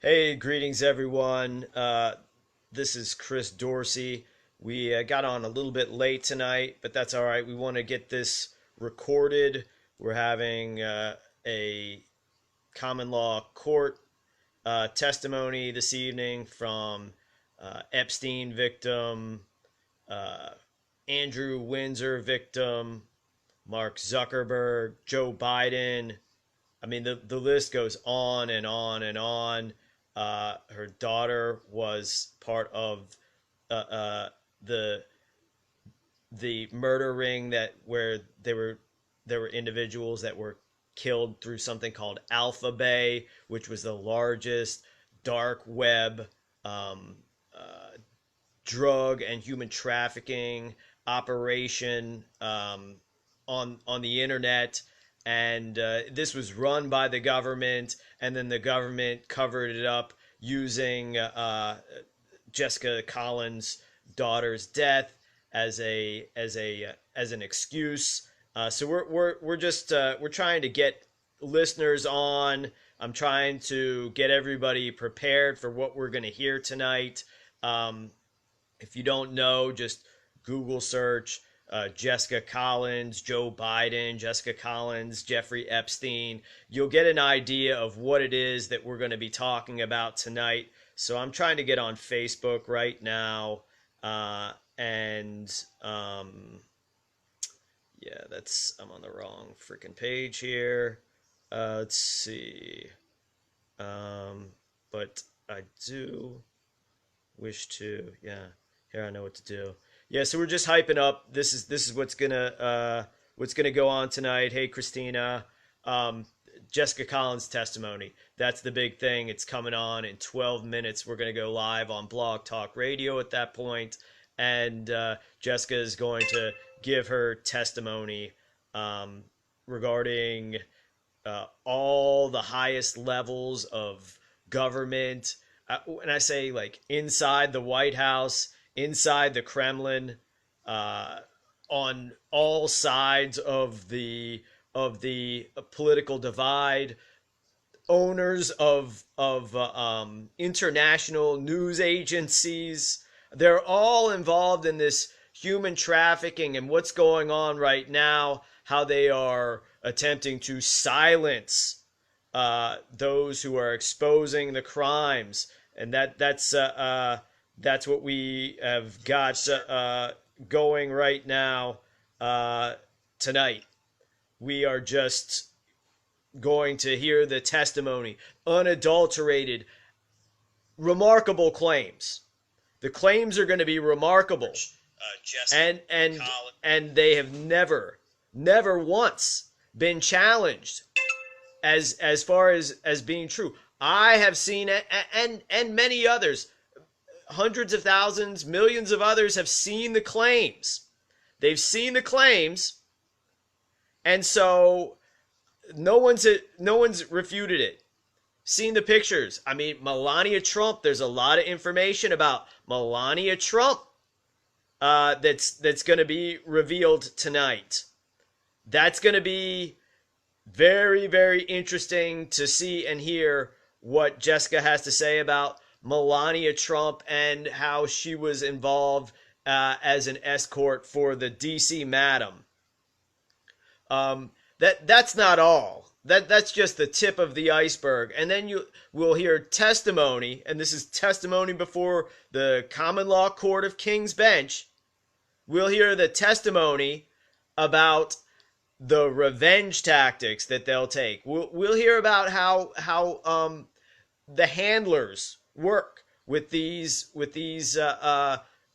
Hey, greetings everyone. This is Chris Dorsey. We got on a little bit late tonight, but that's all right. We want to get this recorded. We're having a common law court testimony this evening from Epstein victim, uh, Andrew Windsor victim, Mark Zuckerberg, Joe Biden. I mean, the list goes on and on and on. Her daughter was part of uh, uh, the the murder ring that where there were individuals that were killed through something called Alpha Bay, which was the largest dark web um, uh, drug and human trafficking operation on the internet. And this was run by the government, and then the government covered it up using Jessica Collins' daughter's death as an excuse. So we're just we're trying to get listeners on. I'm trying to get everybody prepared for what we're going to hear tonight. Um, if you don't know, just Google search Jessica Collins, Joe Biden, Jessica Collins, Jeffrey Epstein. You'll get an idea of what it is that we're going to be talking about tonight. So I'm trying to get on Facebook right now. And yeah, I'm on the wrong freaking page here. Let's see. But I do wish to, yeah, here I know what to do. Yeah, so we're just hyping up. This is what's gonna go on tonight. Hey, Christina, Jessica Collins' testimony. That's the big thing. It's coming on in 12 minutes. We're gonna go live on Blog Talk Radio at that point, and Jessica is going to give her testimony regarding all the highest levels of government. When I say like inside the White House, inside the Kremlin, uh, on all sides of the political divide, owners of international news agencies, they're all involved in this human trafficking and what's going on right now. How they are attempting to silence those who are exposing the crimes, and that's what we have got going right now tonight. We are just going to hear the testimony, unadulterated, remarkable claims. The claims are going to be remarkable, and they have never once been challenged as far as being true. I have seen it, and many others, hundreds of thousands, millions of others have seen the claims. They've seen the claims, and so no one's refuted it. Seen the pictures. I mean, Melania Trump. There's a lot of information about Melania Trump that's going to be revealed tonight. That's going to be very, very interesting to see and hear what Jessica has to say about Melania Trump and how she was involved as an escort for the DC Madam. That's not all. That's just the tip of the iceberg. And then we'll hear testimony, and this is testimony before the Common Law Court of King's Bench. We'll hear the testimony about the revenge tactics that they'll take. We'll hear about how the handlers work with these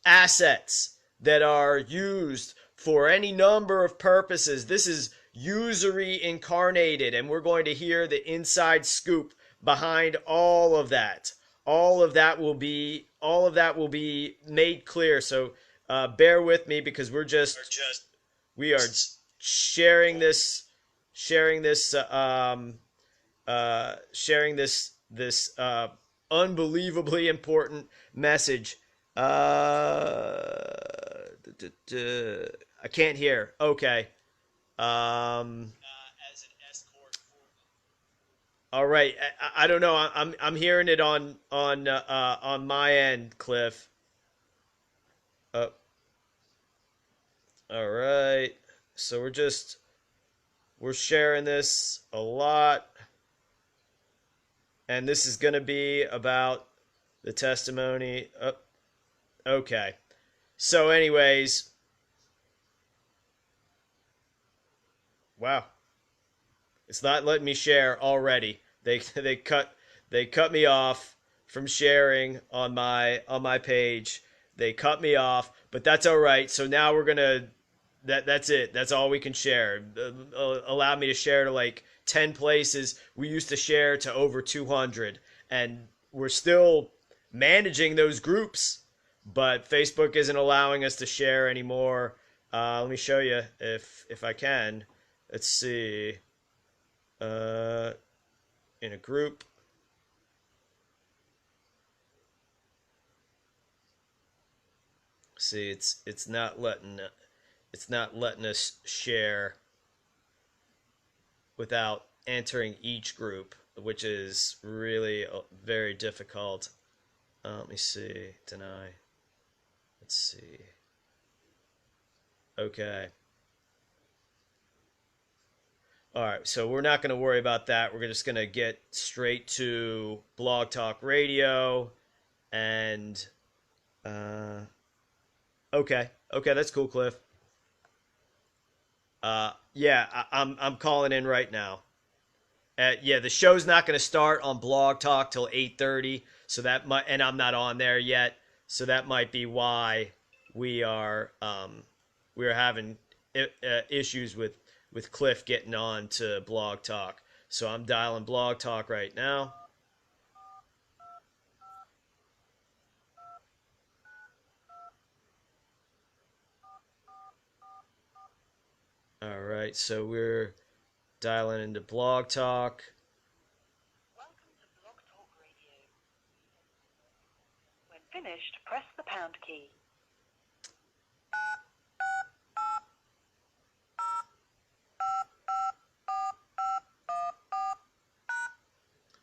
assets that are used for any number of purposes. This is usury incarnated, and we're going to hear the inside scoop behind all of that. All of that will be made clear. So bear with me, because we are sharing this unbelievably important message. I can't hear. Okay. All right. I don't know. I'm hearing it on my end, Cliff. Uh, all right. So we're sharing this a lot, and this is going to be about the testimony. Okay. So, anyways, wow, it's not letting me share already. They cut me off from sharing on my page. They cut me off, but that's all right. So now we're gonna that's it. That's all we can share. Allow me to share to like 10 places. We used to share to over 200, and we're still managing those groups, but Facebook isn't allowing us to share anymore. Let me show you if I can. Let's see. Uh, in a group. See, it's not letting us share without entering each group, which is really very difficult. Let me see. Deny. Let's see. Okay. All right, so we're not going to worry about that. We're just going to get straight to Blog Talk Radio, and okay, that's cool, Cliff. Yeah, I'm calling in right now. Yeah, the show's not going to start on Blog Talk till 8:30, so that might, and I'm not on there yet, so that might be why we are having issues with Cliff getting on to Blog Talk. So I'm dialing Blog Talk right now. All right, so we're dialing into Blog Talk. Welcome to Blog Talk Radio. When finished, press the pound key.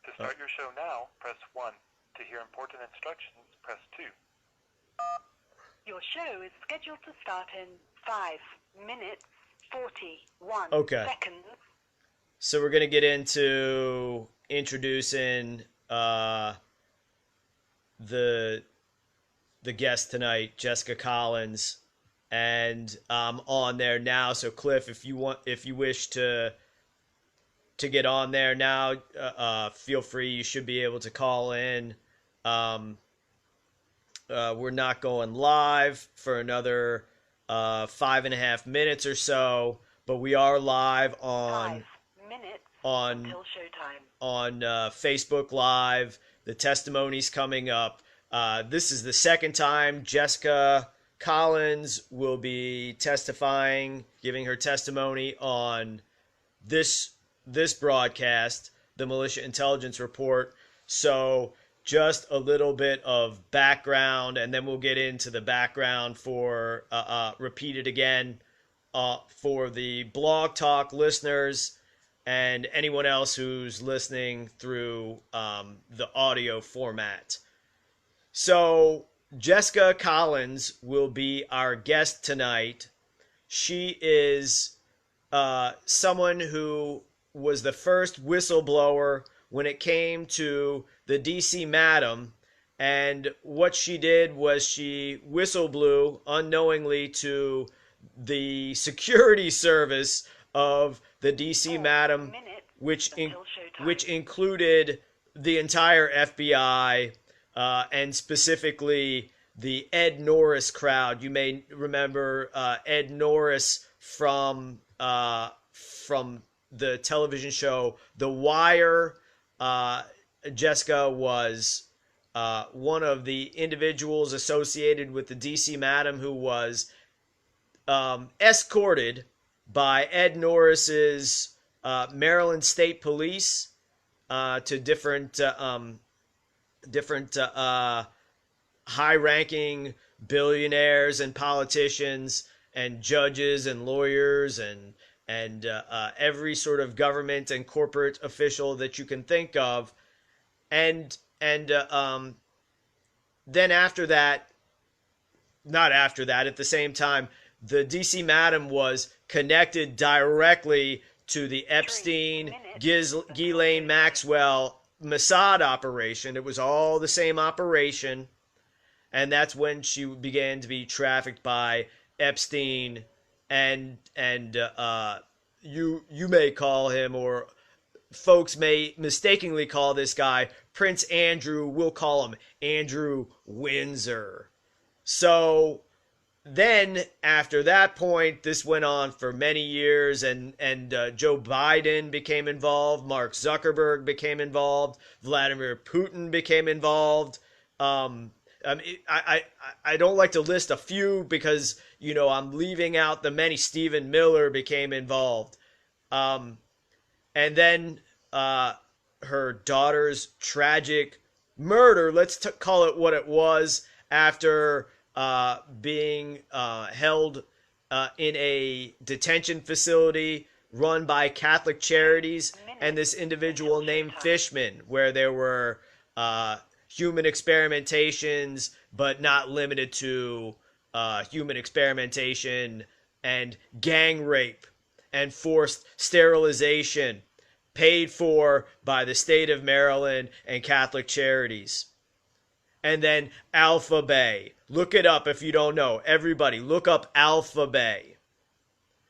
To start your show now, press 1. To hear important instructions, press 2. Your show is scheduled to start in 5 minutes, 41 seconds. So we're going to get into introducing the guest tonight, Jessica Collins, and I'm on there now. So Cliff, if you wish to get on there now, feel free. You should be able to call in. We're not going live for another 5.5 minutes or so, but we are live on 5 minutes on until showtime. On Facebook Live. The testimony's coming up. This is the second time Jessica Collins will be testifying, giving her testimony on this broadcast, the Militia Intelligence Report. So just a little bit of background, and then we'll get into the background for repeat it again for the Blog Talk listeners and anyone else who's listening through the audio format. So Jessica Collins will be our guest tonight. She is someone who was the first whistleblower when it came to the DC Madam, and what she did was she whistleblew unknowingly to the security service of the DC Madam, which included the entire FBI and specifically the Ed Norris crowd. You may remember Ed Norris from the television show The Wire. Jessica was one of the individuals associated with the DC Madam who was escorted by Ed Norris's Maryland State Police to different high-ranking billionaires and politicians and judges and lawyers and every sort of government and corporate official that you can think of. And then after that, not after that, at the same time, the DC Madam was connected directly to the Epstein, Ghislaine Maxwell Mossad operation. It was all the same operation. And that's when she began to be trafficked by Epstein, and you may call him, or folks may mistakenly call this guy Prince Andrew. We'll call him Andrew Windsor. So then after that point, this went on for many years, and Joe Biden became involved, Mark Zuckerberg became involved, Vladimir Putin became involved. I don't like to list a few because, I'm leaving out the many. Stephen Miller became involved. And then her daughter's tragic murder, let's call it what it was, after being held in a detention facility run by Catholic Charities and this individual named Fishman, where there were human experimentations, but not limited to human experimentation, and gang rape and forced sterilization, paid for by the state of Maryland and Catholic Charities. And then Alpha Bay. Look it up if you don't know. Everybody, look up Alpha Bay.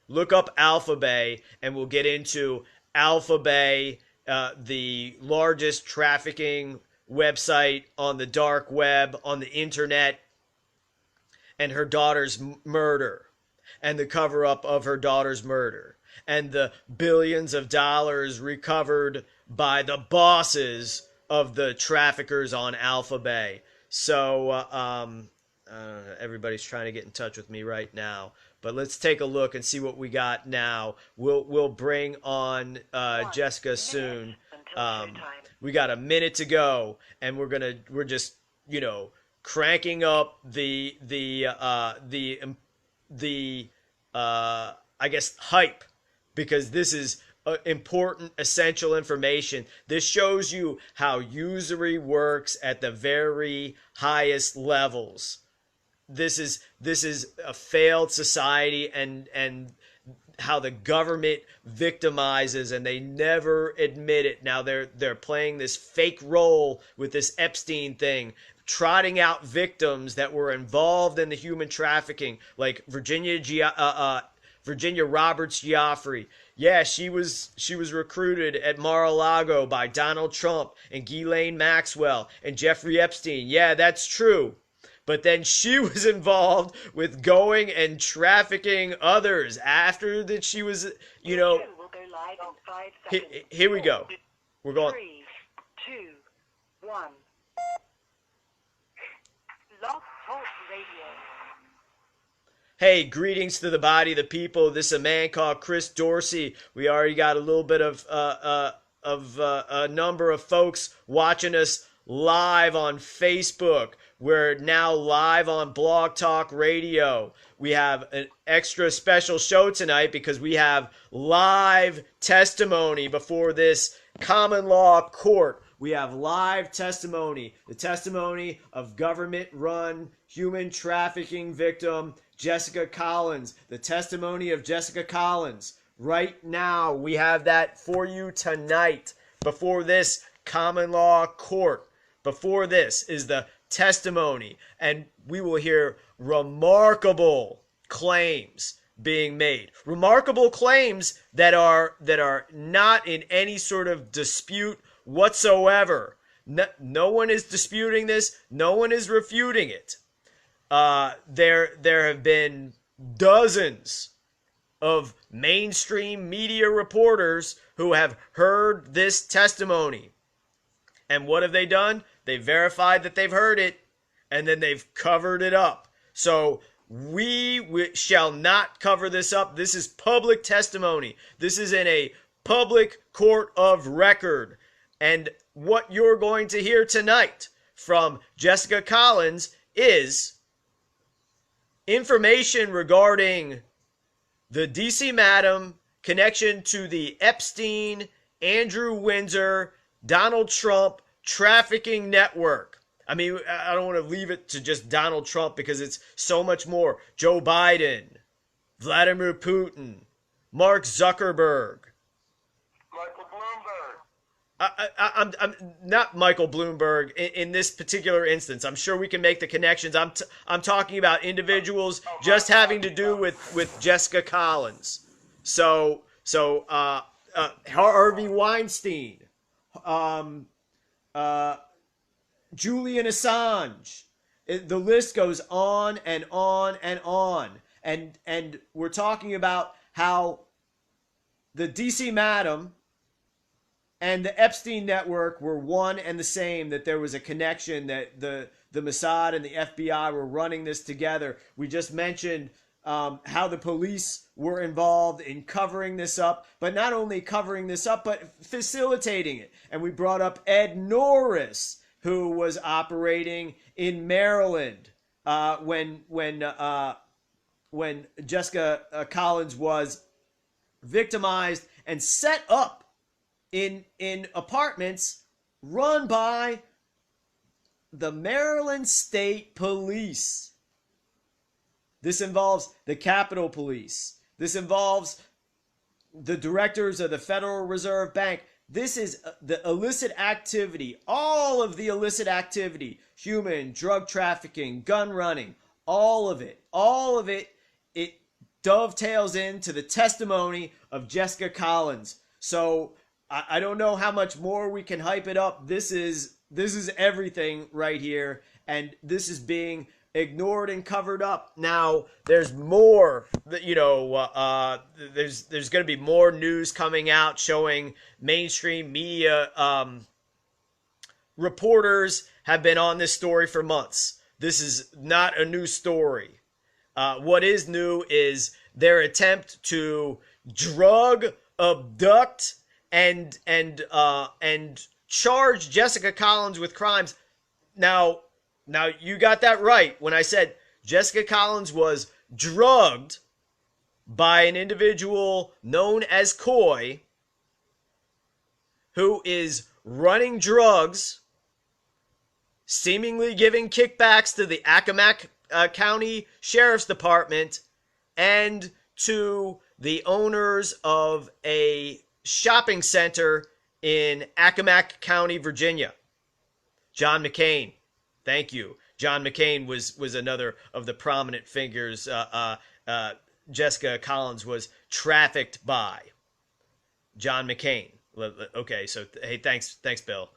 Look up Alpha Bay, and we'll get into Alpha Bay, the largest trafficking website on the dark web, on the internet, and her daughter's murder, and the cover-up of her daughter's murder, and the billions of dollars recovered by the bosses of the traffickers on Alpha Bay. So everybody's trying to get in touch with me right now, but let's take a look and see what we got now. We'll bring on Jessica soon. We got a minute to go, and we're just cranking up the I guess hype, because this is important, essential information. This shows you how usury works at the very highest levels. This is a failed society, and how the government victimizes, and they never admit it. Now they're playing this fake role with this Epstein thing, trotting out victims that were involved in the human trafficking, like Virginia Roberts Giuffre. Yeah, she was recruited at Mar-a-Lago by Donald Trump and Ghislaine Maxwell and Jeffrey Epstein. Yeah, that's true. But then she was involved with going and trafficking others after that. She was, We'll go live in 5 seconds. Here we go. We're going. 3, 2, 1. Love Talk Radio. Hey, greetings to the body, the people. This is a man called Chris Dorsey. We already got a little bit of a number of folks watching us live on Facebook. We're now live on Blog Talk Radio. We have an extra special show tonight because we have live testimony before this common law court. We have live testimony, the testimony of government-run human trafficking victim Jessica Collins, the testimony of Jessica Collins. Right now, we have that for you tonight before this common law court. Before this is the testimony, and we will hear remarkable claims being made. Remarkable claims that are not in any sort of dispute whatsoever. No one is disputing this. No one is refuting it. There have been dozens of mainstream media reporters who have heard this testimony. And what have they done? They verified that they've heard it, and then they've covered it up. So we shall not cover this up. This is public testimony. This is in a public court of record. And what you're going to hear tonight from Jessica Collins is information regarding the DC Madam connection to the Epstein, Andrew Windsor, Donald Trump trafficking network. I mean, I don't want to leave it to just Donald Trump because it's so much more. Joe Biden, Vladimir Putin, Mark Zuckerberg. Michael Bloomberg. I'm not Michael Bloomberg in this particular instance. I'm sure we can make the connections. I'm talking about individuals just having to do with Jessica Collins. So Harvey Weinstein, Julian Assange. The list goes on and on and on. And we're talking about how the DC Madam and the Epstein network were one and the same, that there was a connection, that the Mossad and the FBI were running this together. We just mentioned how the police were involved in covering this up, but not only covering this up, but facilitating it. And we brought up Ed Norris, who was operating in Maryland when Jessica Collins was victimized and set up in apartments run by the Maryland State Police. This involves the Capitol Police. This involves the directors of the Federal Reserve Bank. This is the illicit activity, all of the illicit activity, human, drug trafficking, gun running, all of it, it dovetails into the testimony of Jessica Collins. So I don't know how much more we can hype it up. This is everything right here, and this is being ignored and covered up. Now there's more, there's going to be more news coming out showing mainstream media reporters have been on this story for months. This is not a new story. What is new is their attempt to drug, abduct, and charge Jessica Collins with crimes. Now you got that right when I said Jessica Collins was drugged by an individual known as Coy, who is running drugs, seemingly giving kickbacks to the Accomack County Sheriff's Department and to the owners of a shopping center in Accomack County, Virginia. John McCain. Thank you. John McCain was another of the prominent figures Jessica Collins was trafficked by. John McCain. Okay, so hey, thanks Bill.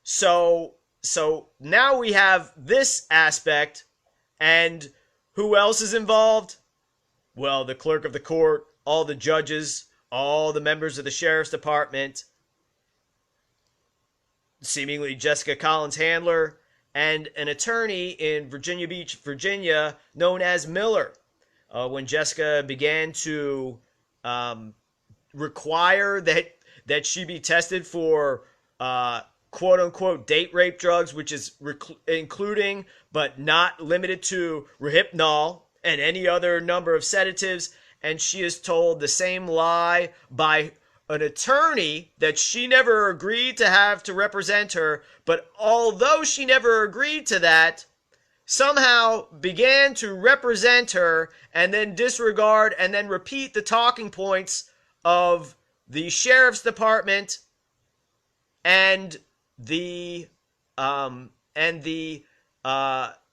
So now we have this aspect, and who else is involved? Well, the clerk of the court, all the judges, all the members of the sheriff's department, seemingly Jessica Collins' handler, and an attorney in Virginia Beach, Virginia, known as Miller. When Jessica began to require that she be tested for quote-unquote date rape drugs, which is including but not limited to Rohypnol and any other number of sedatives, and she is told the same lie by an attorney that she never agreed to have to represent her, but although she never agreed to that, somehow began to represent her and then disregard and then repeat the talking points of the sheriff's department and the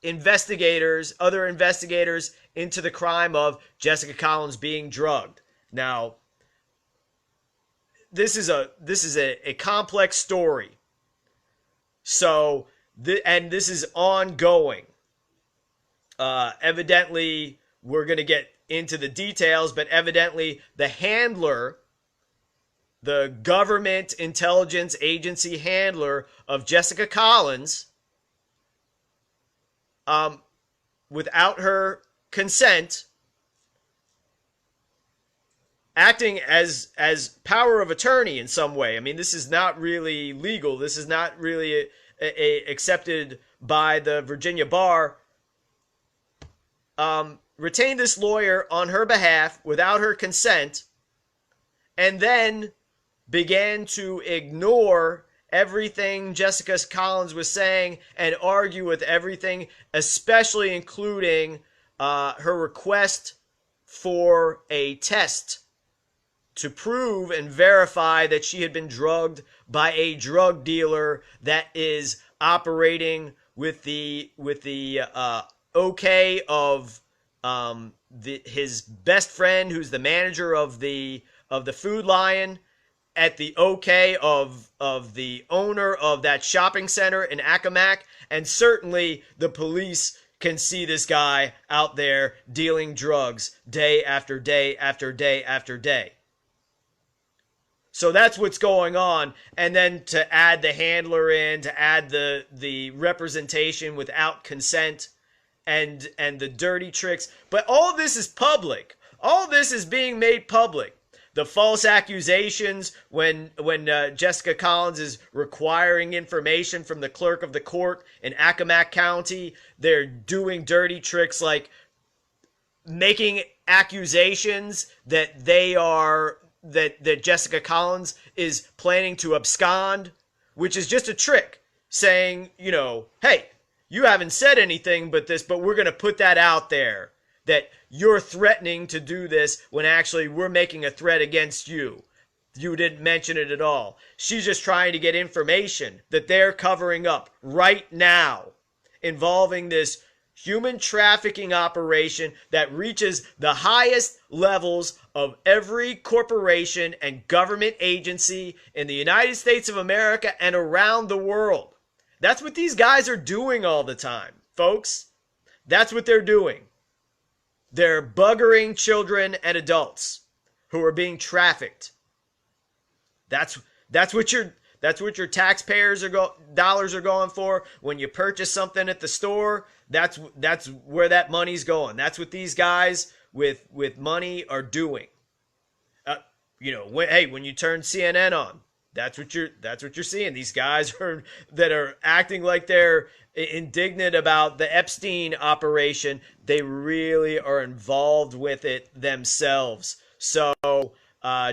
investigators, other investigators into the crime of Jessica Collins being drugged. Now, this is a complex story. So, this is ongoing. Evidently, we're going to get into the details, but evidently the handler, the government intelligence agency handler of Jessica Collins, without her consent, acting as power of attorney in some way. I mean, this is not really legal. This is not really accepted by the Virginia bar. retained this lawyer on her behalf without her consent, and then began to ignore everything Jessica Collins was saying and argue with everything, especially including her request for a test to prove and verify that she had been drugged by a drug dealer that is operating with the okay of his best friend, who's the manager of the Food Lion, at the okay of the owner of that shopping center in Accomack, and certainly the police can see this guy out there dealing drugs day after day after day after day. So that's what's going on. And then to add the handler in, to add the representation without consent and the dirty tricks. But all this is public. All this is being made public. The false accusations when Jessica Collins is requiring information from the clerk of the court in Accomack County. They're doing dirty tricks like making accusations that that Jessica Collins is planning to abscond, which is just a trick, saying, hey, you haven't said anything but we're going to put that out there, that you're threatening to do this when actually we're making a threat against you. You didn't mention it at all. She's just trying to get information that they're covering up right now involving this human trafficking operation that reaches the highest levels of every corporation and government agency in the United States of America and around the world. That's what these guys are doing all the time, folks. That's what they're doing. They're buggering children and adults who are being trafficked. That's what your taxpayers dollars are going for when you purchase something at the store. That's where that money's going. That's what these guys with money are doing. When you turn CNN on, that's what you're seeing. These guys that are acting like they're indignant about the Epstein operation. They really are involved with it themselves. So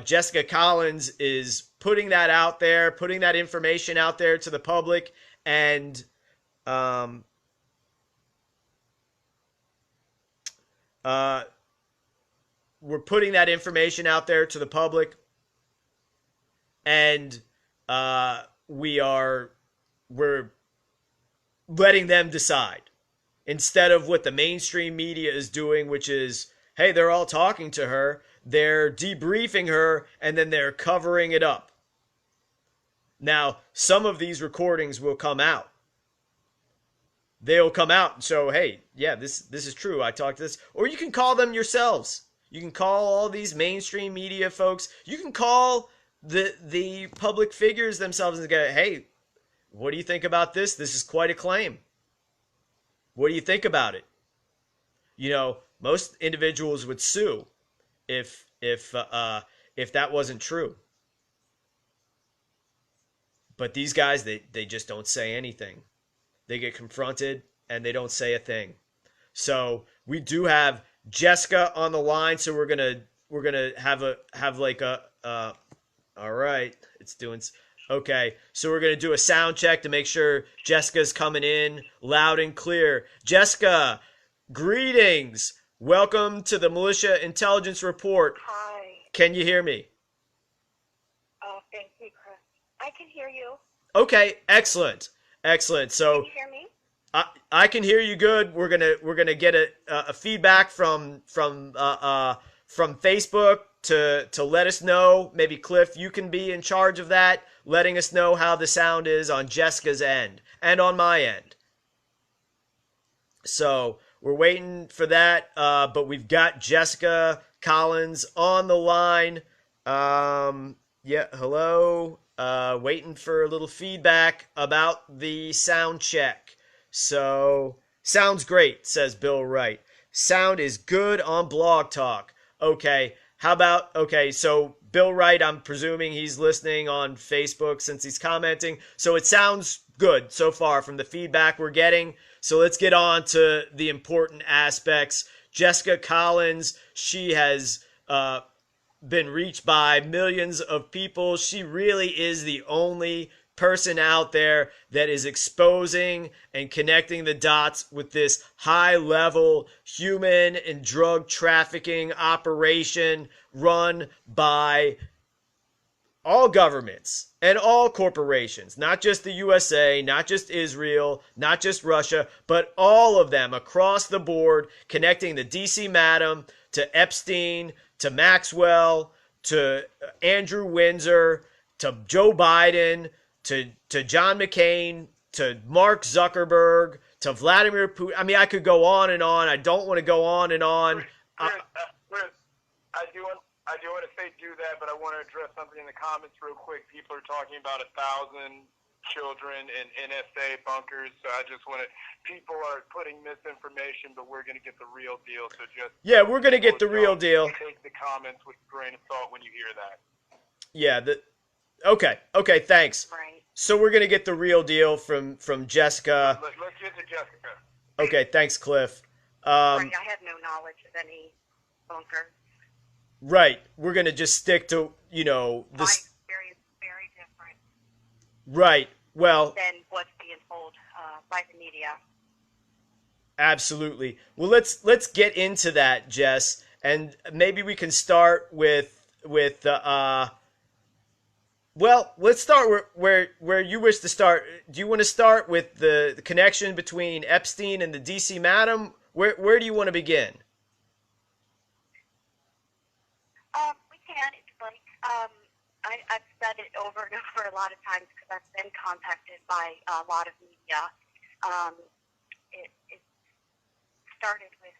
Jessica Collins is putting that out there, putting that information out there to the public, and we're putting that information out there to the public, and we're letting them decide instead of what the mainstream media is doing, which is, hey, they're all talking to her, they're debriefing her, and then they're covering it up. Now, some of these recordings will come out. They'll come out and show, hey, yeah, this is true. I talked to this. Or you can call them yourselves. You can call all these mainstream media folks. You can call the public figures themselves and go, hey, what do you think about this? This is quite a claim. What do you think about it? Most individuals would sue if that wasn't true. But these guys, they just don't say anything. They get confronted and they don't say a thing. So we do have Jessica on the line. So we're gonna have like a all right. It's doing okay. So we're gonna do a sound check to make sure Jessica's coming in loud and clear. Jessica, greetings. Welcome to the Militia Intelligence Report. Hi. Can you hear me? Oh, thank you, Chris. I can hear you. Okay, excellent. So Can you hear me? I can hear you good. We're gonna get a feedback from Facebook to let us know. Maybe Cliff, you can be in charge of that, letting us know how the sound is on Jessica's end and on my end. So we're waiting for that, but we've got Jessica Collins on the line. Hello. Waiting for a little feedback about the sound check. So, sounds great, says Bill Wright. Sound is good on Blog Talk. Okay, so Bill Wright, I'm presuming he's listening on Facebook since he's commenting. So it sounds good so far from the feedback we're getting. So let's get on to the important aspects. Jessica Collins, she has been reached by millions of people. She really is the only person out there that is exposing and connecting the dots with this high level human and drug trafficking operation run by all governments and all corporations, not just the USA, not just Israel, not just Russia, but all of them across the board, connecting the DC Madam to Epstein, to Maxwell, to Andrew Windsor, to Joe Biden, to John McCain, to Mark Zuckerberg, to Vladimir Putin. I mean, I could go on and on. I don't want to go on and on. Chris, I do want to say do that, but I want to address something in the comments real quick. People are talking about 1,000 children in NSA bunkers, so I just want to. People are putting misinformation, but we're going to get the real deal. So just we're going to get the real deal. Take the comments with a grain of salt when you hear that. Yeah. Okay. Thanks. Right. So we're going to get the real deal from Jessica. Let's get to Jessica. Okay. Thanks, Cliff. Right. I have no knowledge of any bunker. Right. We're going to just stick to, this. My experience is very different. Right. Well. Than what's being told by the media. Absolutely. Well, let's get into that, Jess, and maybe we can start with well, let's start where you wish to start. Do you want to start with the connection between Epstein and the DC Madam? Where do you want to begin? We can. It's like I've said it over and over a lot of times because I've been contacted by a lot of media. It started with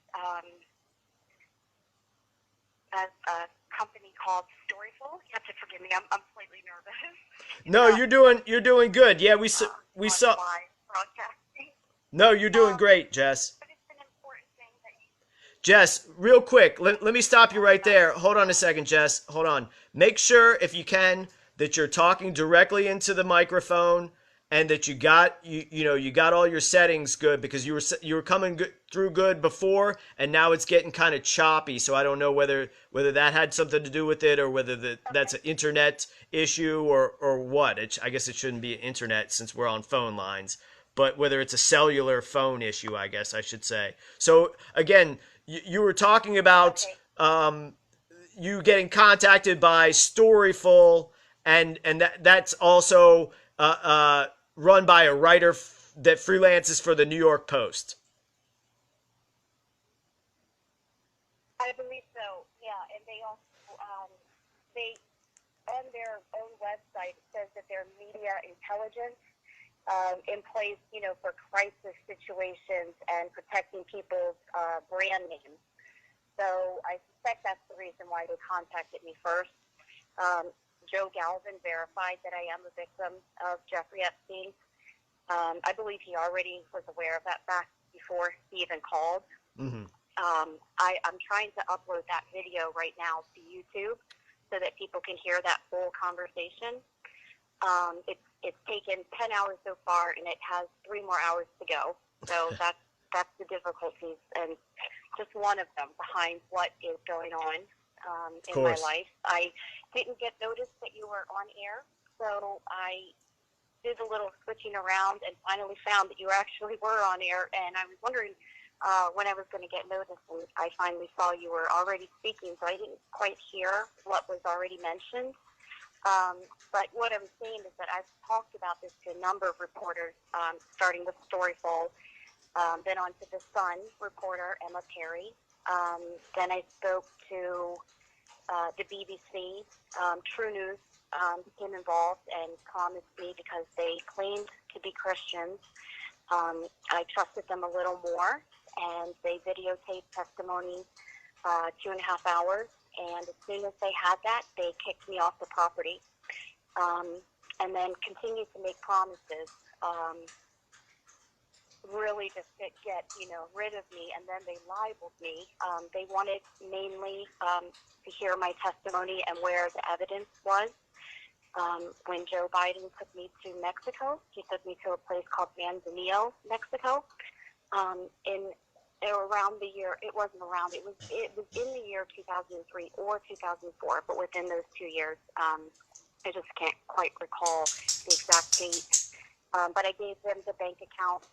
a company called Storyful. You have to forgive me. I'm slightly nervous. No, you're doing good. Yeah, we saw. Live broadcasting. No, you're doing great, Jess. But it's an important thing that you. Jess, real quick, let me stop you right there. Hold on a second, Jess. Hold on. Make sure, if you can, that you're talking directly into the microphone and that you got you got all your settings good, because you were coming through good before, and now it's getting kind of choppy. So I don't know whether that had something to do with it, or whether that's an internet issue or what. I guess it shouldn't be internet since we're on phone lines, but whether it's a cellular phone issue, I guess I should say. So again, you were talking about you getting contacted by Storyful, and that's also run by a writer that freelances for the New York Post. I believe so. Yeah, and they also they on their own website it says that they're media intelligence in place, for crisis situations and protecting people's brand names. So I suspect that's the reason why they contacted me first. Joe Galvin verified that I am a victim of Jeffrey Epstein. I believe he already was aware of that fact before he even called. Mm-hmm. I'm trying to upload that video right now to YouTube so that people can hear that full conversation. It's taken 10 hours so far, and it has 3 more hours to go. So that's the difficulties, and just one of them behind what is going on in my life. I didn't get notice that you were on air, so I did a little switching around and finally found that you actually were on air, and I was wondering when I was going to get notice, and I finally saw you were already speaking, so I didn't quite hear what was already mentioned. But what I was saying is that I've talked about this to a number of reporters, starting with Storyful, then on to the Sun reporter, Emma Perry. Then I spoke to the BBC. True News became involved and promised me, because they claimed to be Christians. I trusted them a little more, and they videotaped testimony 2.5 hours. And as soon as they had that, they kicked me off the property, and then continued to make promises, really just to get, rid of me, and then they libeled me. They wanted mainly to hear my testimony and where the evidence was. When Joe Biden took me to Mexico, he took me to a place called Manzanillo, Mexico. In around the year. It wasn't around. It was in the year 2003 or 2004, but within those 2 years. I just can't quite recall the exact date. But I gave them the bank account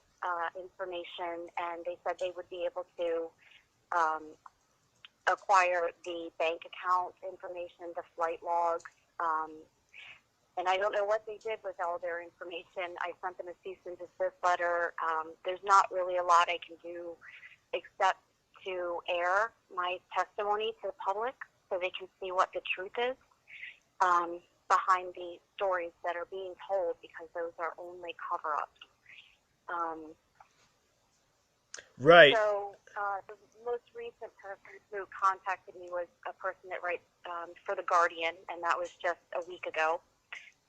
information, and they said they would be able to acquire the bank account information, the flight logs. And I don't know what they did with all their information. I sent them a cease and desist letter. There's not really a lot I can do except to air my testimony to the public so they can see what the truth is behind the stories that are being told, because those are only cover-ups. Right. So the most recent person who contacted me was a person that writes for The Guardian, and that was just a week ago.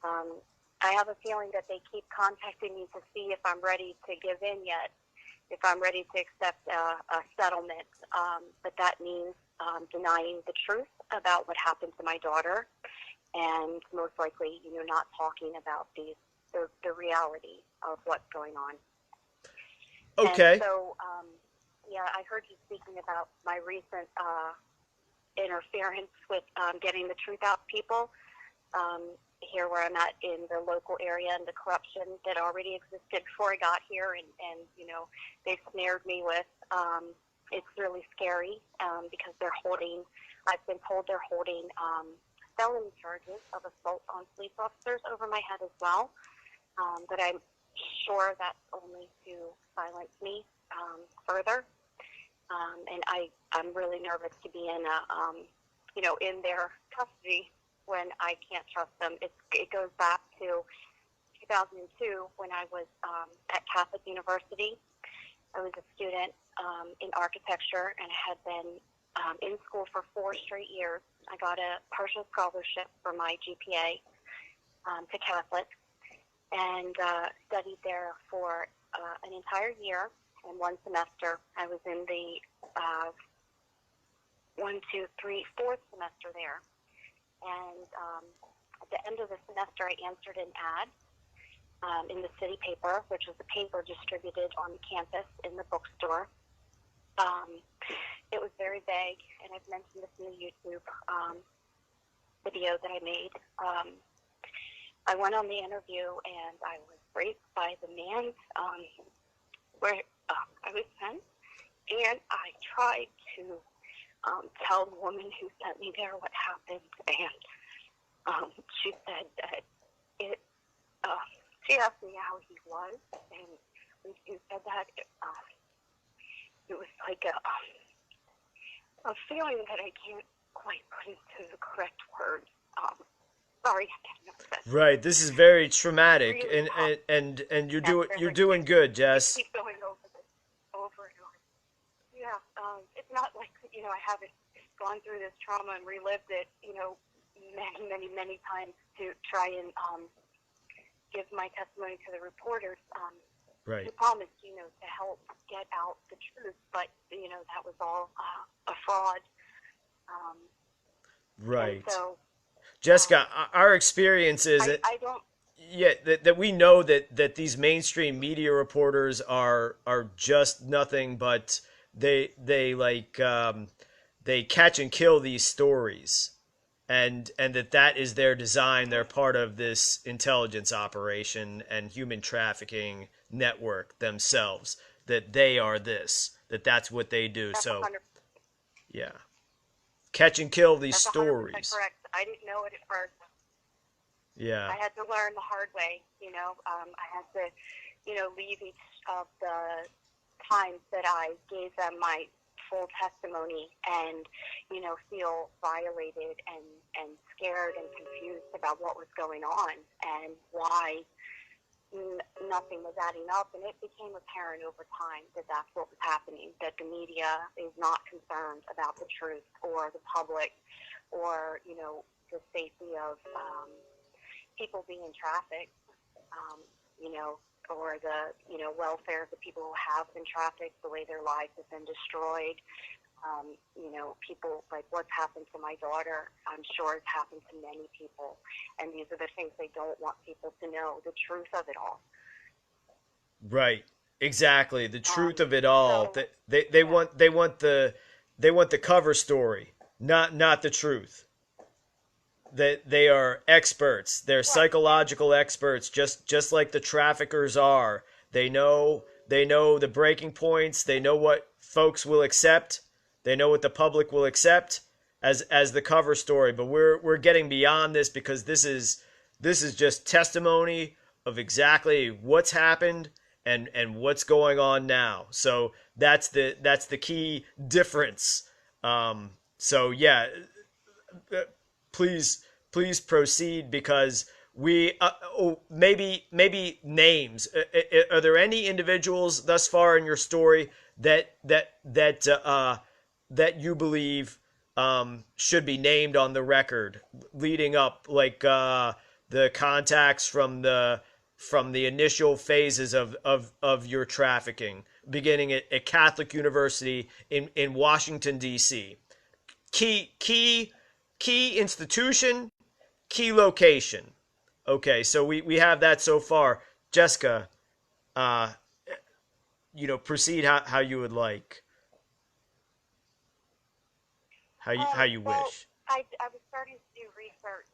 I have a feeling that they keep contacting me to see if I'm ready to give in yet, if I'm ready to accept a settlement. But that means denying the truth about what happened to my daughter, and most likely, not talking about the reality of what's going on. Okay. And so, I heard you speaking about my recent interference with getting the truth out to people. Here where I'm at in the local area, and the corruption that already existed before I got here, and they snared me with. It's really scary because I've been told they're holding felony charges of assault on police officers over my head as well. But I'm sure that's only to silence me further. And I'm really nervous to be in in their custody when I can't trust them. It goes back to 2002 when I was at Catholic University. I was a student in architecture, and I had been in school for 4 straight years. I got a partial scholarship for my GPA to Catholic, and studied there for an entire year and 1 semester. I was in the 4th semester there. And at the end of the semester, I answered an ad in the city paper, which was the paper distributed on the campus in the bookstore. It was very vague, and I've mentioned this in the YouTube video that I made. I went on the interview, and I was raped by the man where I was sent, and I tried to tell the woman who sent me there what happened, and she said that she asked me how he was, and when she said that, it was like a feeling that I can't quite put into the correct words. Sorry, I can't know. Right. This is very traumatic, Really and you're doing good, Jess. Keep going over this over and over. Yeah, it's not like I haven't gone through this trauma and relived it, many times to try and give my testimony to the reporters. Right. Who promised, to help get out the truth, but that was all a fraud. Right. So, Jessica, our experience is I don't. Yeah, that we know that these mainstream media reporters are just nothing but they catch and kill these stories, and that is their design. They're part of this intelligence operation and human trafficking network themselves. That they are that's what they do. That's So 100%. yeah, catch and kill these That's 100% stories. correct. I didn't know it at first. Yeah. I had to learn the hard way, I had to, leave each of the times that I gave them my full testimony and, feel violated and scared and confused about what was going on and why nothing was adding up. And it became apparent over time that that's what was happening, that the media is not concerned about the truth or the public or, the safety of people being trafficked, or the, welfare of the people who have been trafficked, the way their lives have been destroyed. People, like what's happened to my daughter, I'm sure it's happened to many people. And these are the things they don't want people to know, the truth of it all. Right. Exactly, the truth of it all. So They yeah, want the cover story, not the truth. That they are experts. They're right. psychological experts, just like the traffickers are. They know the breaking points. They know what folks will accept. They know what the public will accept as the cover story. But we're getting beyond this because this is just testimony of exactly what's happened and what's going on now. So that's the key difference. So yeah, please proceed because maybe names. Are there any individuals thus far in your story that you believe should be named on the record leading up, like the contacts from the initial phases of your trafficking, beginning at Catholic University in Washington D.C. Key institution, key location. Okay, so we have that so far. Jessica, uh, proceed how you would like, how you Well, wish. I was starting to do research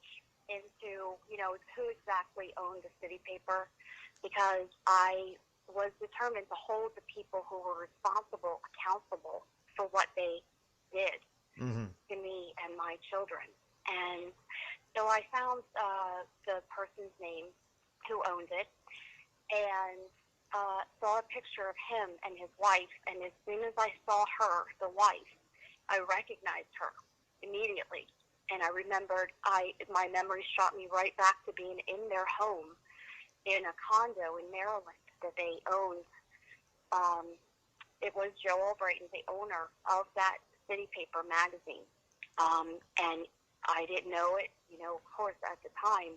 into, who exactly owned the city paper because I was determined to hold the people who were responsible accountable for what they did Mm-hmm. to me and my children. And so I found the person's name who owned it and saw a picture of him and his wife. And as soon as I saw her, the wife, I recognized her immediately. And I remembered, my memory shot me right back to being in their home in a condo in Maryland that they owned. It was Joe Albrighton, the owner of that City Paper magazine. And I didn't know it, of course, at the time.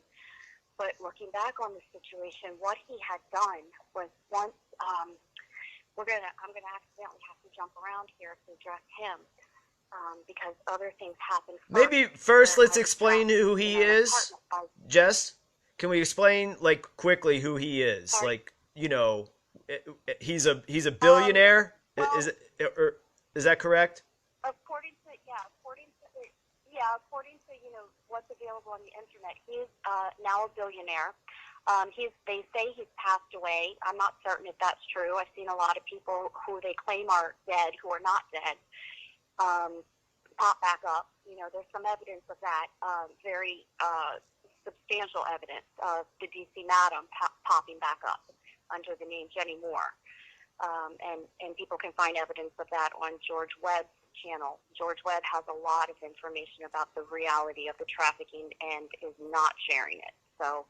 But looking back on the situation, what he had done was once I'm gonna accidentally have to jump around here to address him because other things happened first. Maybe first Where let's I was explain trapped who in he an is. apartment by Jess, can we explain like quickly who he is? sorry. Like, he's a Um, billionaire. well, Or is that correct? according to what's available on the internet, he's now a billionaire. They say he's passed away. I'm not certain if that's true. I've seen a lot of people who they claim are dead who are not dead pop back up. There's some evidence of that, very substantial evidence of the DC Madam popping back up under the name Jenny Moore. And people can find evidence of that on George Webb's channel. George Webb has a lot of information about the reality of the trafficking and is not sharing it. So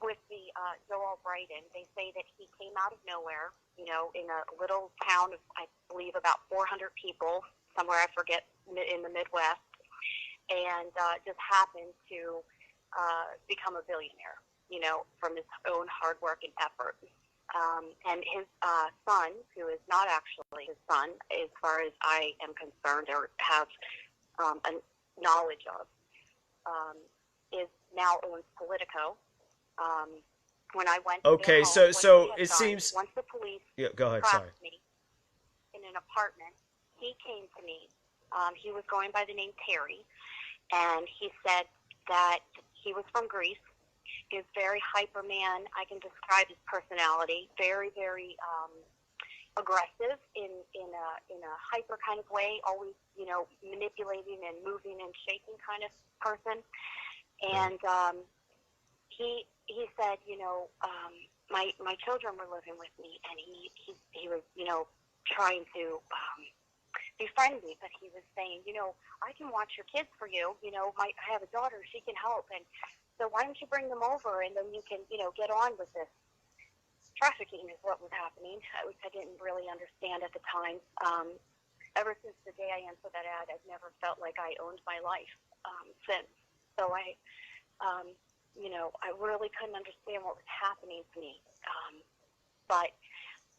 with the Joel Brighton, they say that he came out of nowhere, in a little town of, I believe, about 400 people, somewhere I forget, in the Midwest, and just happened to become a billionaire, from his own hard work and effort. And his son, who is not actually his son, as far as I am concerned or have a knowledge of, is now owns Politico. When I went to their Okay, home, so what he had it done, seems. once the police Yeah, go ahead. Sorry. trapped me in an apartment, he came to me. He was going by the name Terry, and he said that he was from Greece. He was very hyper man. I can describe his personality. Very, very aggressive in a hyper kind of way. Always, manipulating and moving and shaking kind of person. And he said, my children were living with me, and he was, trying to befriend me, but he was saying, I can watch your kids for you. I have a daughter; she can help, and so why don't you bring them over, and then you can, get on with this. Trafficking is what was happening, which I didn't really understand at the time. Ever since the day I answered that ad, I've never felt like I owned my life since. So I really couldn't understand what was happening to me. But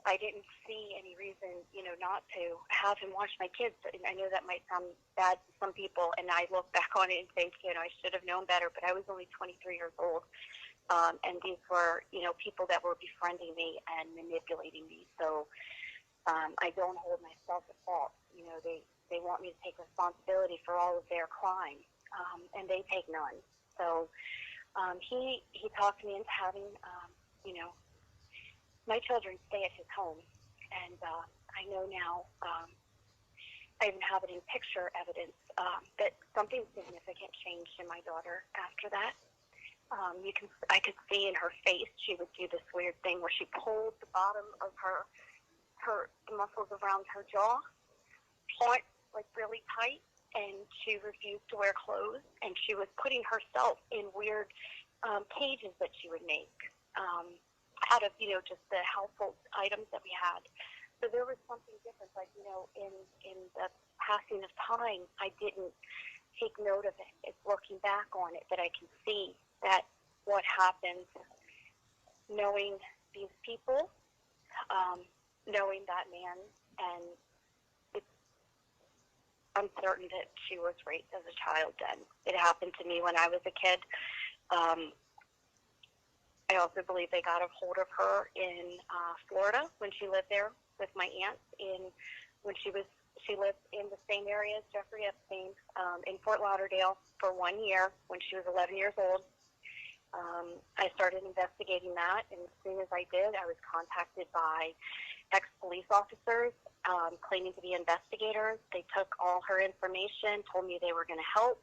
I didn't see any reason, not to have him watch my kids. And I know that might sound bad to some people, and I look back on it and think, I should have known better, but I was only 23 years old. And these were, people that were befriending me and manipulating me. So I don't hold myself at fault. They want me to take responsibility for all of their crime, and they take none. So he talked me into having, my children stay at his home. And I know now, I even have it in picture evidence, that something significant changed in my daughter after that. I could see in her face she would do this weird thing where she pulled the bottom of her muscles around her jaw, point like really tight, and she refused to wear clothes, and she was putting herself in weird cages that she would make out of just the household items that we had. So there was something different, like in the passing of time, I didn't take note of it. It's looking back on it that I can see that what happened, knowing these people, knowing that man, and I'm certain that she was raped as a child then. It happened to me when I was a kid. I also believe they got a hold of her in Florida when she lived there with my aunt. She lived in the same area as Jeffrey Epstein in Fort Lauderdale for 1 year when she was 11 years old. I started investigating that, and as soon as I did, I was contacted by ex-police officers claiming to be investigators. They took all her information, told me they were going to help,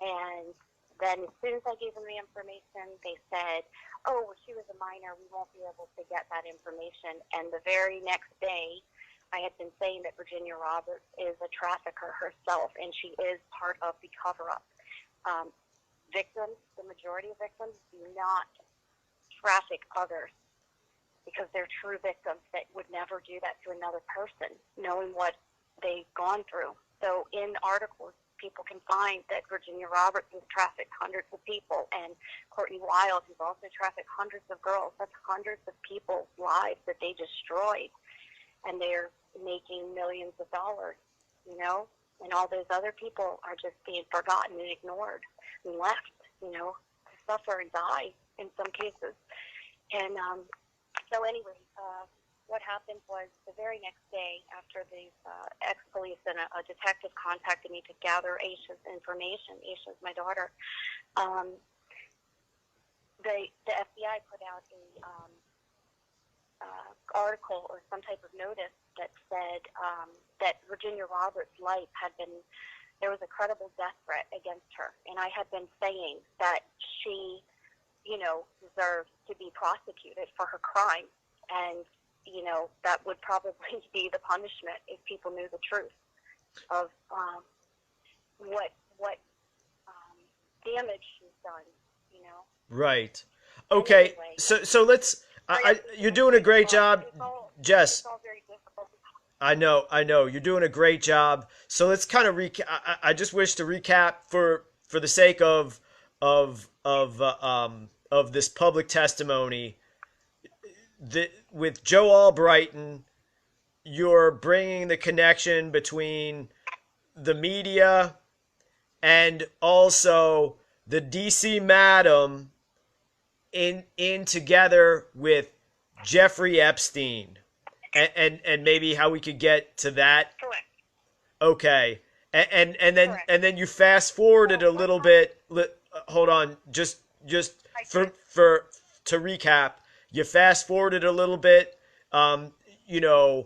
and then as soon as I gave them the information, they said, oh, well, she was a minor, we won't be able to get that information. And the very next day, I had been saying that Virginia Roberts is a trafficker herself, and she is part of the cover-up. Victims, the majority of victims, do not traffic others because they're true victims that would never do that to another person, knowing what they've gone through. So in articles, people can find that Virginia Roberts has trafficked hundreds of people, and Courtney Wild has also trafficked hundreds of girls. That's hundreds of people's lives that they destroyed, and they're making millions of dollars, and all those other people are just being forgotten and ignored and left, to suffer and die in some cases. And so anyway, what happened was the very next day after these ex-police and a detective contacted me to gather Aisha's information. Aisha's my daughter. The FBI put out a article or some type of notice that said that Virginia Roberts' life there was a credible death threat against her. And I had been saying that she, deserved to be prosecuted for her crime. And, that would probably be the punishment if people knew the truth of what damage she's done, Right. Okay. Anyway, So let's. You're doing a great job, Jess. It's all very difficult. I know. You're doing a great job. So let's kind of recap. I just wish to recap for the sake of this public testimony. With Joe Albrighton, you're bringing the connection between the media and also the DC Madam in together with Jeffrey Epstein, and maybe how we could get to that. Correct. Okay, and then Correct. And then you fast forwarded a little bit. Hold on, just to recap, you fast forwarded a little bit. After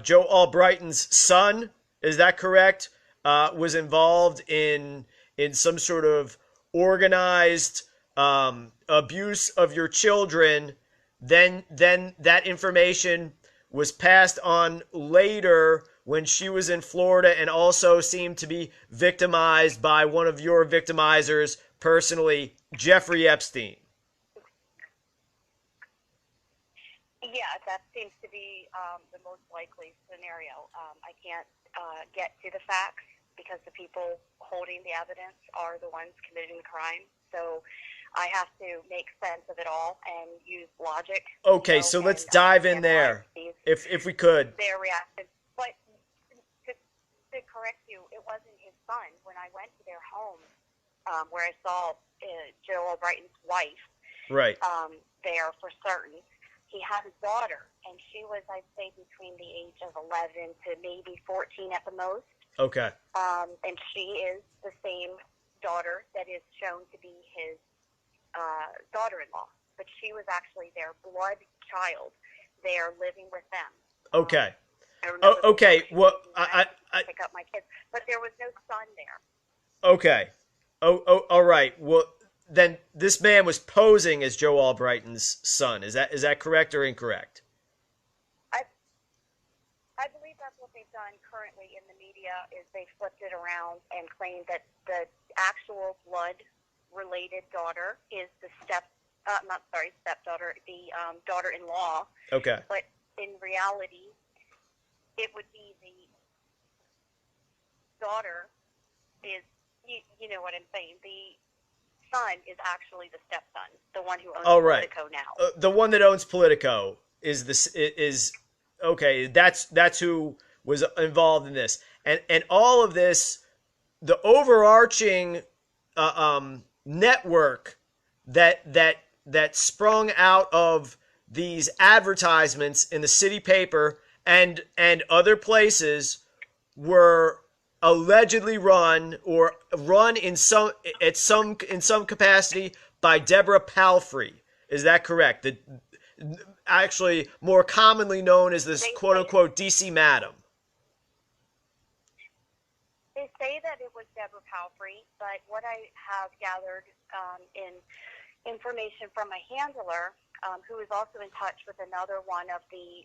Joe Albrighton's son, is that correct? Was involved in some sort of organized abuse of your children, then that information was passed on later when she was in Florida and also seemed to be victimized by one of your victimizers personally, Jeffrey Epstein. Yeah, that seems to be the most likely scenario. I can't get to the facts because the people holding the evidence are the ones committing the crime. So I have to make sense of it all and use logic. Okay, so let's dive in there, if we could. Their reaction. But to correct you, it wasn't his son. When I went to their home, where I saw Joe Albrighton's wife Right. there for certain. He had a daughter, and she was, I'd say, between the age of 11 to maybe 14 at the most. Okay. And she is the same daughter that is shown to be his daughter-in-law. But she was actually their blood child there living with them. Okay. Oh, okay. Well, I pick up my kids, but there was no son there. Okay. All right. Well, then this man was posing as Joe Albrighton's son. Is that correct or incorrect? I believe that's what they've done currently in the media is they flipped it around and claimed that the actual blood-related daughter is the stepdaughter, the daughter-in-law. Okay. But in reality, it would be the daughter is, you know what I'm saying, the son is actually the stepson, the one who owns Politico now. The one that owns Politico is okay. That's who was involved in this, and all of this, the overarching network that sprung out of these advertisements in the city paper and other places were allegedly run in some capacity by Deborah Palfrey. Is that correct? Actually more commonly known as this quote unquote DC Madam. They say that it was Deborah Palfrey, but what I have gathered in information from my handler, who is also in touch with another one of the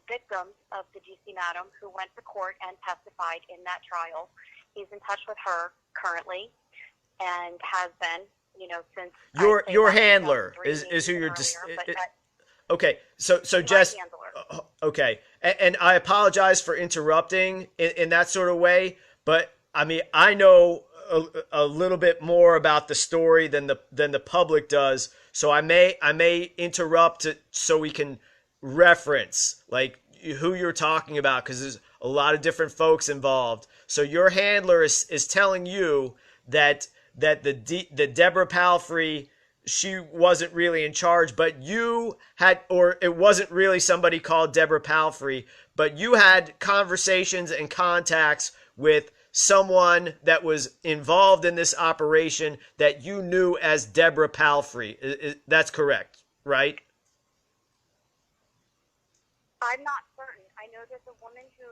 victims of the DC Madam who went to court and testified in that trial. He's in touch with her currently and has been, since your handler is who you're okay. So Jess, okay, and I apologize for interrupting in that sort of way, but I mean I know a little bit more about the story than the public does, so I may interrupt it so we can reference like who you're talking about because there's a lot of different folks involved. So your handler is telling you that the Deborah Palfrey, she wasn't really in charge, but you had, or it wasn't really somebody called Deborah Palfrey, but you had conversations and contacts with someone that was involved in this operation that you knew as Deborah Palfrey. That's correct, right? I'm not certain. I know there's a woman who,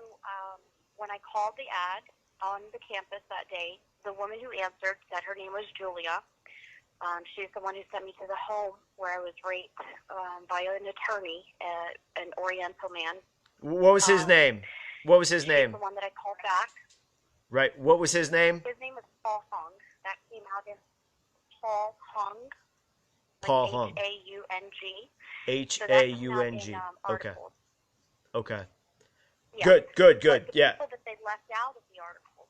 when I called the ad on the campus that day, the woman who answered said her name was Julia. She's the one who sent me to the home where I was raped by an attorney, an Oriental man. What was his name? What was his name? The one that I called back. Right. What was his name? His name was Paul Hung. That came out in Paul Hung. Paul Hung. H-A-U-N-G. Okay. Okay. Yeah. Good. The Yeah. people that they left out of the article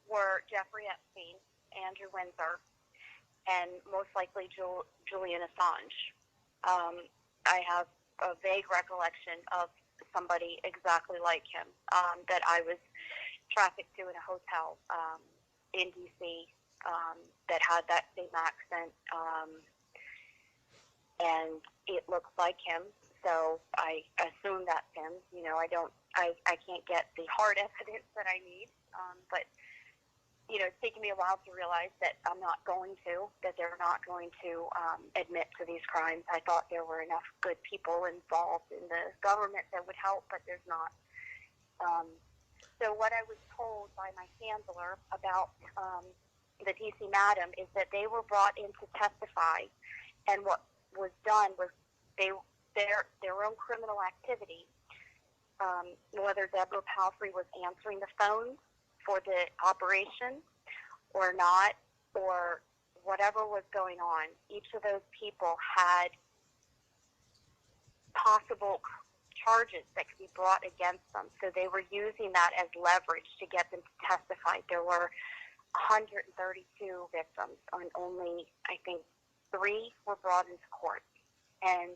were Jeffrey Epstein, Andrew Windsor, and most likely Julian Assange. I have a vague recollection of somebody exactly like him that I was trafficked to in a hotel in D.C. That had that same accent, and it looks like him. So I assume that's him. I can't get the hard evidence that I need, but it's taken me a while to realize that that they're not going to admit to these crimes. I thought there were enough good people involved in the government that would help, but there's not. So what I was told by my handler about the DC Madam is that they were brought in to testify, and what was done was their own criminal activity, whether Deborah Palfrey was answering the phone for the operation or not, or whatever was going on, each of those people had possible charges that could be brought against them. So they were using that as leverage to get them to testify. There were 132 victims, and only, I think, 3 were brought into court. And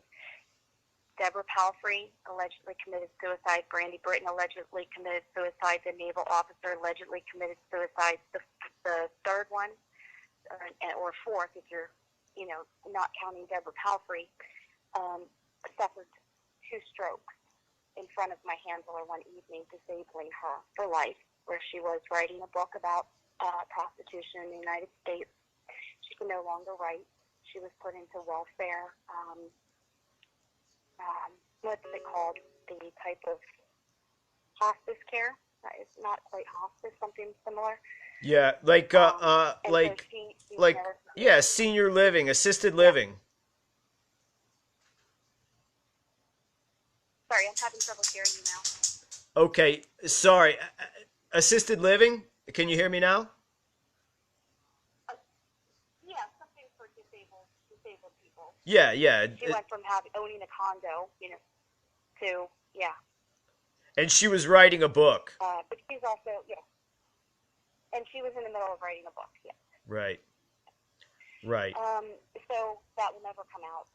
Deborah Palfrey allegedly committed suicide. Brandy Britton allegedly committed suicide. The naval officer allegedly committed suicide. The third one, or fourth if you're, not counting Deborah Palfrey, suffered 2 strokes in front of my handler one evening, disabling her for life, where she was writing a book about prostitution in the United States. She could no longer write. She was put into welfare, what's it called, the type of hospice care. It's not quite hospice, something similar. Yeah, senior living, assisted living. Sorry, I'm having trouble hearing you now. Okay, sorry. Assisted living? Can you hear me now? Yeah, something for disabled people. Yeah, yeah. She went from owning a condo, to, yeah. And she was writing a book. But she's also, yeah. And she was in the middle of writing a book, yeah. Right. So that will never come out.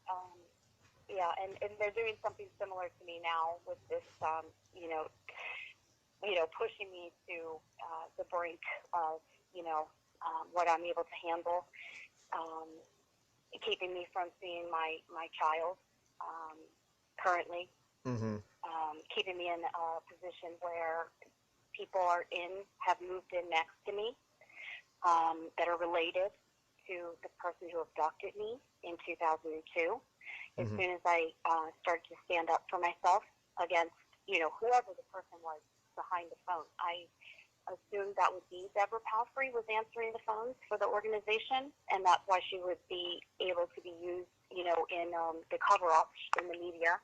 Yeah, and they're doing something similar to me now with this, pushing me to the brink of, what I'm able to handle, keeping me from seeing my child currently, keeping me in a position where people have moved in next to me that are related to the person who abducted me in 2002. As soon as I started to stand up for myself against, whoever the person was behind the phone, I assumed that would be Deborah Palfrey was answering the phones for the organization, and that's why she would be able to be used, in the cover-up in the media.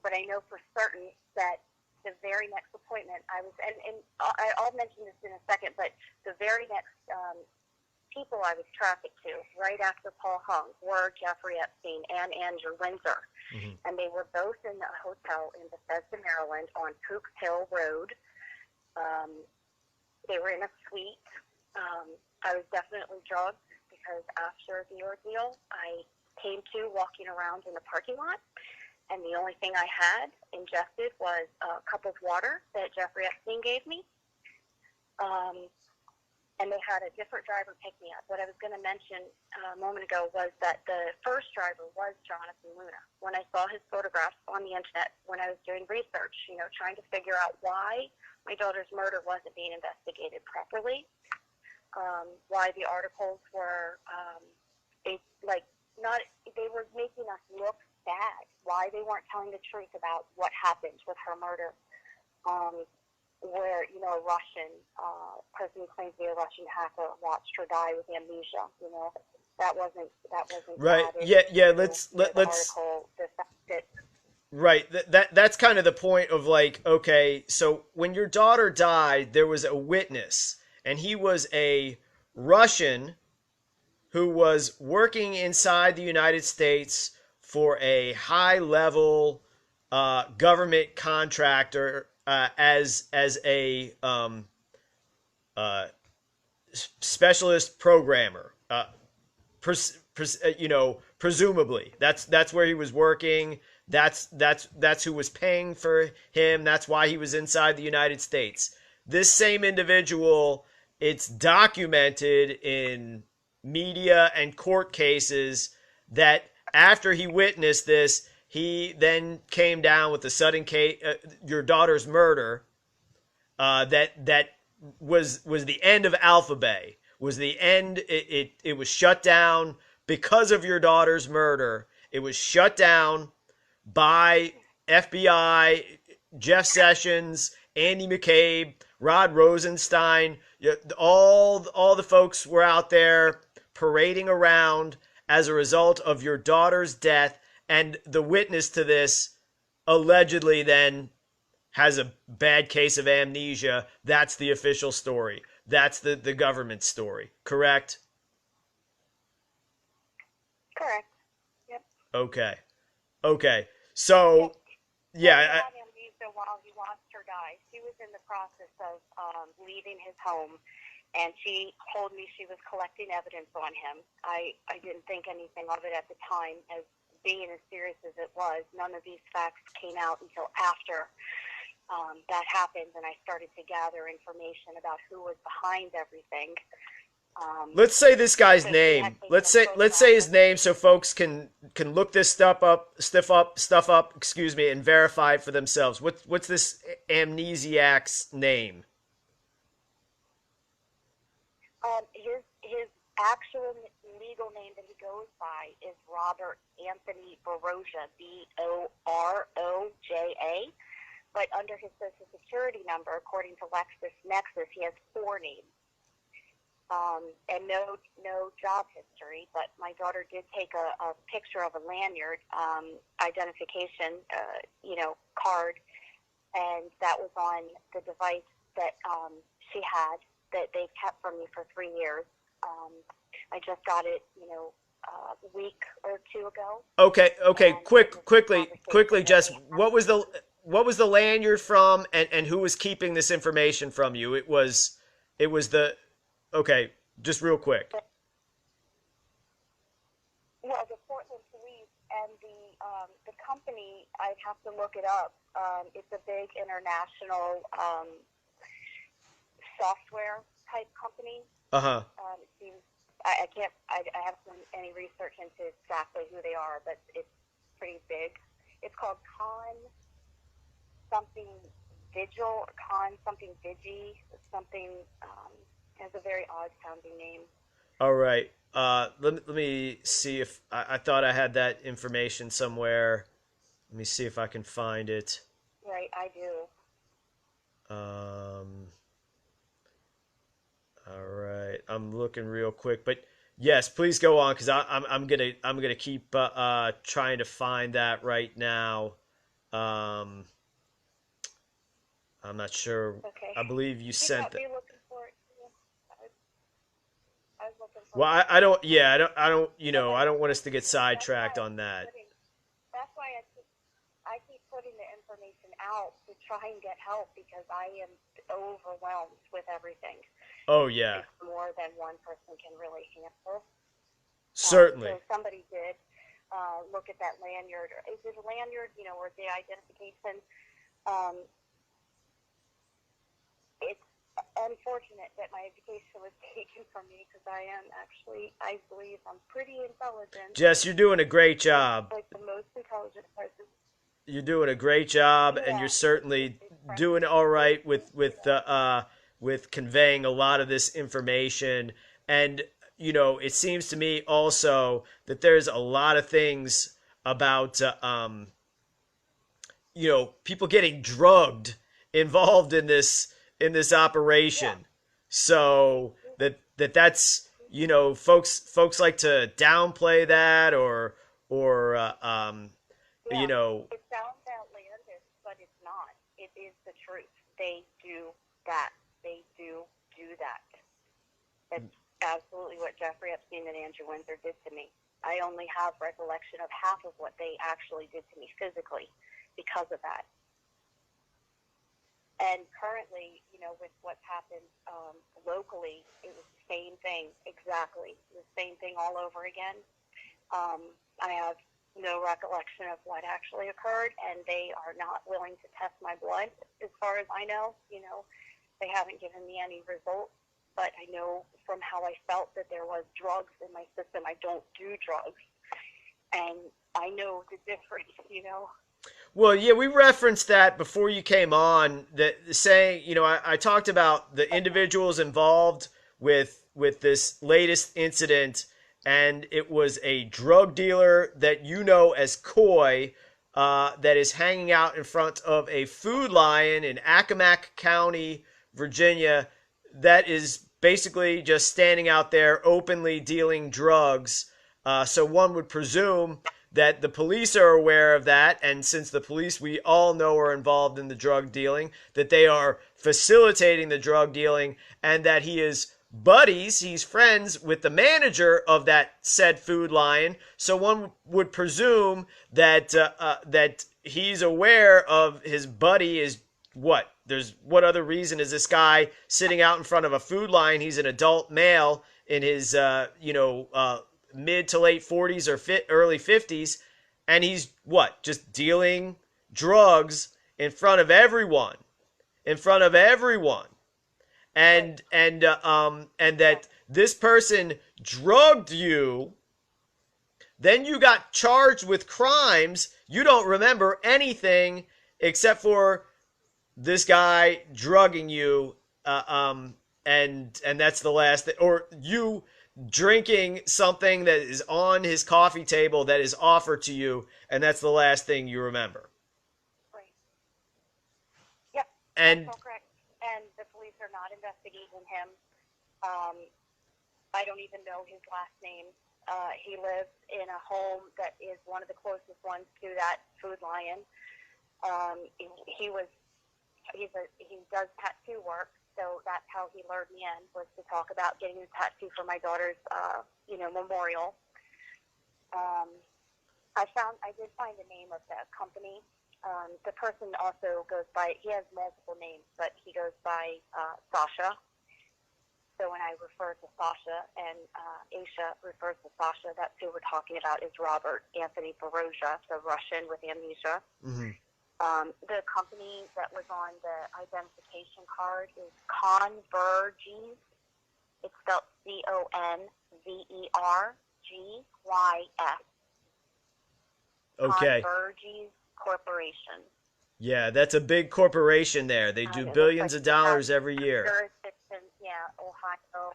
But I know for certain that the very next appointment I was, and I'll mention this in a second, but the very next people I was trafficked to right after Paul hung were Jeffrey Epstein and Andrew Windsor. And they were both in a hotel in Bethesda, Maryland on Pook Hill Road. They were in a suite. I was definitely drugged because after the ordeal, I came to walking around in the parking lot, and the only thing I had ingested was a cup of water that Jeffrey Epstein gave me. And they had a different driver pick me up. What I was going to mention a moment ago was that the first driver was Jonathan Luna. When I saw his photographs on the internet, when I was doing research, trying to figure out why my daughter's murder wasn't being investigated properly, why the articles were, they were making us look bad, why they weren't telling the truth about what happened with her murder. Where, a Russian person claims to be a Russian hacker watched her die with amnesia. That wasn't right. added Let's article, the fact that, right. That's kind of the point of okay, so when your daughter died, there was a witness, and he was a Russian who was working inside the United States for a high-level government contractor. As a specialist programmer, presumably that's where he was working. That's who was paying for him. That's why he was inside the United States. This same individual, it's documented in media and court cases that after he witnessed this, he then came down with the sudden case, your daughter's murder. That was the end of Alpha Bay. Was the end. It was shut down because of your daughter's murder. It was shut down by FBI, Jeff Sessions, Andy McCabe, Rod Rosenstein. All the folks were out there parading around as a result of your daughter's death. And the witness to this allegedly then has a bad case of amnesia. That's the official story. That's the government story. Correct? correct. Yep. Okay. So, yeah. He had amnesia while he watched her die. She was in the process of leaving his home, and she told me she was collecting evidence on him. I didn't think anything of it at the time as being as serious as it was. None of these facts came out until after that happened, and I started to gather information about who was behind everything. Let's say this guy's because he had name. taken Let's a say his photograph. name so folks can look this stuff up, excuse me, and verify it for themselves. What's this amnesiac's name? His actual legal name that he goes by is Robert Anthony Baroja, Boroja. But under his Social Security number, according to LexisNexis, he has 4 names. And no job history, but my daughter did take a picture of a lanyard identification, card, and that was on the device that she had that they've kept from me for 3 years. I just got it, a week or 2 ago. Okay. And Quickly, Jess. What was the lanyard from, and who was keeping this information from you? It was the. Okay, just real quick. Well, the Portland Police and the company, I'd have to look it up. It's a big international software type company. It seems I haven't done any research into exactly who they are, but it's pretty big. It's called Con something Vigil, Con something Vigi, something. Has a very odd sounding name. All right. Let me see if I thought I had that information somewhere. Let me see if I can find it. Right, I do. All right. I'm looking real quick, but yes, please go on because I'm gonna keep trying to find that right now. I'm not sure. Okay. I believe you sent that. Well, I don't. Yeah, I don't. I don't want us to get sidetracked on that. That's why I keep putting the information out to try and get help because I am overwhelmed with everything. Oh yeah. It's more than one person can really handle. Certainly. So somebody did look at that lanyard. Is it a lanyard? Or the identification? It's unfortunate that my education was taken from me because I believe I'm pretty intelligent. Jess, you're doing a great job. Like the most intelligent person. You're doing a great job, Yeah. and you're certainly doing all right with conveying a lot of this information. And it seems to me also that there's a lot of things about people getting drugged involved in this operation. Yeah. So that's folks like to downplay that or It sounds outlandish, but it's not. It is the truth. They do that. They do that. It's absolutely what Jeffrey Epstein and Andrew Windsor did to me. I only have recollection of half of what they actually did to me physically because of that. And currently, with what's happened locally, it was the same thing, exactly. The same thing all over again. I have no recollection of what actually occurred, and they are not willing to test my blood, as far as I know. They haven't given me any results, but I know from how I felt that there was drugs in my system. I don't do drugs, and I know the difference, Well, yeah, we referenced that before you came on, that saying, I talked about the individuals involved with this latest incident, and it was a drug dealer that as Coy, that is hanging out in front of a Food Lion in Accomack County, Virginia, that is basically just standing out there openly dealing drugs. So one would presume that the police are aware of that, and since the police we all know are involved in the drug dealing, that they are facilitating the drug dealing, and that he's friends with the manager of that said Food Lion. So one would presume that that he's aware of his buddy is what? What other reason is this guy sitting out in front of a Food Lion? He's an adult male in his mid to late 40s or early 50s, and he's just dealing drugs in front of everyone. and that this person drugged you. Then you got charged with crimes. You don't remember anything except for this guy drugging you, and that's the last thing, or you drinking something that is on his coffee table that is offered to you, and that's the last thing you remember. Right. Yep. And that's all correct. And the police are not investigating him. I don't even know his last name. He lives in a home that is one of the closest ones to that Food Lion. He does tattoo work, so that's how he lured me in, was to talk about getting a tattoo for my daughter's, memorial. I did find the name of the company. The person also goes by, he has multiple names, but he goes by Sasha. So when I refer to Sasha and Aisha refers to Sasha, that's who we're talking about, is Robert Anthony Baroja, the Russian with amnesia. mm-hmm. The company that was on the identification card is Convergys. It's spelled CONVERGYS. Okay. Convergys Corporation. Yeah, that's a big corporation there. They do billions of dollars every year. Jurisdiction, Ohio,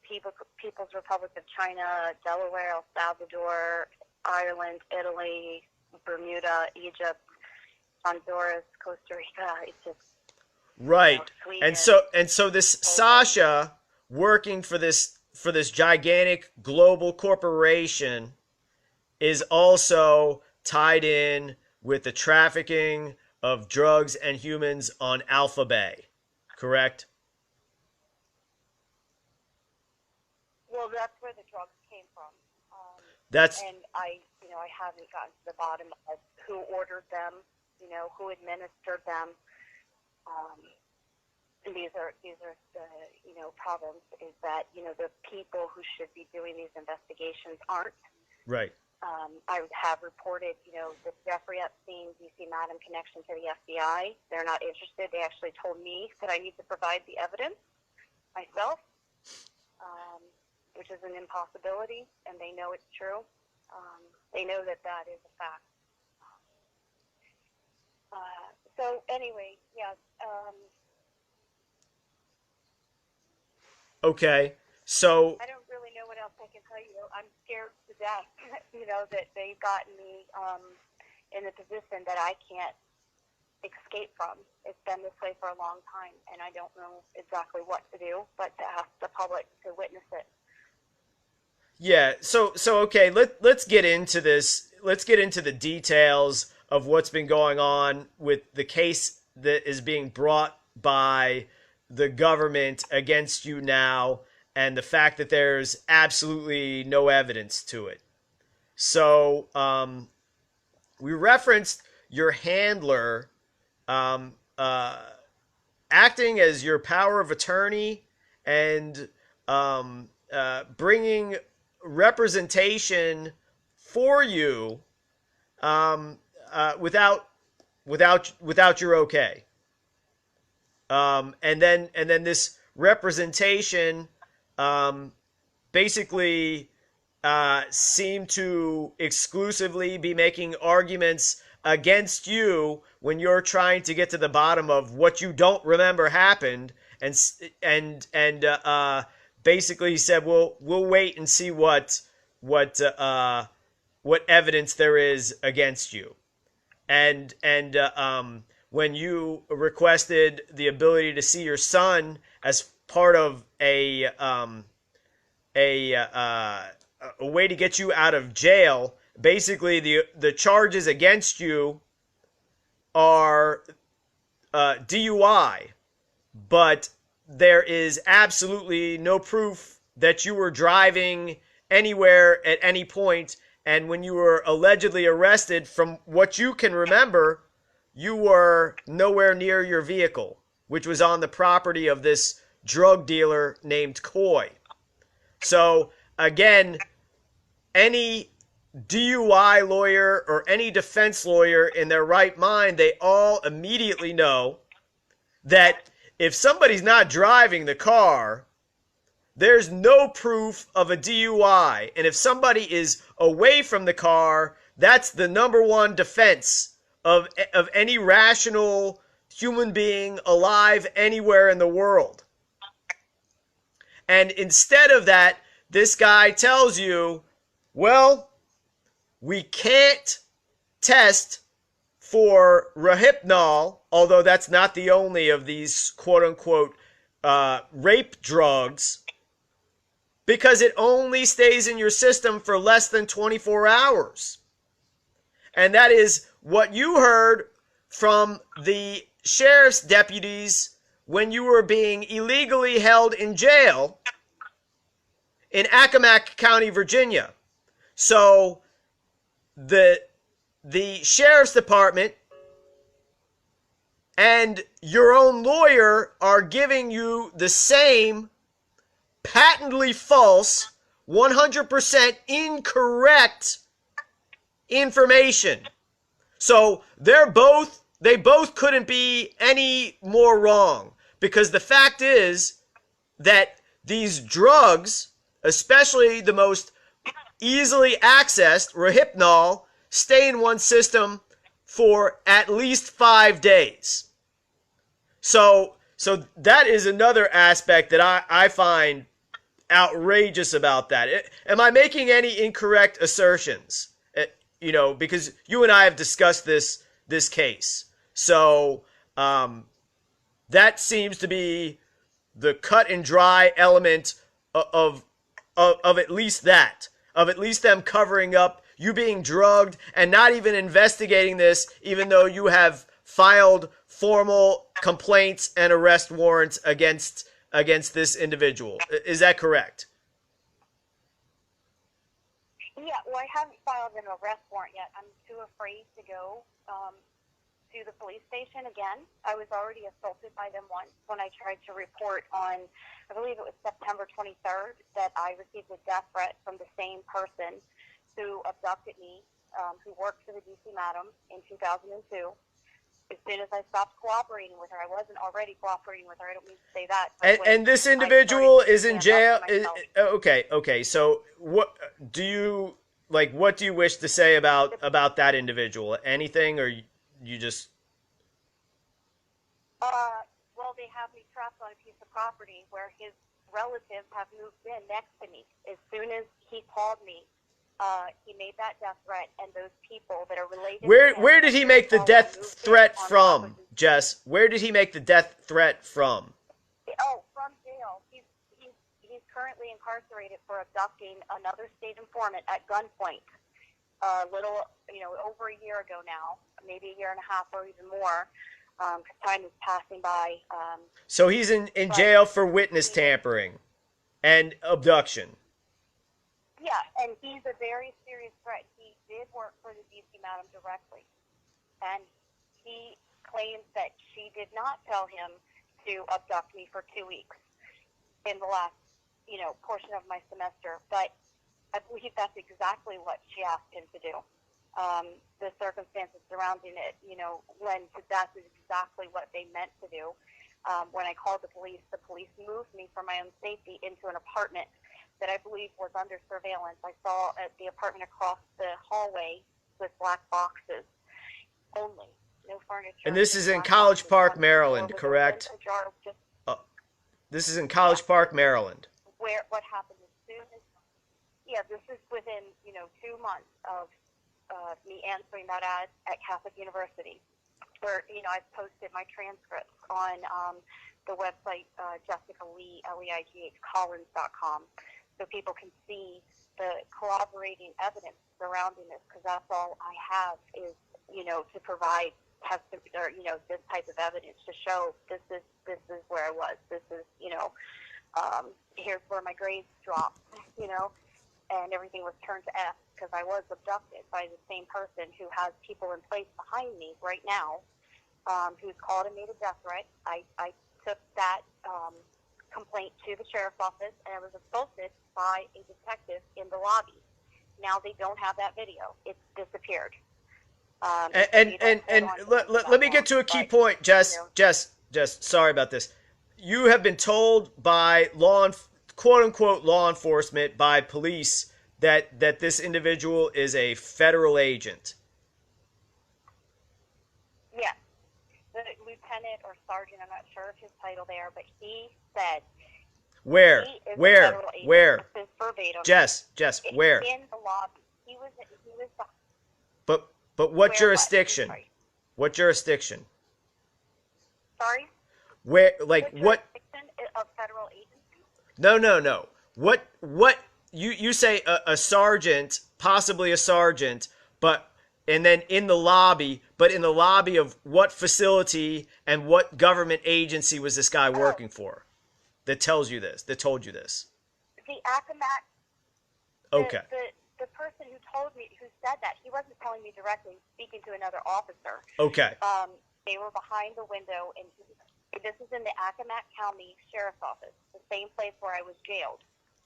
People's Republic of China, Delaware, El Salvador, Ireland, Italy, Bermuda, Egypt, Honduras, Costa Rica. It's just right. Sweden. And so this Sasha working for this gigantic global corporation is also tied in with the trafficking of drugs and humans on Alpha Bay, correct? Well, that's where the drugs came from. And I haven't gotten to the bottom of who ordered them, who administered them. These are the problems, is that the people who should be doing these investigations aren't. Right. I have reported, the Jeffrey Epstein, D.C. Madam connection to the FBI. They're not interested. They actually told me that I need to provide the evidence myself, which is an impossibility, and they know it's true. They know that is a fact. So anyway, yes. Okay. So I don't really know what else I can tell you. I'm scared to death, that they've gotten me in a position that I can't escape from. It's been this way for a long time, and I don't know exactly what to do, but to ask the public to witness it. yeah, so okay, let's get into this. Let's get into the details of what's been going on with the case that is being brought by the government against you now, and the fact that there's absolutely no evidence to it. So we referenced your handler acting as your power of attorney and bringing representation for you without your okay. And then this representation basically seem to exclusively be making arguments against you when you're trying to get to the bottom of what you don't remember happened, and basically said, well, we'll wait and see what evidence there is against you, and when you requested the ability to see your son as part of a way to get you out of jail, basically the charges against you are DUI, but there is absolutely no proof that you were driving anywhere at any point, and when you were allegedly arrested, from what you can remember, you were nowhere near your vehicle, which was on the property of this drug dealer named Coy. So, again, any DUI lawyer or any defense lawyer in their right mind, they all immediately know that if somebody's not driving the car, there's no proof of a DUI. And if somebody is away from the car, that's the number one defense of any rational human being alive anywhere in the world. And instead of that, this guy tells you, well, we can't test for Rohypnol, although that's not the only of these quote-unquote rape drugs, because it only stays in your system for less than 24 hours. And that is what you heard from the sheriff's deputies when you were being illegally held in jail in Accomack County, Virginia. So the sheriff's department and your own lawyer are giving you the same patently false, 100% incorrect information. So they both couldn't be any more wrong, because the fact is that these drugs, especially the most easily accessed, Rohypnol, stay in one's system for at least 5 days. So that is another aspect that I find outrageous about that. Am I making any incorrect assertions? Because you and I have discussed this case. So that seems to be the cut and dry element of at least that, of at least them covering up you being drugged and not even investigating this, even though you have filed formal complaints and arrest warrants against this individual. Is that correct? Yeah, well, I haven't filed an arrest warrant yet. I'm too afraid to go to the police station again. I was already assaulted by them once when I tried to report on, I believe it was September 23rd, that I received a death threat from the same person who abducted me, who worked for the DC Madam in 2002. As soon as I stopped cooperating with her, I wasn't already cooperating with her. I don't mean to say that. And this individual is in jail. Okay. So what do you wish to say about that individual? Anything, or you just? Well, they have me trapped on a piece of property where his relatives have moved in next to me. As soon as he called me, he made that death threat, and those people that are related. Where did he make the death threat from, Jess? Where did he make the death threat from? Oh, from jail. He's currently incarcerated for abducting another state informant at gunpoint. Over a year ago now, maybe a year and a half or even more. Because time is passing by. So he's in jail for witness tampering and abduction. Yeah, and he's a very serious threat. He did work for the DC Madam directly, and he claims that she did not tell him to abduct me for 2 weeks in the last, portion of my semester. But I believe that's exactly what she asked him to do. The circumstances surrounding it, lend to that is exactly what they meant to do. When I called the police moved me for my own safety into an apartment that I believe was under surveillance. I saw at the apartment across the hallway with black boxes only, no furniture. And this is in College Park, Maryland, correct? This is in College Park, Maryland. What happened as soon as, this is within, 2 months of me answering that ad at Catholic University, where, I've posted my transcripts on the website, Jessica Lee, LEIGH, so people can see the corroborating evidence surrounding this, because that's all I have is, to provide this type of evidence to show this is where I was. This is, here's where my grades dropped, and everything was turned to F because I was abducted by the same person who has people in place behind me right now, who's called and made a death threat. I took that complaint to the sheriff's office, and I was assaulted by a detective in the lobby. Now they don't have that video. It's disappeared. And let me get to a key point, Jess. Sorry about this. you have been told by quote unquote law enforcement, by police, that this individual is a federal agent. Yes, the lieutenant or sergeant, I'm not sure of his title there, but he said Where? he is a Where? federal agent. Where? This is verbatim. Jess, where? In the lobby. He was But what where jurisdiction? Sorry. What jurisdiction? Sorry? Where? Like what? Jurisdiction of federal agency? No. What? You say a sergeant, possibly a sergeant, but and then in the lobby, but in the lobby of what facility and what government agency was this guy working for? That tells you this. That told you this. The Accomack. Okay. The person who told me, who said that, he wasn't telling me directly, speaking to another officer. Okay. They were behind the window, and this is in the Accomack County Sheriff's Office, the same place where I was jailed.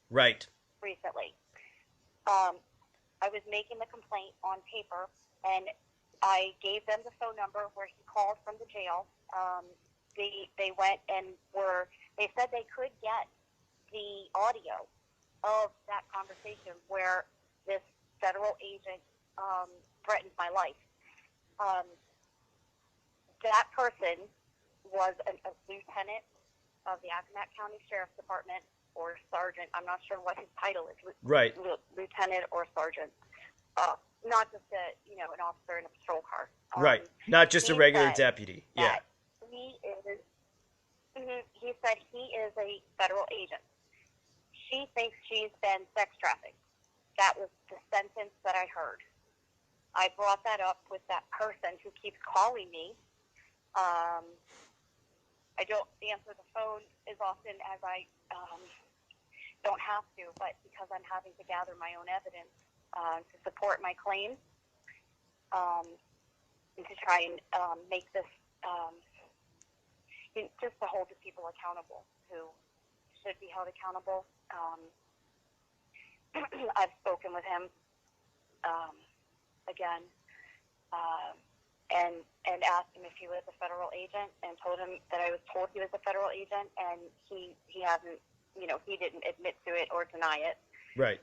Right. Recently. I was making the complaint on paper, and I gave them the phone number where he called from the jail. They went and they said they could get the audio of that conversation where this federal agent threatened my life. That person was a lieutenant of the Accomack County Sheriff's Department, or sergeant. I'm not sure what his title is. Right. Lieutenant or sergeant. Not just an officer in a patrol car. Right. Not just a regular deputy. Yeah. He said he is a federal agent. She thinks she's been sex trafficked. That was the sentence that I heard. I brought that up with that person who keeps calling me. I don't answer the phone as often as I don't have to, but because I'm having to gather my own evidence to support my claim, and to try and make this, just to hold the people accountable who should be held accountable. I've spoken with him again and asked him if he was a federal agent, and told him that I was told he was a federal agent, and he hasn't, he didn't admit to it or deny it. Right.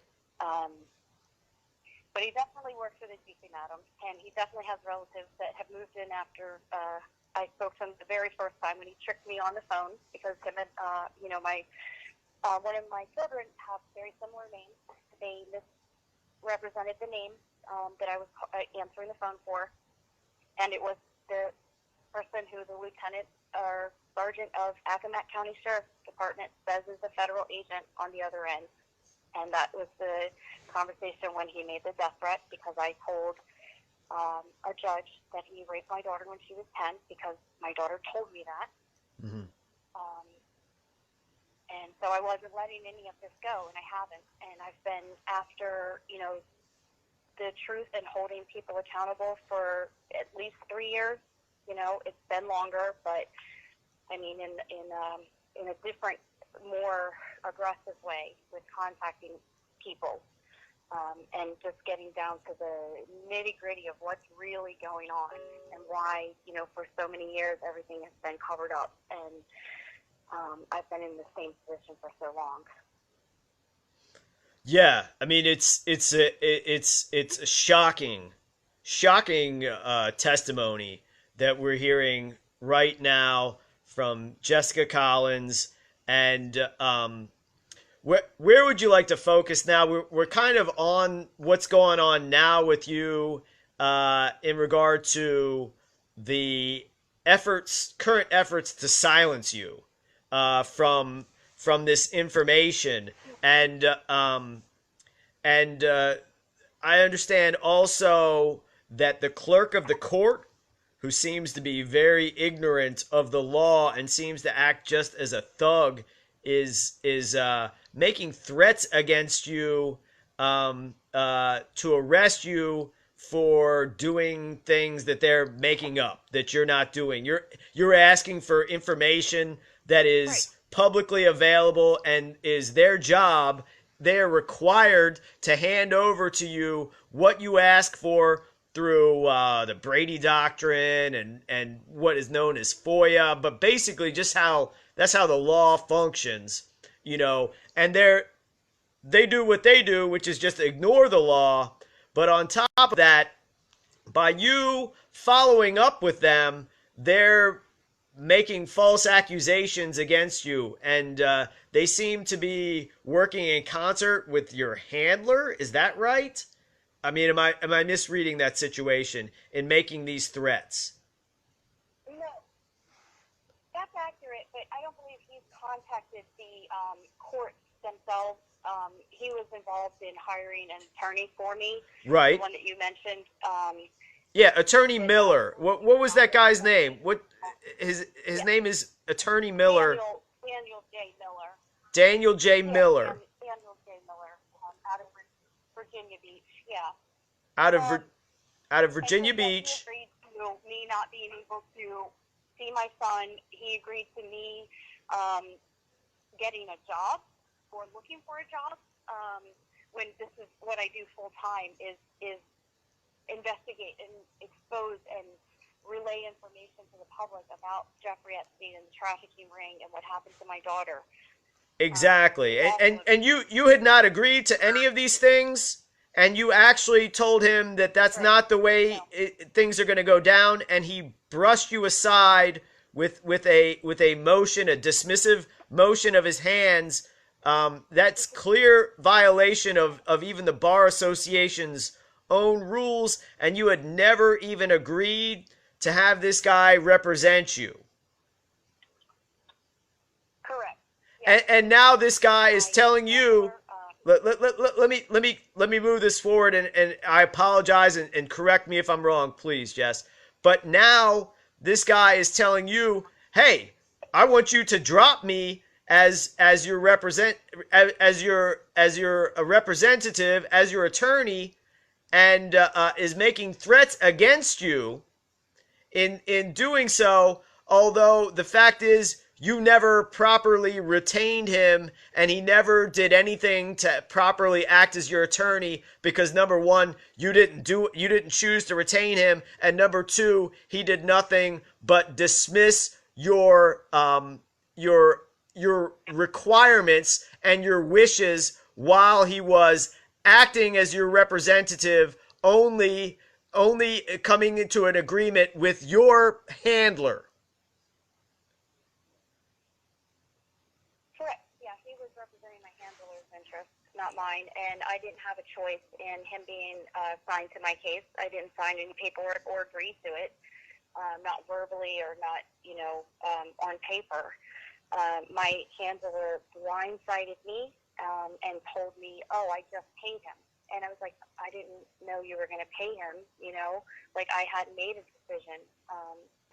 But he definitely works with a DC madam, and he definitely has relatives that have moved in after I spoke to him the very first time when he tricked me on the phone, because him and one of my children have very similar names. They misrepresented the name that I was answering the phone for, and it was the person who the lieutenant or sergeant of Accomack County Sheriff's Department says is a federal agent on the other end. And that was the conversation when he made the death threat, because I told a judge that he raped my daughter when she was 10, because my daughter told me that. Mm-hmm. And so I wasn't letting any of this go, and I haven't. And I've been after, the truth and holding people accountable for at least 3 years. It's been longer, but I mean, in a different, more aggressive way, with contacting people and just getting down to the nitty-gritty of what's really going on, and why, for so many years everything has been covered up, and I've been in the same position for so long. Yeah, I mean it's a shocking testimony that we're hearing right now from Jessica Collins. And where would you like to focus now? We're kind of on what's going on now with you in regard to the current efforts to silence you from this information. And I understand also that the clerk of the court, who seems to be very ignorant of the law and seems to act just as a thug, is making threats against you to arrest you for doing things that they're making up, that you're not doing. You're asking for information that is right. publicly available, and is their job. They're required to hand over to you what you ask for through the Brady Doctrine and what is known as FOIA, but basically just how That's how the law functions, you know. And they do what they do, which is just ignore the law. But on top of that, by you following up with them, they're making false accusations against you, and they seem to be working in concert with your handler. Is that right? I mean, am I misreading that situation in making these threats? No, that's accurate, but I don't believe he's contacted the courts themselves. He was involved in hiring an attorney for me, Right. the one that you mentioned. Yeah, Attorney Miller. What was that guy's name? What his name is Attorney Miller. Daniel J. Miller. Daniel J. Miller. Daniel J. Miller, out of Virginia Beach. Yeah. Out of Virginia Beach. He agreed to me not being able to see my son. He agreed to me getting a job or looking for a job. When this is what I do full time is investigate and expose and relay information to the public about Jeffrey Epstein and the trafficking ring and what happened to my daughter. Exactly. And you had not agreed to any of these things, and you actually told him that that's not the way things are going to go down, and he brushed you aside with a motion, a dismissive motion of his hands. That's clear violation of even the Bar Association's own rules, and you had never even agreed to have this guy represent you. Correct. Yes. And now this guy is telling you, let me move this forward, and I apologize, and correct me if I'm wrong, please, Jess. But now this guy is telling you, hey, I want you to drop me as your representative, as your attorney, and is making threats against you. In doing so, although the fact is you never properly retained him, and he never did anything to properly act as your attorney, because number one, you didn't choose to retain him, and number two, he did nothing but dismiss your requirements and your wishes while he was acting as your representative, only coming into an agreement with your handler. Correct. Yeah, he was representing my handler's interests, not mine, and I didn't have a choice in him being signed to my case. I didn't sign any paperwork or agree to it, not verbally or not, on paper. My handler blindsided me and told me, "Oh, I just paid him." And I was like, I didn't know you were going to pay him, like I hadn't made a decision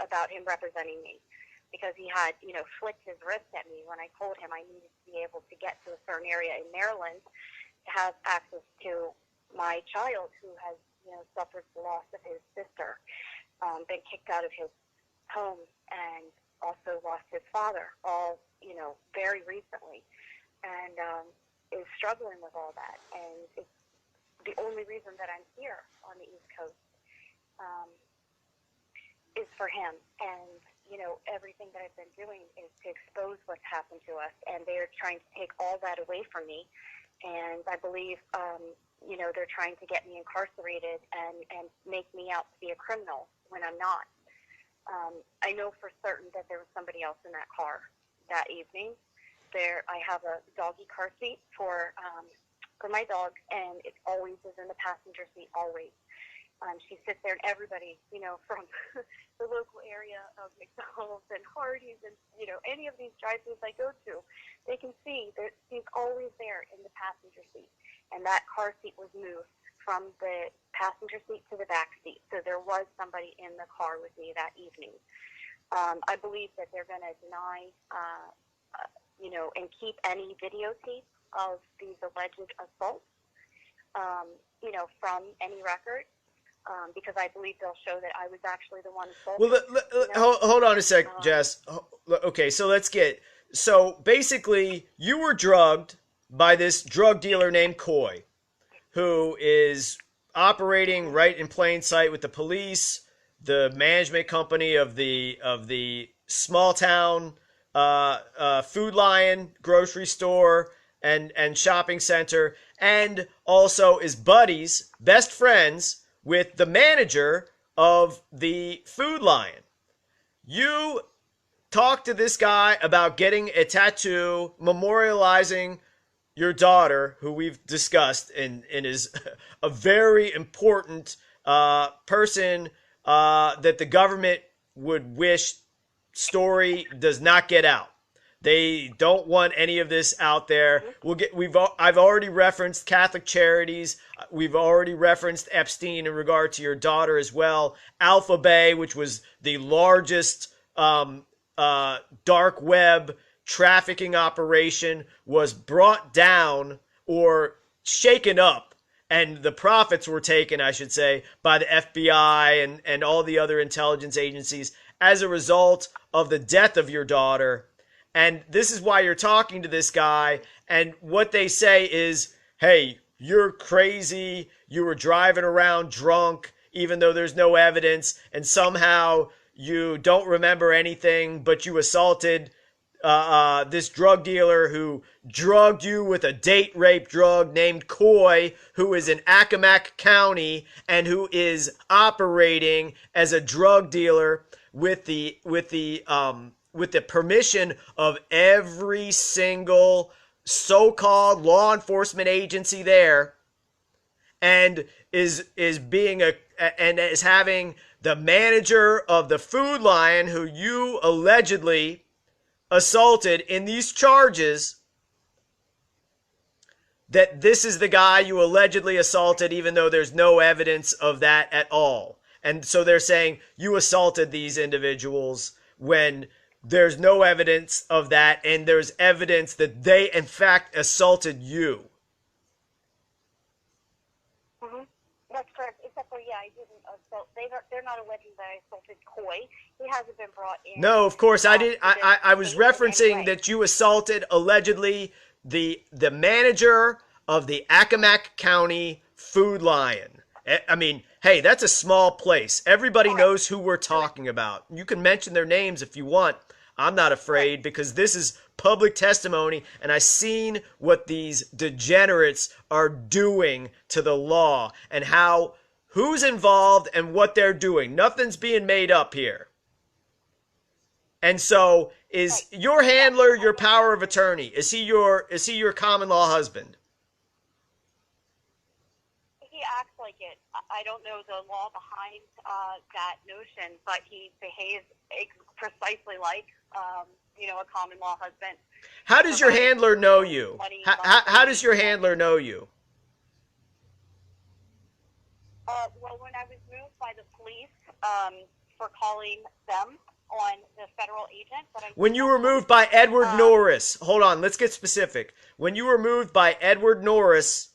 about him representing me, because he had, flicked his wrist at me when I told him I needed to be able to get to a certain area in Maryland to have access to my child who has, suffered the loss of his sister, been kicked out of his home, and also lost his father, all, very recently, and is struggling with all that. And it's the only reason that I'm here on the East Coast is for him. And, everything that I've been doing is to expose what's happened to us. And they're trying to take all that away from me. And I believe, they're trying to get me incarcerated and make me out to be a criminal when I'm not. I know for certain that there was somebody else in that car that evening. I have a doggy car seat for my dog, and it always is in the passenger seat, always. She sits there, and everybody, from the local area of McDonald's and Hardee's and, any of these drive-thrus I go to, they can see that she's always there in the passenger seat. And that car seat was moved from the passenger seat to the back seat. So there was somebody in the car with me that evening. I believe that they're going to deny, and keep any videotape of these alleged assaults, from any record, because I believe they'll show that I was actually the one assaulted. Well, hold on a sec, Jess. Okay, so basically you were drugged by this drug dealer named Coy, who is operating right in plain sight with the police, the management company of the small town Food Lion grocery store and shopping center, and also is buddies, best friends with the manager of the Food Lion. You talk to this guy about getting a tattoo memorializing your daughter, who we've discussed and is a very important person that the government would wish story does not get out. They don't want any of this out there. I've already referenced Catholic Charities. We've already referenced Epstein in regard to your daughter as well. Alpha Bay, which was the largest dark web trafficking operation, was brought down or shaken up, and the profits were taken, I should say, by the FBI and all the other intelligence agencies as a result of the death of your daughter. And this is why you're talking to this guy, and what they say is, hey, you're crazy, you were driving around drunk, even though there's no evidence, and somehow you don't remember anything, but you assaulted this drug dealer who drugged you with a date rape drug named Coy, who is in Accomack County and who is operating as a drug dealer with the permission of every single so-called law enforcement agency there, and is having the manager of the Food Lion, who you allegedly assaulted in these charges, that this is the guy you allegedly assaulted, even though there's no evidence of that at all. And so they're saying you assaulted these individuals when there's no evidence of that, and there's evidence that they, in fact, assaulted you. Mm-hmm. That's correct. Except for, I didn't assault. They're not alleging that I assaulted Coy. He hasn't been brought in. No, of course I did. I was referencing that you assaulted allegedly the manager of the Accomack County Food Lion. I mean, hey, that's a small place. Everybody knows who we're talking about. You can mention their names if you want. I'm not afraid, because this is public testimony, and I've seen what these degenerates are doing to the law and who's involved and what they're doing. Nothing's being made up here. And so, is your handler your power of attorney? Is he your common law husband? He acts like it. I don't know the law behind that notion, but he behaves precisely like a common law husband. How does your handler know you? How does your handler know you? Well, when I was moved by the police for calling them on the federal agent. When you were moved by Edward Norris, hold on, let's get specific. When you were moved by Edward Norris,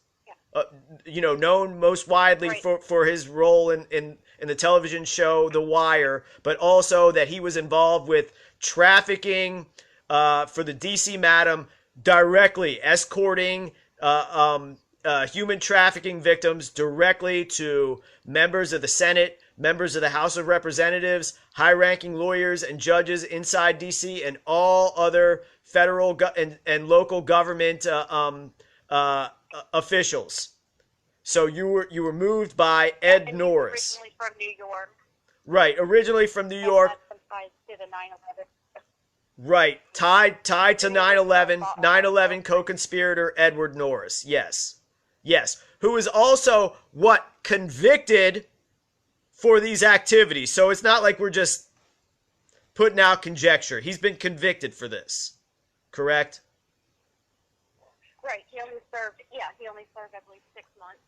known most widely for his role in the television show The Wire, but also that he was involved with trafficking for the DC Madam, directly escorting human trafficking victims directly to members of the Senate, members of the House of Representatives, high-ranking lawyers and judges inside DC, and all other federal and local government officials. So you were moved by Ed Norris. Originally from New York. Right, originally from New York. Some ties to the 9/11. Right, tied to 9/11, 9/11 co-conspirator Edward Norris. Yes, who is also convicted for these activities. So it's not like we're just putting out conjecture. He's been convicted for this, correct? Right. He only served, I believe, 6 months.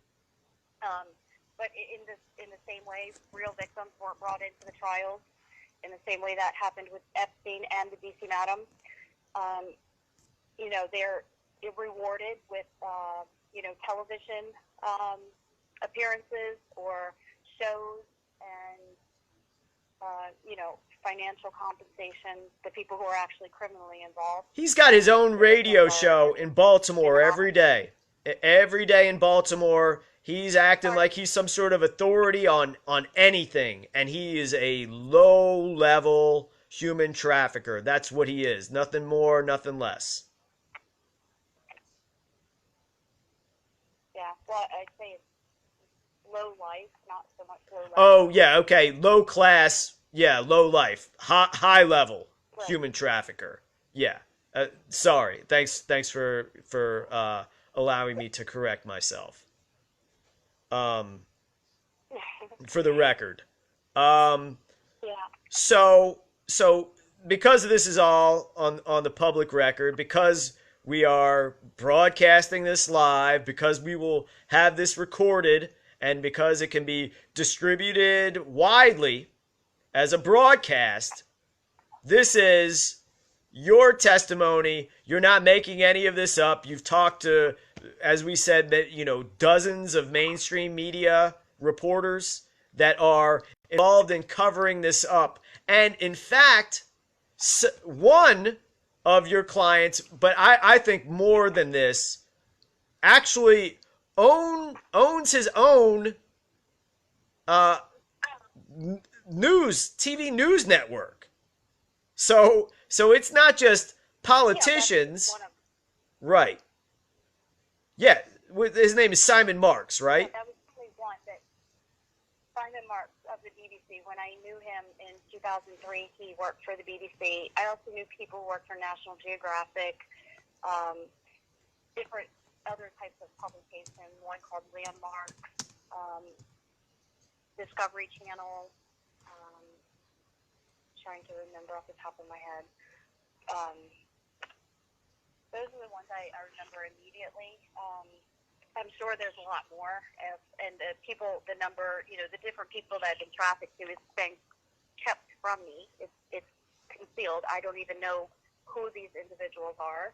But in the same way, real victims weren't brought into the trials. In the same way that happened with Epstein and the DC Madam, they're rewarded with television appearances or shows and financial compensation. The people who are actually criminally involved. He's got his own radio show in Baltimore every day. Every day in Baltimore, he's acting like he's some sort of authority on anything, and he is a low-level human trafficker. That's what he is. Nothing more, nothing less. Yeah, well, I'd say it's low life, not so much low life. Oh, yeah, okay. Low class, yeah, low life. High level Right. human trafficker. Yeah. Sorry. Thanks for allowing me to correct myself. For the record. Yeah. So because this is all on the public record, because we are broadcasting this live, because we will have this recorded, and because it can be distributed widely as a broadcast, this is your testimony. You're not making any of this up. You've talked to, as we said, that dozens of mainstream media reporters that are involved in covering this up. And in fact, one of your clients, but I think more than this, actually owns his own TV news network. So it's not just politicians, right? Yeah, his name is Simon Marks, right? Yeah, that was only one. That Simon Marks of the BBC. When I knew him in 2003, he worked for the BBC. I also knew people who worked for National Geographic, different other types of publications. One called Landmarks, Discovery Channel. Trying to remember off the top of my head. Those are the ones I remember immediately. I'm sure there's a lot more, and the number, the different people that have been trafficked to is being kept from me. It's concealed. I don't even know who these individuals are.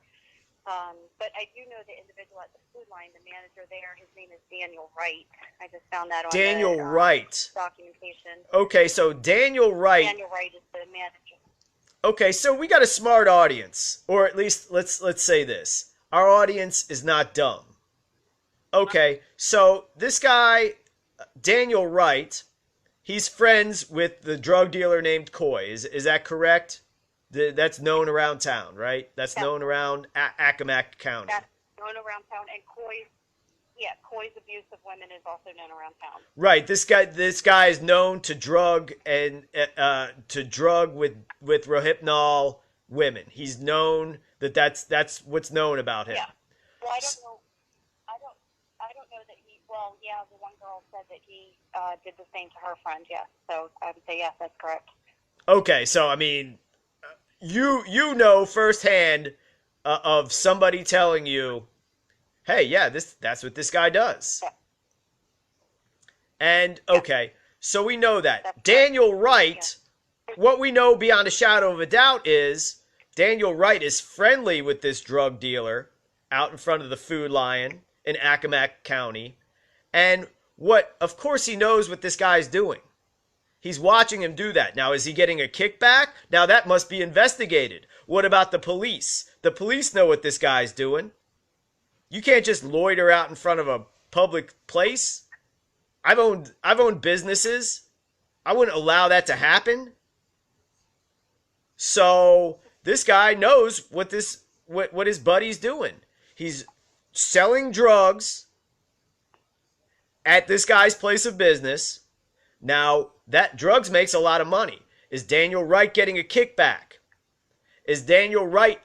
But I do know the individual at the food line, the manager there. His name is Daniel Wright. I just found that on Daniel the Wright documentation. Okay, so Daniel Wright. Daniel Wright is the manager. Okay, so we got a smart audience, or at least let's say this: our audience is not dumb. Okay, so this guy, Daniel Wright, he's friends with the drug dealer named Coy. Is that correct? That's known around town, right? That's known around Accomack County. That's known around town, and Coy's abuse of women is also known around town. Right. This guy is known to drug with Rohypnol women. He's known that's what's known about him. Yeah. Well, I don't know that he. Well, yeah, the one girl said that he did the same to her friend. Yes. So I would say yes, that's correct. Okay, so I mean, you know firsthand of somebody telling you, hey, yeah, that's what this guy does. Yeah. And okay, so we know that. Daniel Wright, what we know beyond a shadow of a doubt is Daniel Wright is friendly with this drug dealer out in front of the Food Lion in Accomack County. And of course he knows what this guy's doing. He's watching him do that. Now, is he getting a kickback? Now, that must be investigated. What about the police? The police know what this guy's doing. You can't just loiter out in front of a public place. I've owned businesses. I wouldn't allow that to happen. So this guy knows what his buddy's doing. He's selling drugs at this guy's place of business. Now, that drugs makes a lot of money. Is Daniel Wright getting a kickback? Is Daniel Wright,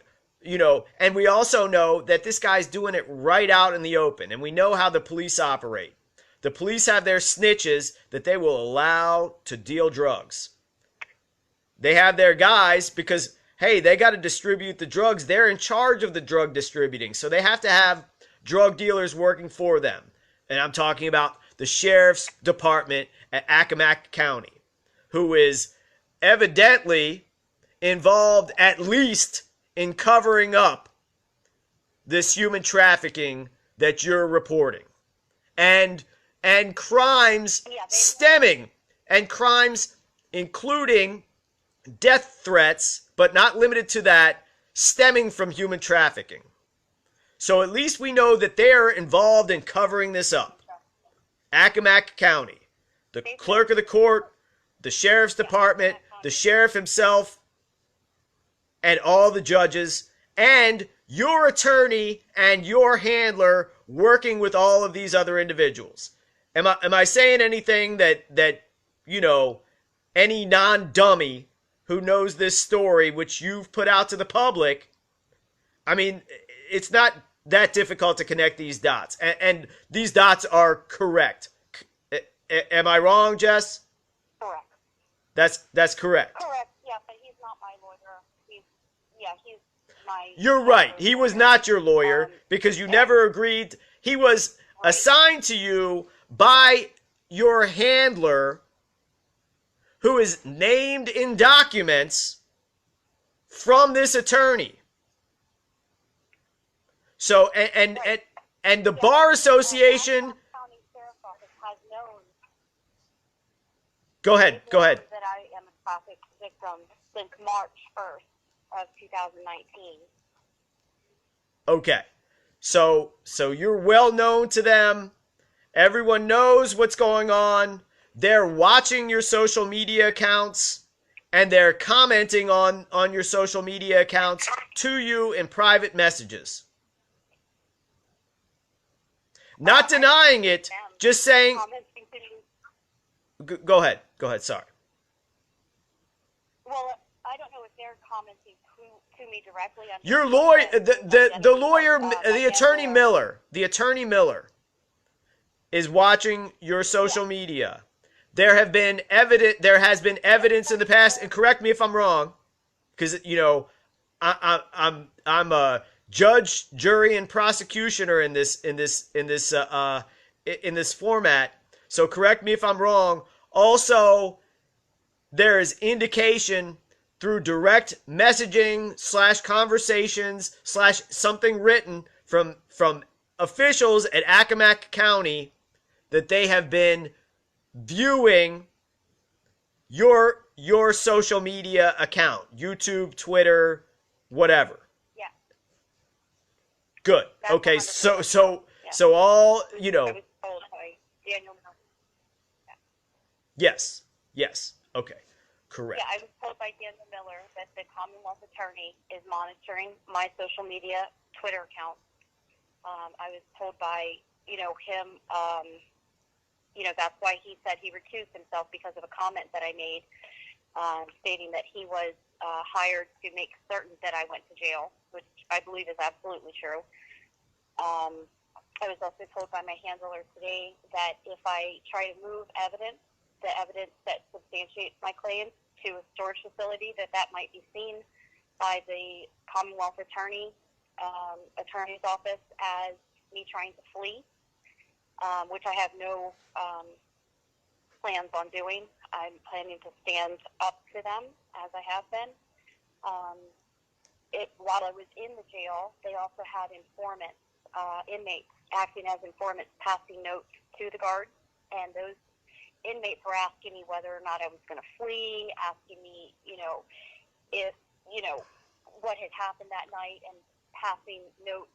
and we also know that this guy's doing it right out in the open. And we know how the police operate. The police have their snitches that they will allow to deal drugs. They have their guys because, hey, they got to distribute the drugs. They're in charge of the drug distributing. So they have to have drug dealers working for them. And I'm talking about the sheriff's department at Accomack County, who is evidently involved at least in covering up this human trafficking that you're reporting. And crimes crimes including death threats, but not limited to that, stemming from human trafficking. So at least we know that they're involved in covering this up. Accomack County, the clerk of the court, the sheriff's department, the sheriff himself, and all the judges and your attorney and your handler working with all of these other individuals. Am I saying anything that you know, any non-dummy who knows this story, which you've put out to the public, I mean, it's not that difficult to connect these dots. And these dots are correct. Am I wrong, Jess? Correct. That's correct. Correct. Yeah, but he's not my lawyer. He's my. You're right. He was not your lawyer because you never agreed. He was assigned to you by your handler, who is named in documents from this attorney. So and the Bar Association. County Sheriff's Office has known. Go ahead. That I am a traffic victim since March 1st of 2019. Okay. So you're well known to them. Everyone knows what's going on. They're watching your social media accounts and they're commenting on your social media accounts to you in private messages. Not denying it, just saying. Go ahead. Sorry. Well, I don't know if they're commenting to me directly. Your lawyer, the lawyer, the attorney Miller, is watching your social media. There has been evidence in the past, and correct me if I'm wrong, because you know, I'm a judge, jury, and prosecutioner in this format. So correct me if I'm wrong. Also, there is indication through direct messaging / conversations / something written from officials at Accomack County that they have been viewing your social media account, YouTube, Twitter, whatever. Yeah. Good. That's okay. 100%. So all, you know. I was told by Daniel. Yes. Okay. Correct. Yeah, I was told by Daniel Miller that the Commonwealth Attorney is monitoring my social media Twitter account. I was told by, him, that's why he said he recused himself because of a comment that I made stating that he was hired to make certain that I went to jail, which I believe is absolutely true. I was also told by my handler today that if I try to move evidence, the evidence that substantiates my claims to a storage facility, that might be seen by the Commonwealth Attorney's office as me trying to flee, which I have no plans on doing. I'm planning to stand up to them as I have been. While I was in the jail, they also had informants, inmates acting as informants, passing notes to the guards, and those inmates were asking me whether or not I was going to flee, asking me, if, what had happened that night, and passing notes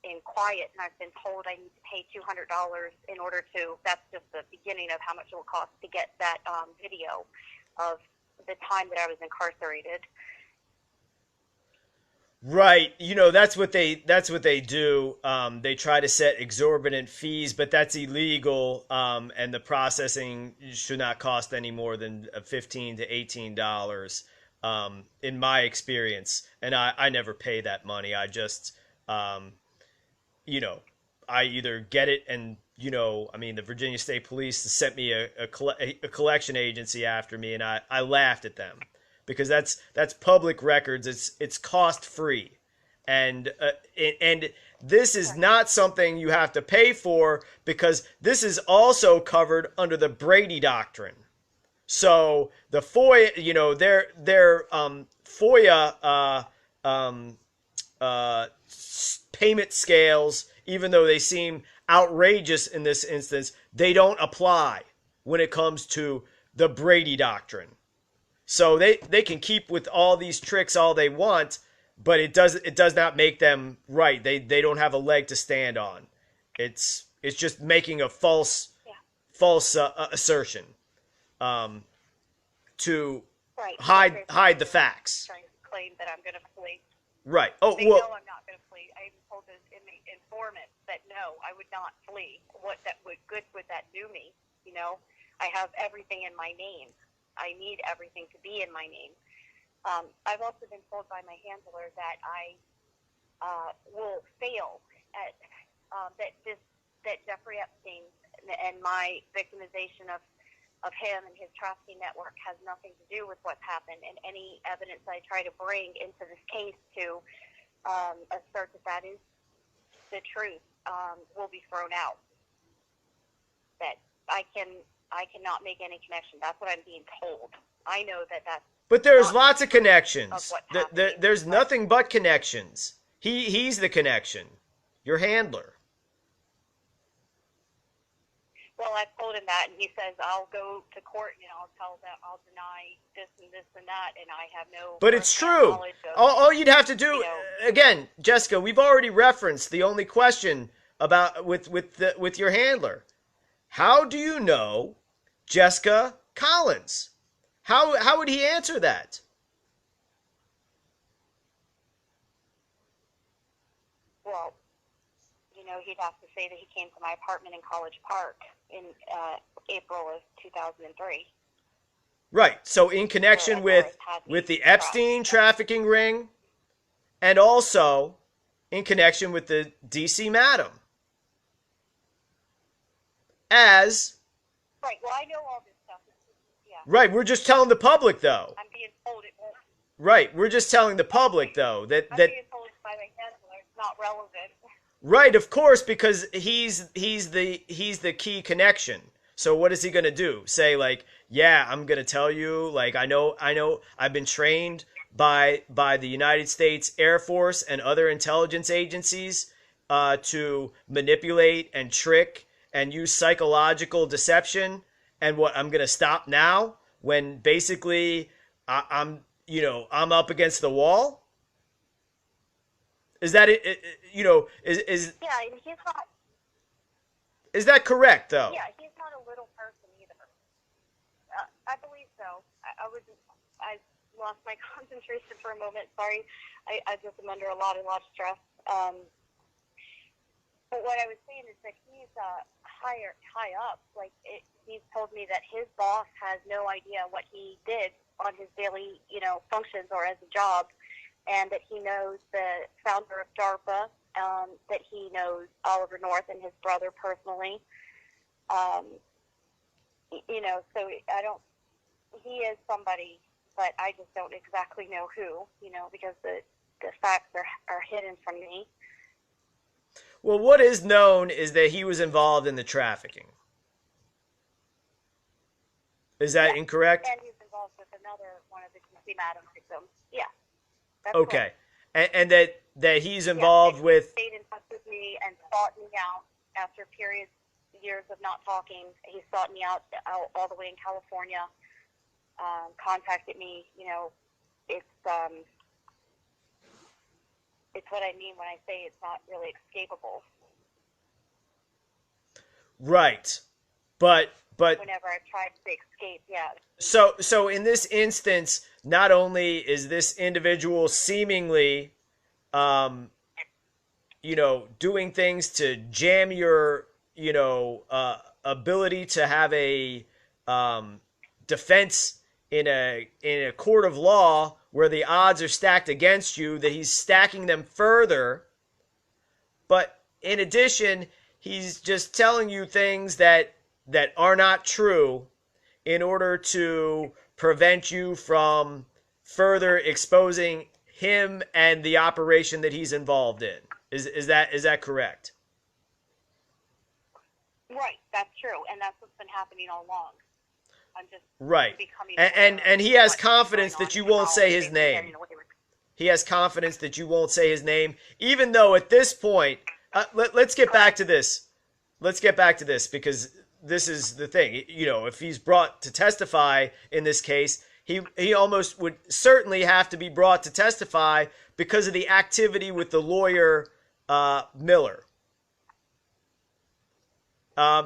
in quiet. And I've been told I need to pay $200 in order to, that's just the beginning of how much it will cost to get that video of the time that I was incarcerated. Right. That's what they do. They try to set exorbitant fees, but that's illegal. And the processing should not cost any more than $15 to $18, in my experience. And I never pay that money. I just, I either get it and, the Virginia State Police sent me a collection agency after me, and I laughed at them. Because that's public records. It's cost free, and this is not something you have to pay for because this is also covered under the Brady Doctrine. So the FOIA, their FOIA payment scales, even though they seem outrageous in this instance, they don't apply when it comes to the Brady Doctrine. So they can keep with all these tricks all they want, but it does not make them right. They don't have a leg to stand on. It's just making a false assertion to hide the facts. Trying to claim that I'm going to flee. Right. Oh, They well. know I'm not going to flee. I even told those informants that no, I would not flee. What good would that do me? You know, I have everything in my name. I need everything to be in my name. I've also been told by my handler that I will fail at that Jeffrey Epstein and my victimization of him and his trafficking network has nothing to do with what's happened, and any evidence I try to bring into this case to assert that is the truth will be thrown out. That I cannot make any connection. That's what I'm being told. I know that that's. But there's lots of connections. Of There's nothing but connections. He's the connection. Your handler. Well, I've told him that, and he says I'll go to court and I'll tell them I'll deny this and this and that, and I have no. But it's true. All you'd have to do, again, Jessica, we've already referenced the only question about with your handler. How do you know Jessica Collins? How would he answer that? Well, he'd have to say that he came to my apartment in College Park in April of 2003. Right. So in connection with the Epstein trafficking ring, and also in connection with the DC Madam. Right. Well, I know all this stuff. Yeah. Right. We're just telling the public, though. I'm being told it won't. Right. We're just telling the public, though, that I'm being told by my handler it's not relevant. Right, of course, because he's the key connection. So what is he going to do? Say like, yeah, I'm going to tell you, like, I know I've been trained by the United States Air Force and other intelligence agencies to manipulate and trick and use psychological deception, and what I'm going to stop now when basically I'm up against the wall? Is that it? Is yeah? He's not. Is that correct, though? Yeah, he's not a little person either. I believe so. I lost my concentration for a moment. Sorry, I just am under a lot of stress. But what I was saying is that he's high up. Like he's told me that his boss has no idea what he did on his daily, functions or as a job. And that he knows the founder of DARPA, that he knows Oliver North and his brother personally. So I don't. He is somebody, but I just don't exactly know who. Because the facts are hidden from me. Well, what is known is that he was involved in the trafficking. Is that incorrect? And he's involved with another one of the DC Madam victims. Yeah. Okay, and that he's involved with. He stayed in touch with me and sought me out after years of not talking. He sought me out all the way in California. Contacted me. It's what I mean when I say it's not really escapable. Right, but whenever I've tried to escape, yeah. So in this instance, not only is this individual seemingly, doing things to jam your, ability to have a defense in a court of law where the odds are stacked against you, that he's stacking them further. But in addition, he's just telling you things that are not true in order to prevent you from further exposing him and the operation that he's involved in. Is that correct? Right, that's true, and that's what's been happening all along. I'm just right, becoming and he has confidence that you won't say his name. He has confidence that you won't say his name, even though at this point, let's get back to this. Let's get back to this, because this is the thing. If he's brought to testify in this case, he almost would certainly have to be brought to testify because of the activity with the lawyer Miller.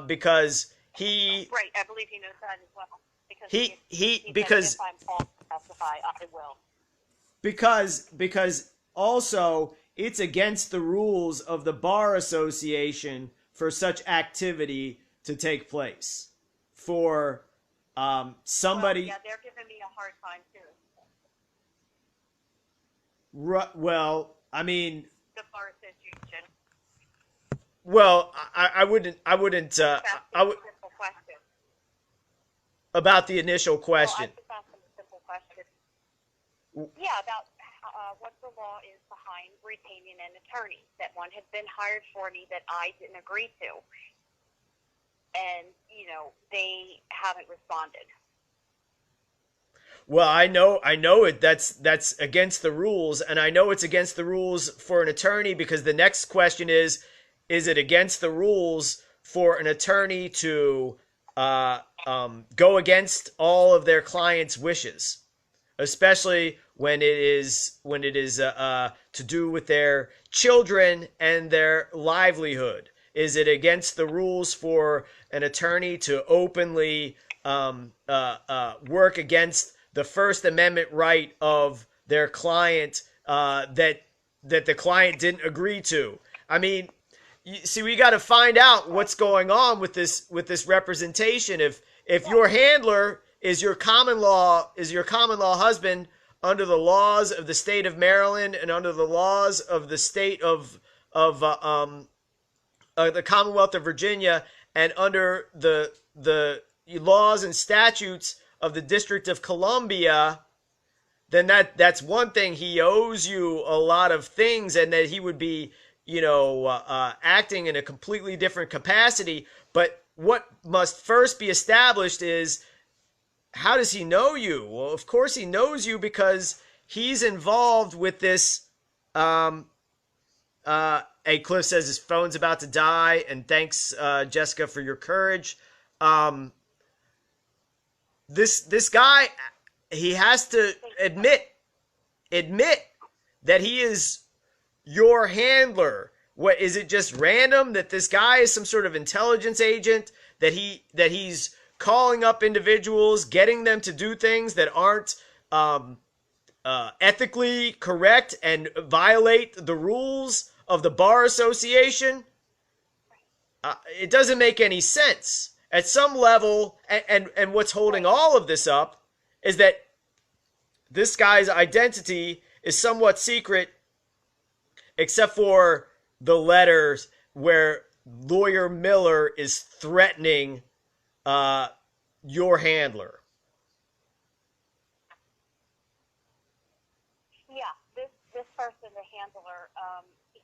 Because he right, I believe he knows that as well. Because he because if I'm called to testify, I will. because also it's against the rules of the bar association for such activity to take place. For somebody, Well, yeah, they're giving me a hard time too. well, I mean, The bar association. well, I wouldn't, I would Simple question. about the initial Well, question. I just asked them a simple question. Yeah, about what the law is behind retaining an attorney. That one had been hired for me that I didn't agree to, and they haven't responded. Well, I know it. That's against the rules, and I know it's against the rules for an attorney because the next question is it against the rules for an attorney to go against all of their clients' wishes, especially when it is to do with their children and their livelihood? Is it against the rules for an attorney to openly work against the First Amendment right of their client that the client didn't agree to? I mean, see, we got to find out what's going on with this representation. If your handler is your common law husband under the laws of the state of Maryland and under the laws of the state of the Commonwealth of Virginia and under the laws and statutes of the District of Columbia, then that's one thing. He owes you a lot of things, and that he would be, acting in a completely different capacity. But what must first be established is, how does he know you? Well, of course he knows you because he's involved with this. Hey, Cliff says his phone's about to die, and thanks, Jessica, for your courage. This guy, he has to admit that he is your handler. What is it? Just random that this guy is some sort of intelligence agent, that he's calling up individuals, getting them to do things that aren't ethically correct and violate the rules of the bar association? It doesn't make any sense. At some level, and what's holding all of this up is that this guy's identity is somewhat secret, except for the letters where lawyer Miller is threatening your handler. Yeah, this person, the handler,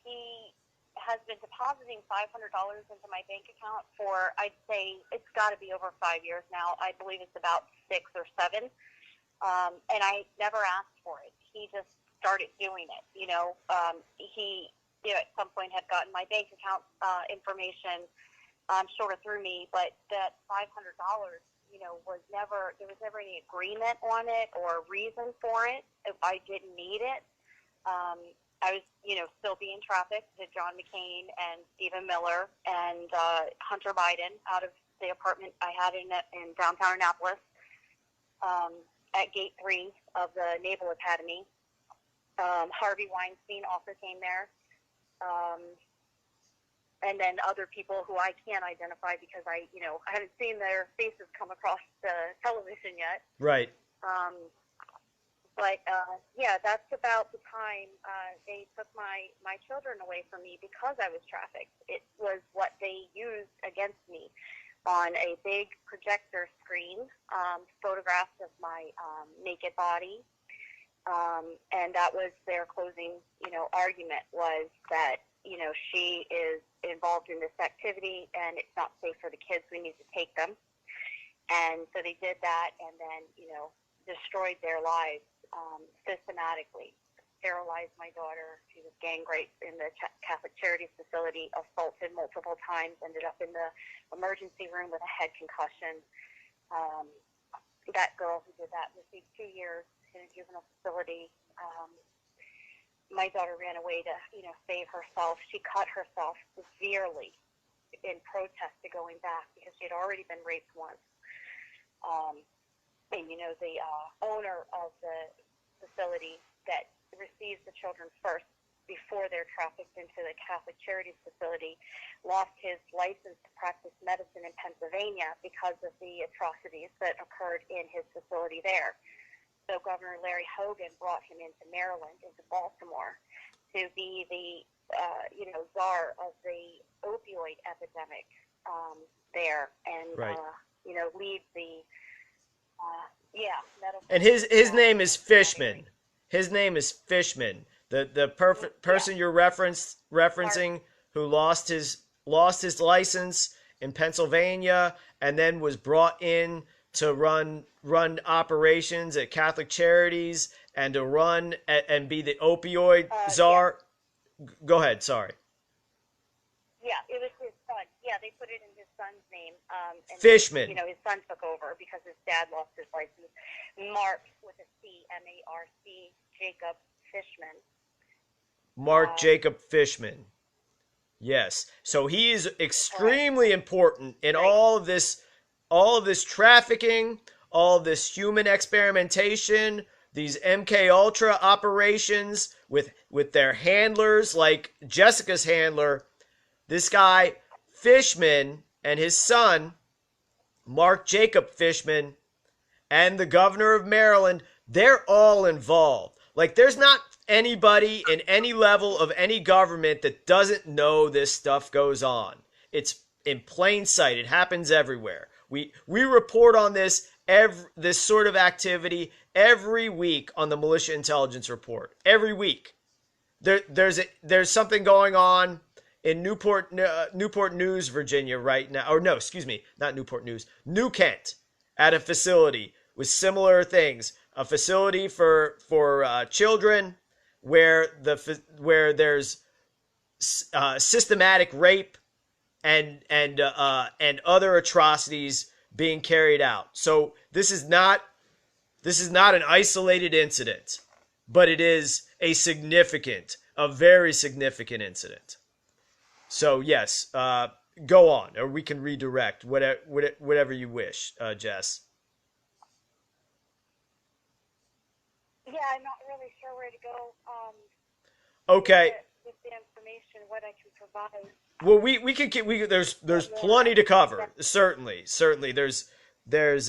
he has been depositing $500 into my bank account for, I'd say, it's got to be over 5 years now. I believe it's about 6 or 7. And I never asked for it. He just started doing it. He, at some point had gotten my bank account information sort of through me, but that $500, there was never any agreement on it or reason for it if I didn't need it. I was, still being trafficked to John McCain and Stephen Miller and Hunter Biden out of the apartment I had in downtown Annapolis at Gate 3 of the Naval Academy. Harvey Weinstein also came there. And then other people who I can't identify because I haven't seen their faces come across the television yet. Right. But that's about the time they took my children away from me because I was trafficked. It was what they used against me on a big projector screen, photographs of my naked body. And that was their closing, argument was that, she is involved in this activity and it's not safe for the kids. We need to take them. And so they did that and then, destroyed their lives systematically. Sterilized my daughter. She was gang raped in the Catholic Charities facility, assaulted multiple times, ended up in the emergency room with a head concussion. That girl who did that received 2 years in a juvenile facility. My daughter ran away to, save herself. She cut herself severely in protest to going back because she had already been raped once. And, the owner of the facility that receives the children first before they're trafficked into the Catholic Charities facility, lost his license to practice medicine in Pennsylvania because of the atrocities that occurred in his facility there. So Governor Larry Hogan brought him into Maryland, into Baltimore, to be the czar of the opioid epidemic there, and Right. lead the medical. And his name is Fishman. His name is Fishman. The perfect person you're referencing, who lost his license in Pennsylvania and then was brought in to run operations at Catholic Charities and to run and be the opioid czar. Go ahead. Sorry. Yeah, it was his son. Yeah, they put it in his son's name. And Fishman. his son took over because his dad lost his license. Mark with a C, M-A-R-C, Jacob Fishman. Mark Jacob Fishman. Yes. So he is extremely important in all of this trafficking, all of this human experimentation, these MK Ultra operations with their handlers, like Jessica's handler. This guy Fishman and his son, Mark Jacob Fishman, and the governor of Maryland, they're all involved. Like, there's not anybody in any level of any government that doesn't know this stuff goes on. It's in plain sight. It happens everywhere. We report on this sort of activity every week on the Militia Intelligence Report. Every week. There's something going on in Newport News, Virginia right now. Or no, excuse me, not Newport News. New Kent, at a facility with similar things. A facility for children where there's systematic rape and other atrocities being carried out. So this is not an isolated incident, but it is a very significant incident. So yes, go on, or we can redirect whatever you wish, Jess. Yeah, I'm not really sure where to go. Okay. With the information, what I can provide. Well, we can get there's plenty to cover. Certainly there's I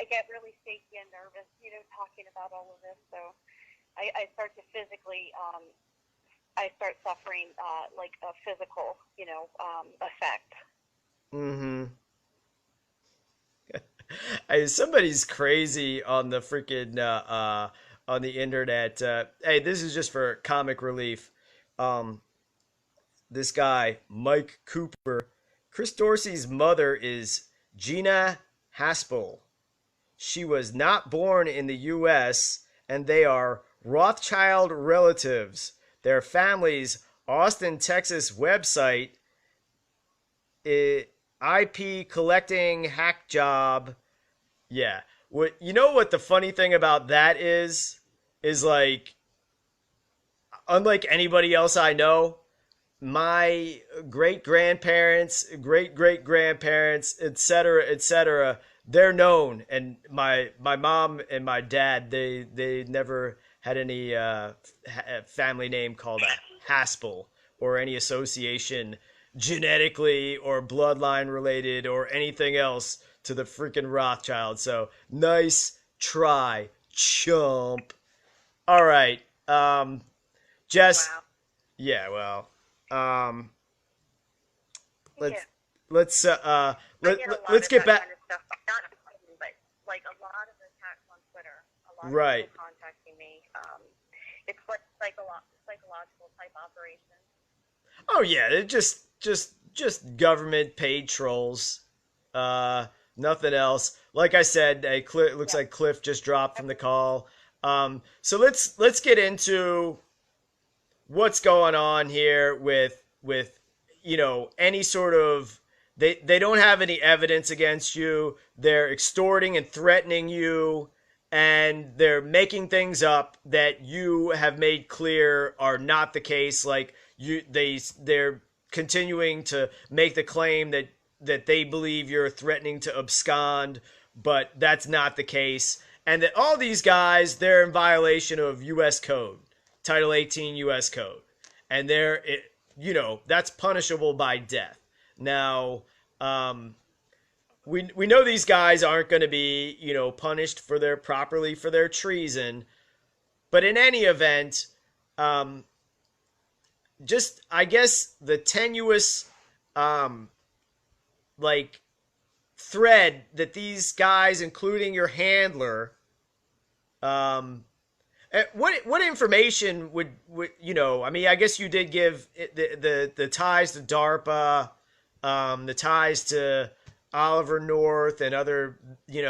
get really shaky and nervous, talking about all of this. So I start to physically, I start suffering like a physical, effect. Mm-hmm. Somebody's crazy on the freaking on the internet. Hey, this is just for comic relief. This guy, Mike Cooper, Chris Dorsey's mother is Gina Haspel. She was not born in the U.S., and they are Rothschild relatives. Their family's Austin, Texas website, IP collecting hack job. Yeah. What the funny thing about that is like, unlike anybody else I know, my great-grandparents, great-great-grandparents, etc., they're known, and my mom and my dad, they never had any family name called a Haspel or any association genetically or bloodline related or anything else to the freaking Rothschild. So nice try, chump. All right, Jess. Wow. Yeah, well, let's get back. Kind of stuff. Not, but like a lot of attacks on Twitter. A lot of Right. people contacting me. It's like psychological type operations. Oh yeah, it just government paid trolls. Nothing else. Like I said, looks like Cliff just dropped from the call. So let's get into what's going on here with any sort of they don't have any evidence against you. They're extorting and threatening you, and they're making things up that you have made clear are not the case. Like they're continuing to make the claim that they believe you're threatening to abscond but that's not the case. And that all these guys, they're in violation of U.S. Code, Title 18 U.S. Code. And that's punishable by death. Now, we know these guys aren't going to be, punished properly for their treason. But in any event, just, I guess, the tenuous, thread that these guys, including your handler, what information would I mean, I guess you did give the ties to DARPA, the ties to Oliver North and other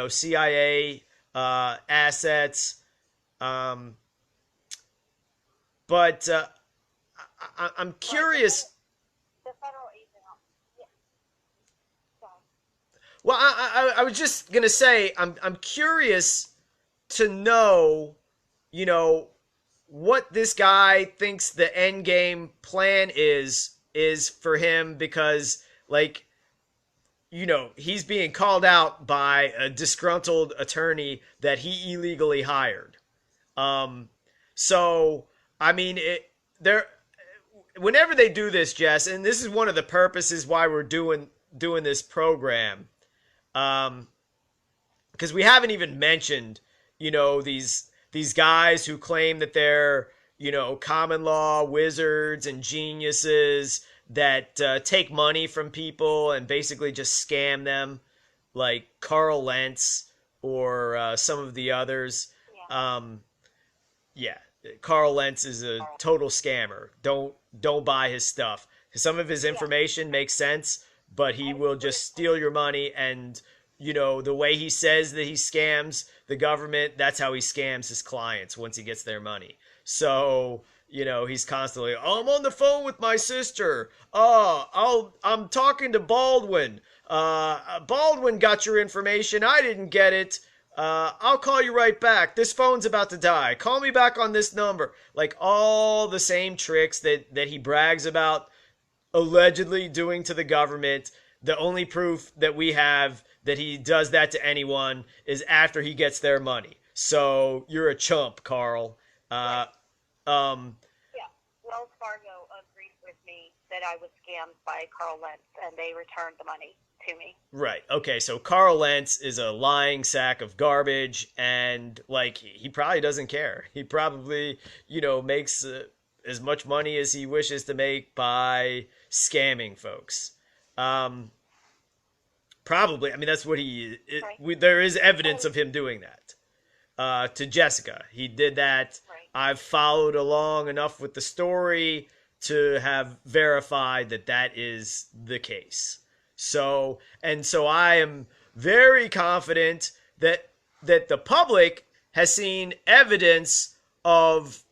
CIA assets, but I'm curious. The federal agent. Yeah. Well, I was just gonna say I'm curious to know, what this guy thinks the end game plan is for him, because he's being called out by a disgruntled attorney that he illegally hired. So I mean, whenever they do this, Jess, and this is one of the purposes why we're doing this program, because we haven't even mentioned, these guys who claim that they're, common law wizards and geniuses that take money from people and basically just scam them, like Carl Lentz or some of the others. Yeah. Carl Lentz is a total scammer. Don't buy his stuff. Some of his information makes sense, but he will just steal your money. And the way he says that he scams the government, that's how he scams his clients once he gets their money. So he's constantly, I'm on the phone with my sister. I'm talking to Baldwin. Baldwin got your information. I didn't get it. I'll call you right back. This phone's about to die. Call me back on this number. Like all the same tricks that he brags about allegedly doing to the government. The only proof that we have that he does that to anyone is after he gets their money. So you're a chump, Carl. Yeah. Wells Fargo agreed with me that I was scammed by Carl Lentz, and they returned the money to me. Right. Okay. So Carl Lentz is a lying sack of garbage, and he probably doesn't care. He probably, makes as much money as he wishes to make by scamming folks. Probably. I mean, that's what there is evidence of him doing that. To Jessica, he did that. Right. I've followed along enough with the story to have verified that is the case. So I am very confident that the public has seen evidence of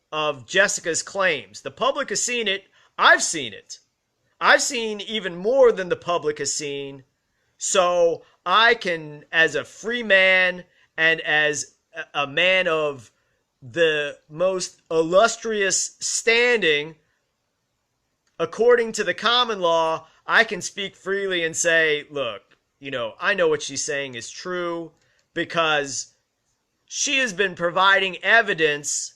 Jessica's claims. The public has seen it. I've seen it. I've seen even more than the public has seen. So I can, as a free man and as a man of the most illustrious standing, according to the common law, I can speak freely and say, look, I know what she's saying is true, because she has been providing evidence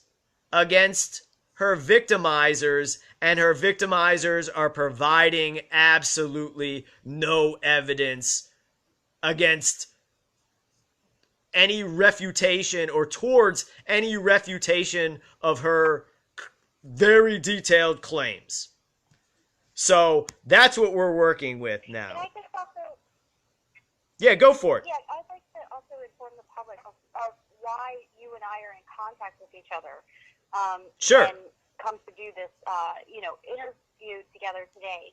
against her victimizers, and her victimizers are providing absolutely no evidence against any refutation or towards any refutation of her very detailed claims. So that's what we're working with now. Can I just also... Yeah, go for it. Yeah, I'd like to also inform the public of why you and I are in contact with each other. Sure. And come to do this, interview together today.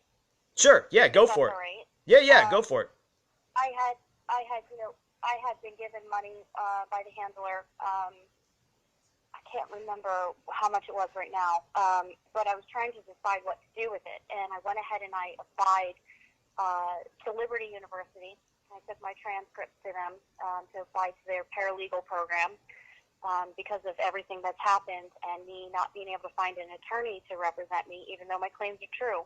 Sure. Yeah, go for it. Right? Yeah, go for it. I had been given money by the handler. I can't remember how much it was right now, but I was trying to decide what to do with it, and I went ahead and I applied to Liberty University. I took my transcripts to them to apply to their paralegal program. Because of everything that's happened and me not being able to find an attorney to represent me, even though my claims are true,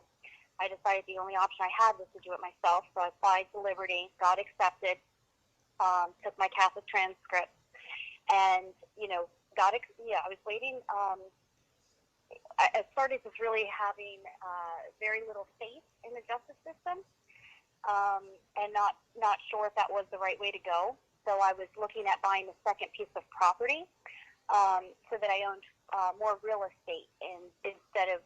I decided the only option I had was to do it myself. So I applied to Liberty, got accepted, took my Catholic transcripts, and, you know, I was waiting. I started just really having very little faith in the justice system, and not sure if that was the right way to go. So I was looking at buying a second piece of property, so that I owned more real estate instead of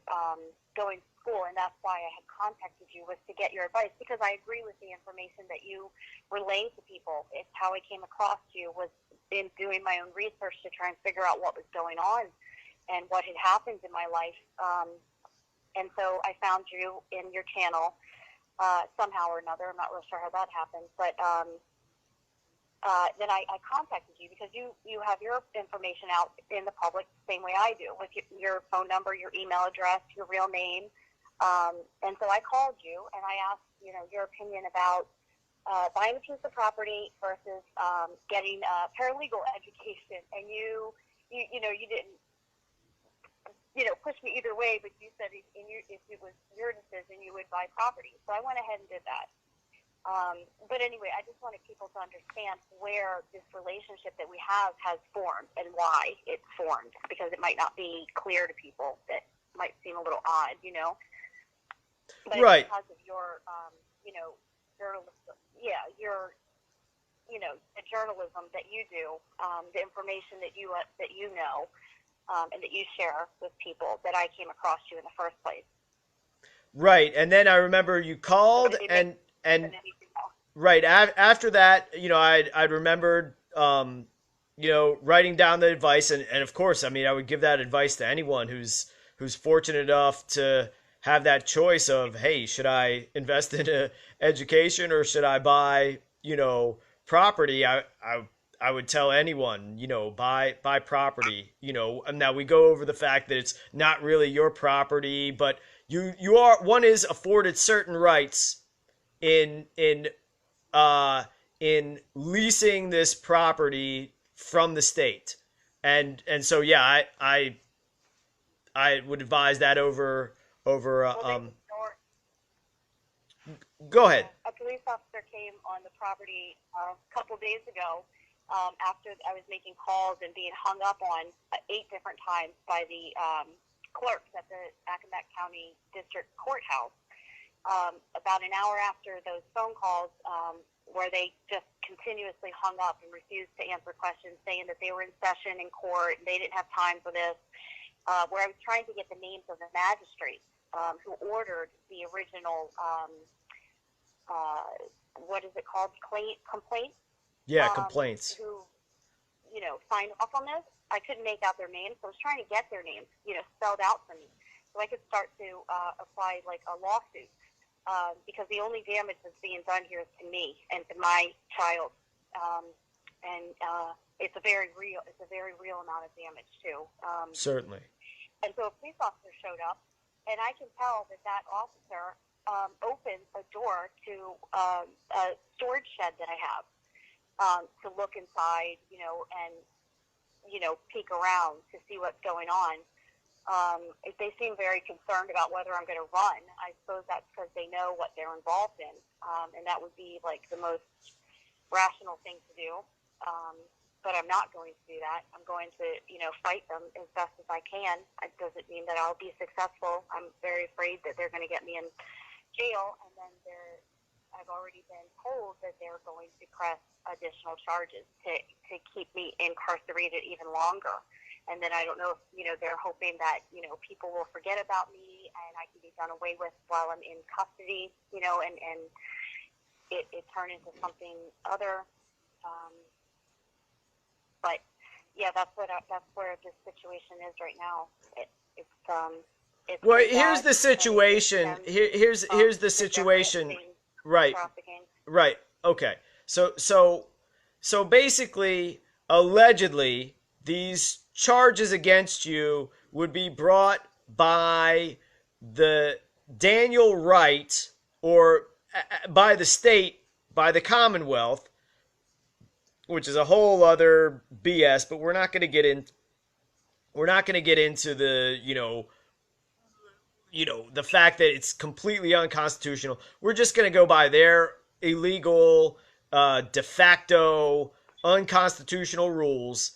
going to school. And that's why I had contacted you, was to get your advice, because I agree with the information that you relayed to people. It's how I came across you, was in doing my own research to try and figure out what was going on and what had happened in my life. And so I found you in your channel somehow or another. I'm not real sure how that happened, but then I contacted you because you have your information out in the public the same way I do, with your phone number, your email address, your real name. And so I called you and I asked, you know, your opinion about buying a piece of property versus getting a paralegal education. And you didn't, push me either way, but you said if it was your decision, you would buy property. So I went ahead and did that. But anyway, I just wanted people to understand where this relationship that we have has formed and why it's formed, because it might not be clear to people. That might seem a little odd, you know. But Right. Because of your, journalism, the journalism that you do, the information that you know, and that you share with people, that I came across you in the first place. Right. And then I remember you called and right after that, you know, I'd remembered, writing down the advice, and of course, I mean, I would give that advice to anyone who's fortunate enough to have that choice of, hey, should I invest in a education or should I buy, property? I would tell anyone, buy property. Now we go over the fact that it's not really your property, but one is afforded certain rights in leasing this property from the state, and so yeah, I would advise that over. Go ahead. A police officer came on the property a couple days ago, after I was making calls and being hung up on 8 different times by the clerks at the Accomack County District Courthouse. About an hour after those phone calls, where they just continuously hung up and refused to answer questions, saying that they were in session in court and they didn't have time for this, where I was trying to get the names of the magistrates who ordered the original, what is it called, complaint? Yeah, complaints. Who, signed off on this. I couldn't make out their names, so I was trying to get their names, spelled out for me, so I could start to apply like a lawsuit, because the only damage that's being done here is to me and to my child, and it's a very real amount of damage too. Certainly. And so a police officer showed up, and I can tell that officer opened a door to a storage shed that I have, to look inside, and peek around to see what's going on. They seem very concerned about whether I'm going to run. I suppose that's because they know what they're involved in, and that would be like the most rational thing to do. But I'm not going to do that. I'm going to, fight them as best as I can. It doesn't mean that I'll be successful. I'm very afraid that they're going to get me in jail, and then I've already been told that they're going to press additional charges to keep me incarcerated even longer. And then I don't know if, they're hoping that, people will forget about me and I can be done away with while I'm in custody, and it turn into something other. But yeah, that's where this situation is right now. It's well, here's the situation. Here's the situation. Right. Trafficking. Right. Okay. So basically, allegedly, these charges against you would be brought by the Daniel Wright, or by the state, by the Commonwealth, which is a whole other BS. But we're not going to get in. We're not going to get into the the fact that it's completely unconstitutional. We're just going to go by their illegal de facto unconstitutional rules.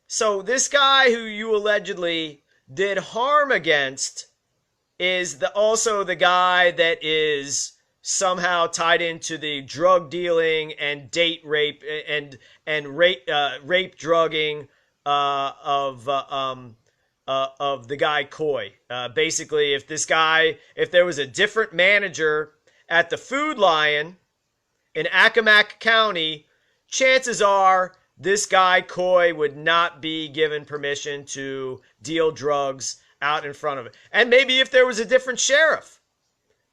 So this guy who you allegedly did harm against is also the guy that is somehow tied into the drug dealing and date rape and rape drugging of the guy Coy. Basically, if there was a different manager at the Food Lion in Accomack County, chances are this guy Coy would not be given permission to deal drugs out in front of it. And maybe if there was a different sheriff,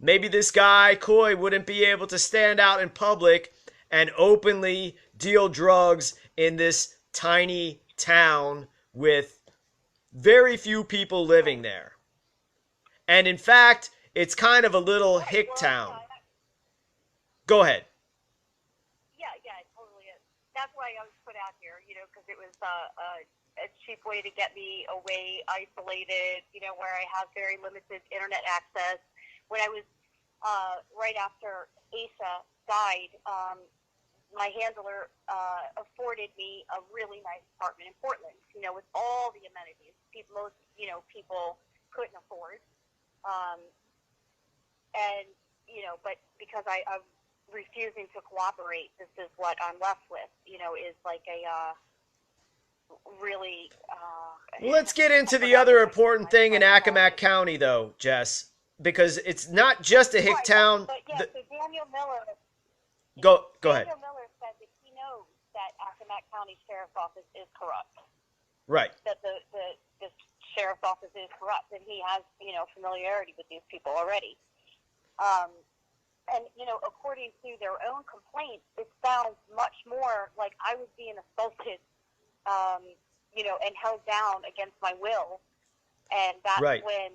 maybe this guy Coy wouldn't be able to stand out in public and openly deal drugs in this tiny town with very few people living there. And in fact, it's kind of a little hick town. Go ahead. Yeah, it totally is. That's why I was put out here, because it was a cheap way to get me away, isolated, where I have very limited internet access. When I was right after Asa died, my handler afforded me a really nice apartment in Portland, with all the amenities most people couldn't afford. But because I'm refusing to cooperate, this is what I'm left with, is like a really... Let's get into the other important thing in Accomack County, though, Jess, because it's not just a hick town. But so Daniel Miller... Go ahead. Daniel Miller said that he knows that Accomack County Sheriff's Office is corrupt. Right. That the Sheriff's Office is corrupt, and he has, familiarity with these people already. And, according to their own complaints, it sounds much more like I was being assaulted, and held down against my will. And that's right. when,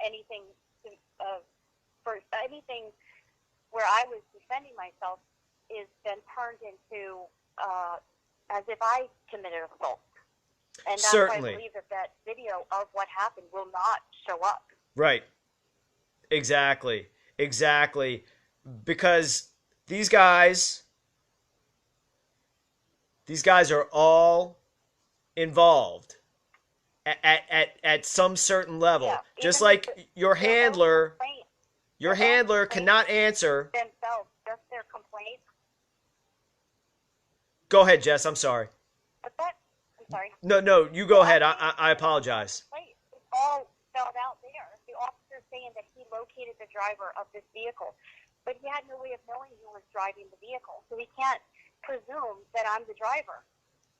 anything for anything where I was defending myself is then turned into as if I committed assault. And that's Certainly. why I believe that video of what happened will not show up. Right. Exactly. Because these guys are all involved at some certain level. Yeah, just even like your handler cannot answer themselves, just their complaints. Go ahead, Jess. I'm sorry. But that, I'm sorry. No, you go ahead. I apologize. It's all spelled out there. The officer saying that he located the driver of this vehicle, but he had no way of knowing who was driving the vehicle, so he can't presume that I'm the driver.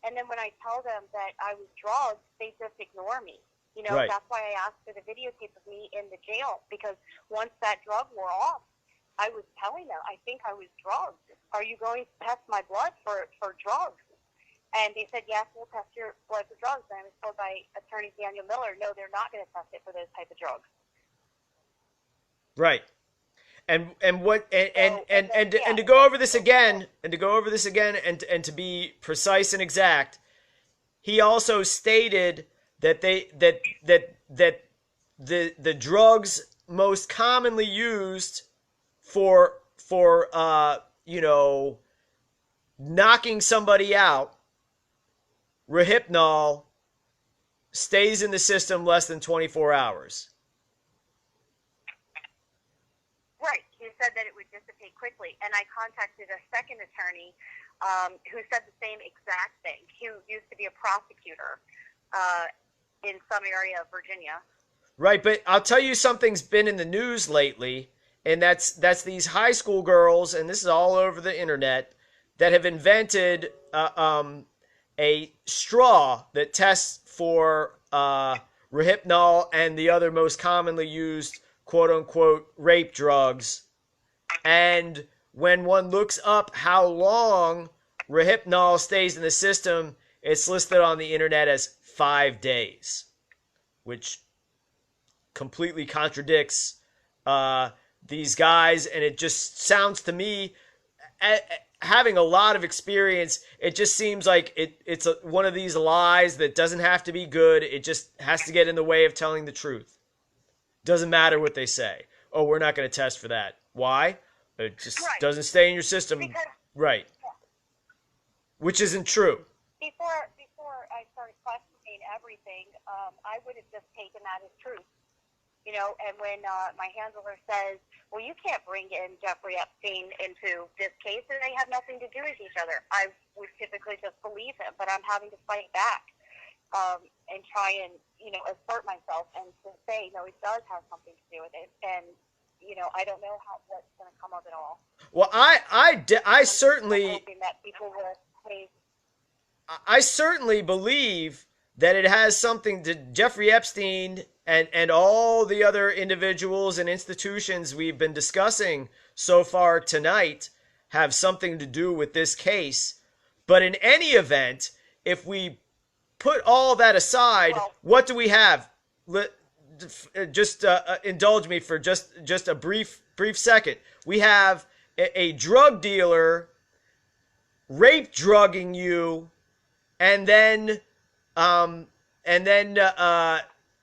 And then when I tell them that I was drugged, they just ignore me. Right. That's why I asked for the videotape of me in the jail, because once that drug wore off, I was telling them, I think I was drugged. Are you going to test my blood for drugs? And they said, yes, we'll test your blood for drugs. And I was told by Attorney Daniel Miller, no, they're not going to test it for those type of drugs. Right. And to go over this again, and to be precise and exact, he also stated that the drugs most commonly used for knocking somebody out, Rohypnol, stays in the system less than 24 hours. Right. He said that it would dissipate quickly. And I contacted a second attorney who said the same exact thing. He used to be a prosecutor in some area of Virginia. Right, but I'll tell you something's been in the news lately, and that's these high school girls, and this is all over the internet, that have invented a straw that tests for Rohypnol and the other most commonly used quote-unquote rape drugs. And when one looks up how long Rohypnol stays in the system, it's listed on the internet as 5 days, which completely contradicts these guys. And it just sounds to me, having a lot of experience, it just seems like it's one of these lies that doesn't have to be good. It just has to get in the way of telling the truth. Doesn't matter what they say. oh, we're not going to test for that. Why? It just Right. doesn't stay in your system. Because Right. Which isn't true. before I started questioning everything, I would have just taken that as truth. You know, and when my handler says, well, you can't bring in Jeffrey Epstein into this case, and they have nothing to do with each other, I would typically just believe him, but I'm having to fight back and try and, you know, assert myself and to say, no, it does have something to do with it. And, you know, I don't know what's going to come of it all. Well, I certainly... I'm hoping that people will pay. I certainly believe that it has something to Jeffrey Epstein and all the other individuals and institutions we've been discussing so far tonight have something to do with this case. But in any event, if we put all that aside, what do we have? Just indulge me for just a brief second. We have a drug dealer rape drugging you, and then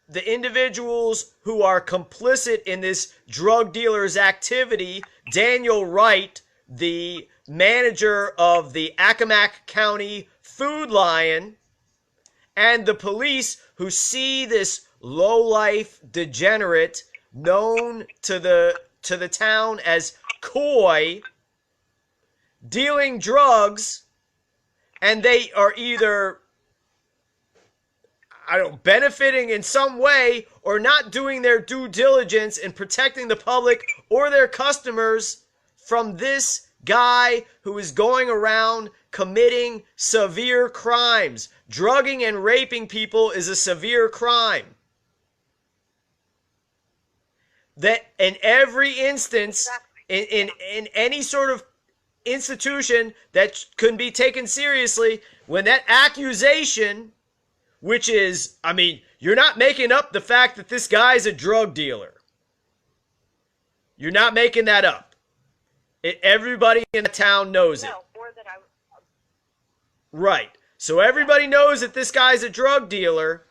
the individuals who are complicit in this drug dealer's activity, Daniel Wright, the manager of the Accomack County Food Lion, and the police who see this lowlife degenerate known to the town as Coy dealing drugs, and they are either benefiting in some way or not doing their due diligence in protecting the public or their customers from this guy who is going around committing severe crimes. Drugging and raping people is a severe crime. That in every instance, in any sort of institution that can be taken seriously, when that accusation, which is, I mean, you're not making up the fact that this guy's a drug dealer. You're not making that up. Everybody in the town knows it. No, or that I. Right. So everybody knows that this guy's a drug dealer.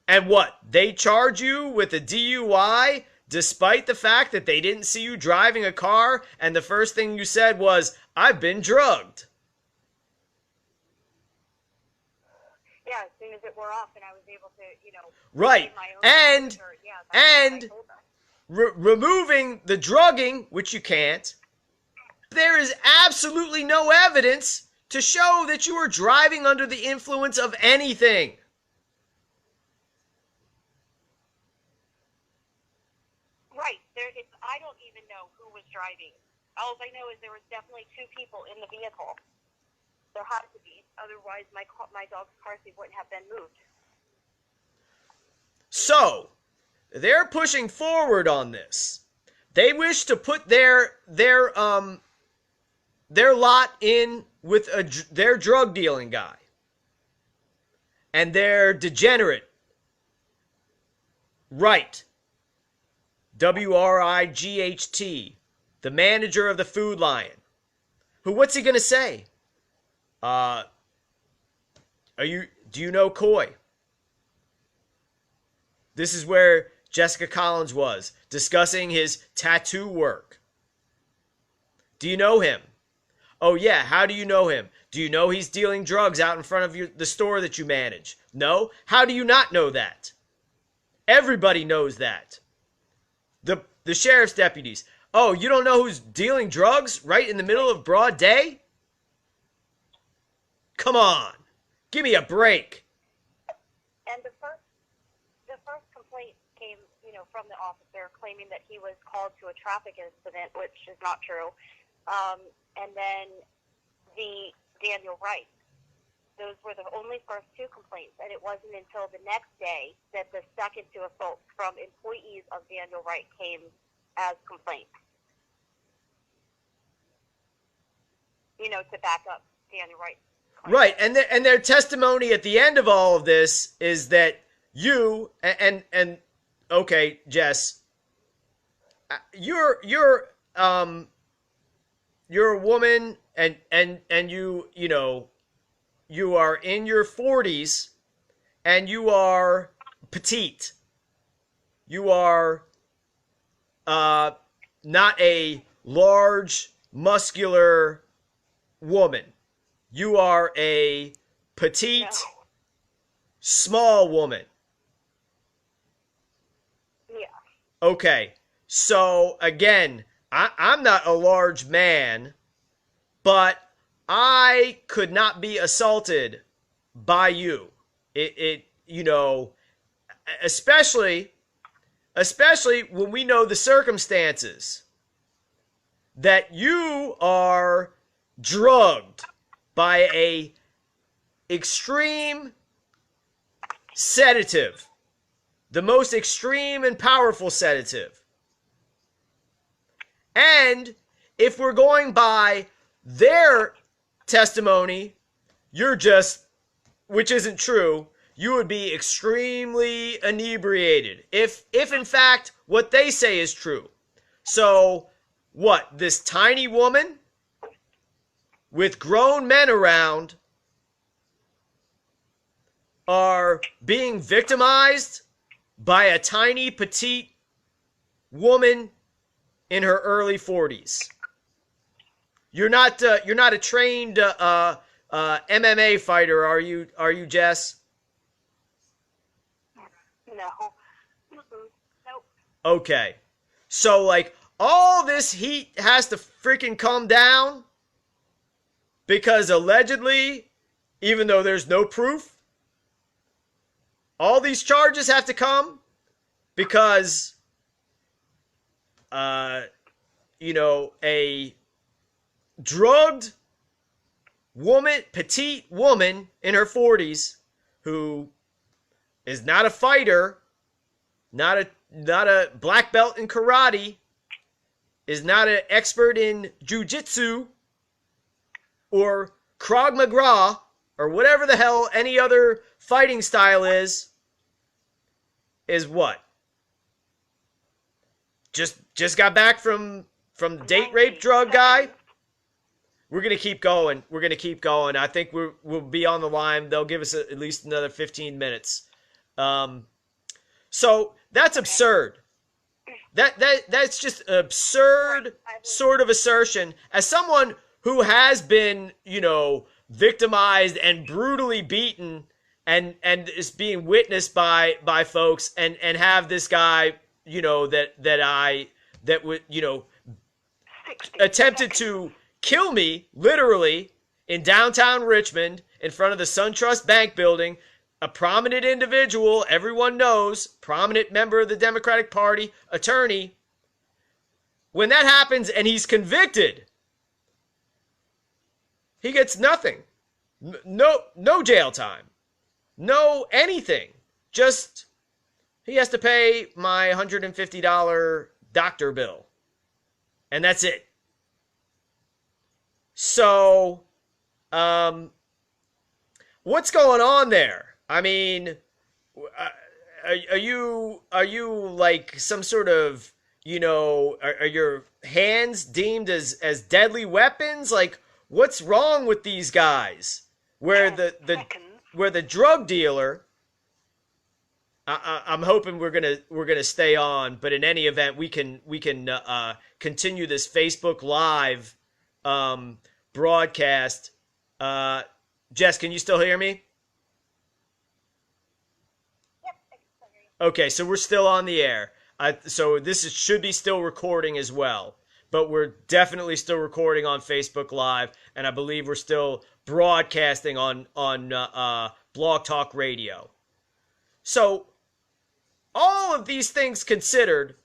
And what? They charge you with a DUI despite the fact that they didn't see you driving a car and the first thing you said was, I've been drugged. Yeah, as soon as it wore off and I was able to, you know. Right. And yeah, removing the drugging, which you can't, there is absolutely no evidence to show that you were driving under the influence of anything. Right. I don't even know who was driving. All I know is there was definitely two people in the vehicle. There had to be. Otherwise, my dog's car seat wouldn't have been moved. So, they're pushing forward on this. They wish to put their lot in with their drug dealing guy and their degenerate Wright, Wright, the manager of the Food Lion. Who? What's he gonna say? Do you know Coy? This is where Jessica Collins was, discussing his tattoo work. Do you know him? Oh yeah, how do you know him? Do you know he's dealing drugs out in front of the store that you manage? No? How do you not know that? Everybody knows that. The sheriff's deputies. Oh, you don't know who's dealing drugs right in the middle of broad day? Come on. Give me a break. And the first complaint came, you know, from the officer claiming that he was called to a traffic incident, which is not true. And then the Daniel Wright. Those were the only first two complaints, and it wasn't until the next day that the second two assaults from employees of Daniel Wright came as complaints. You know, to back up Daniel Wright. Right, and their testimony at the end of all of this is that you and okay, Jess, you're a woman and you know, you are in your 40s and you are petite. You are not a large, muscular woman. You are a petite, small woman. Yeah. Okay. So, again, I'm not a large man, but I could not be assaulted by you. Especially when we know the circumstances that you are drugged by a extreme sedative, the most extreme and powerful sedative. And if we're going by their testimony, you're just, which isn't true, you would be extremely inebriated. If in fact what they say is true. So, what? This tiny woman with grown men around are being victimized by a tiny, petite woman in her early 40s. You're not a trained MMA fighter, are you, Jess? No. Nope. Okay. So, like, all this heat has to freaking come down because allegedly, even though there's no proof, all these charges have to come because, a drugged woman, petite woman in her 40s who is not a fighter, not a black belt in karate, is not an expert in jiu-jitsu or Krav Maga or whatever the hell any other fighting style is what? Just got back from the date rape drug guy. We're going to keep going. I think we'll be on the line. They'll give us at least another 15 minutes. So that's absurd. That's just an absurd sort of assertion. As someone who has been, victimized and brutally beaten and is being witnessed by folks and have this guy, that would, attempted to kill me literally in downtown Richmond in front of the SunTrust Bank building, a prominent individual, everyone knows, prominent member of the Democratic Party, attorney. When that happens and he's convicted, he gets nothing. No jail time. No anything. Just he has to pay my $150 doctor bill. And that's it. So, what's going on there? I mean, are you like some sort of, are your hands deemed as deadly weapons? Like, what's wrong with these guys? Where the drug dealer, I'm hoping we're gonna stay on, but in any event, we can continue this Facebook Live broadcast. Jess, can you still hear me? Yep, I can still hear you. Okay, so we're still on the air. So this should be still recording as well, but we're definitely still recording on Facebook Live, and I believe we're still broadcasting on Blog Talk Radio. So all of these things considered,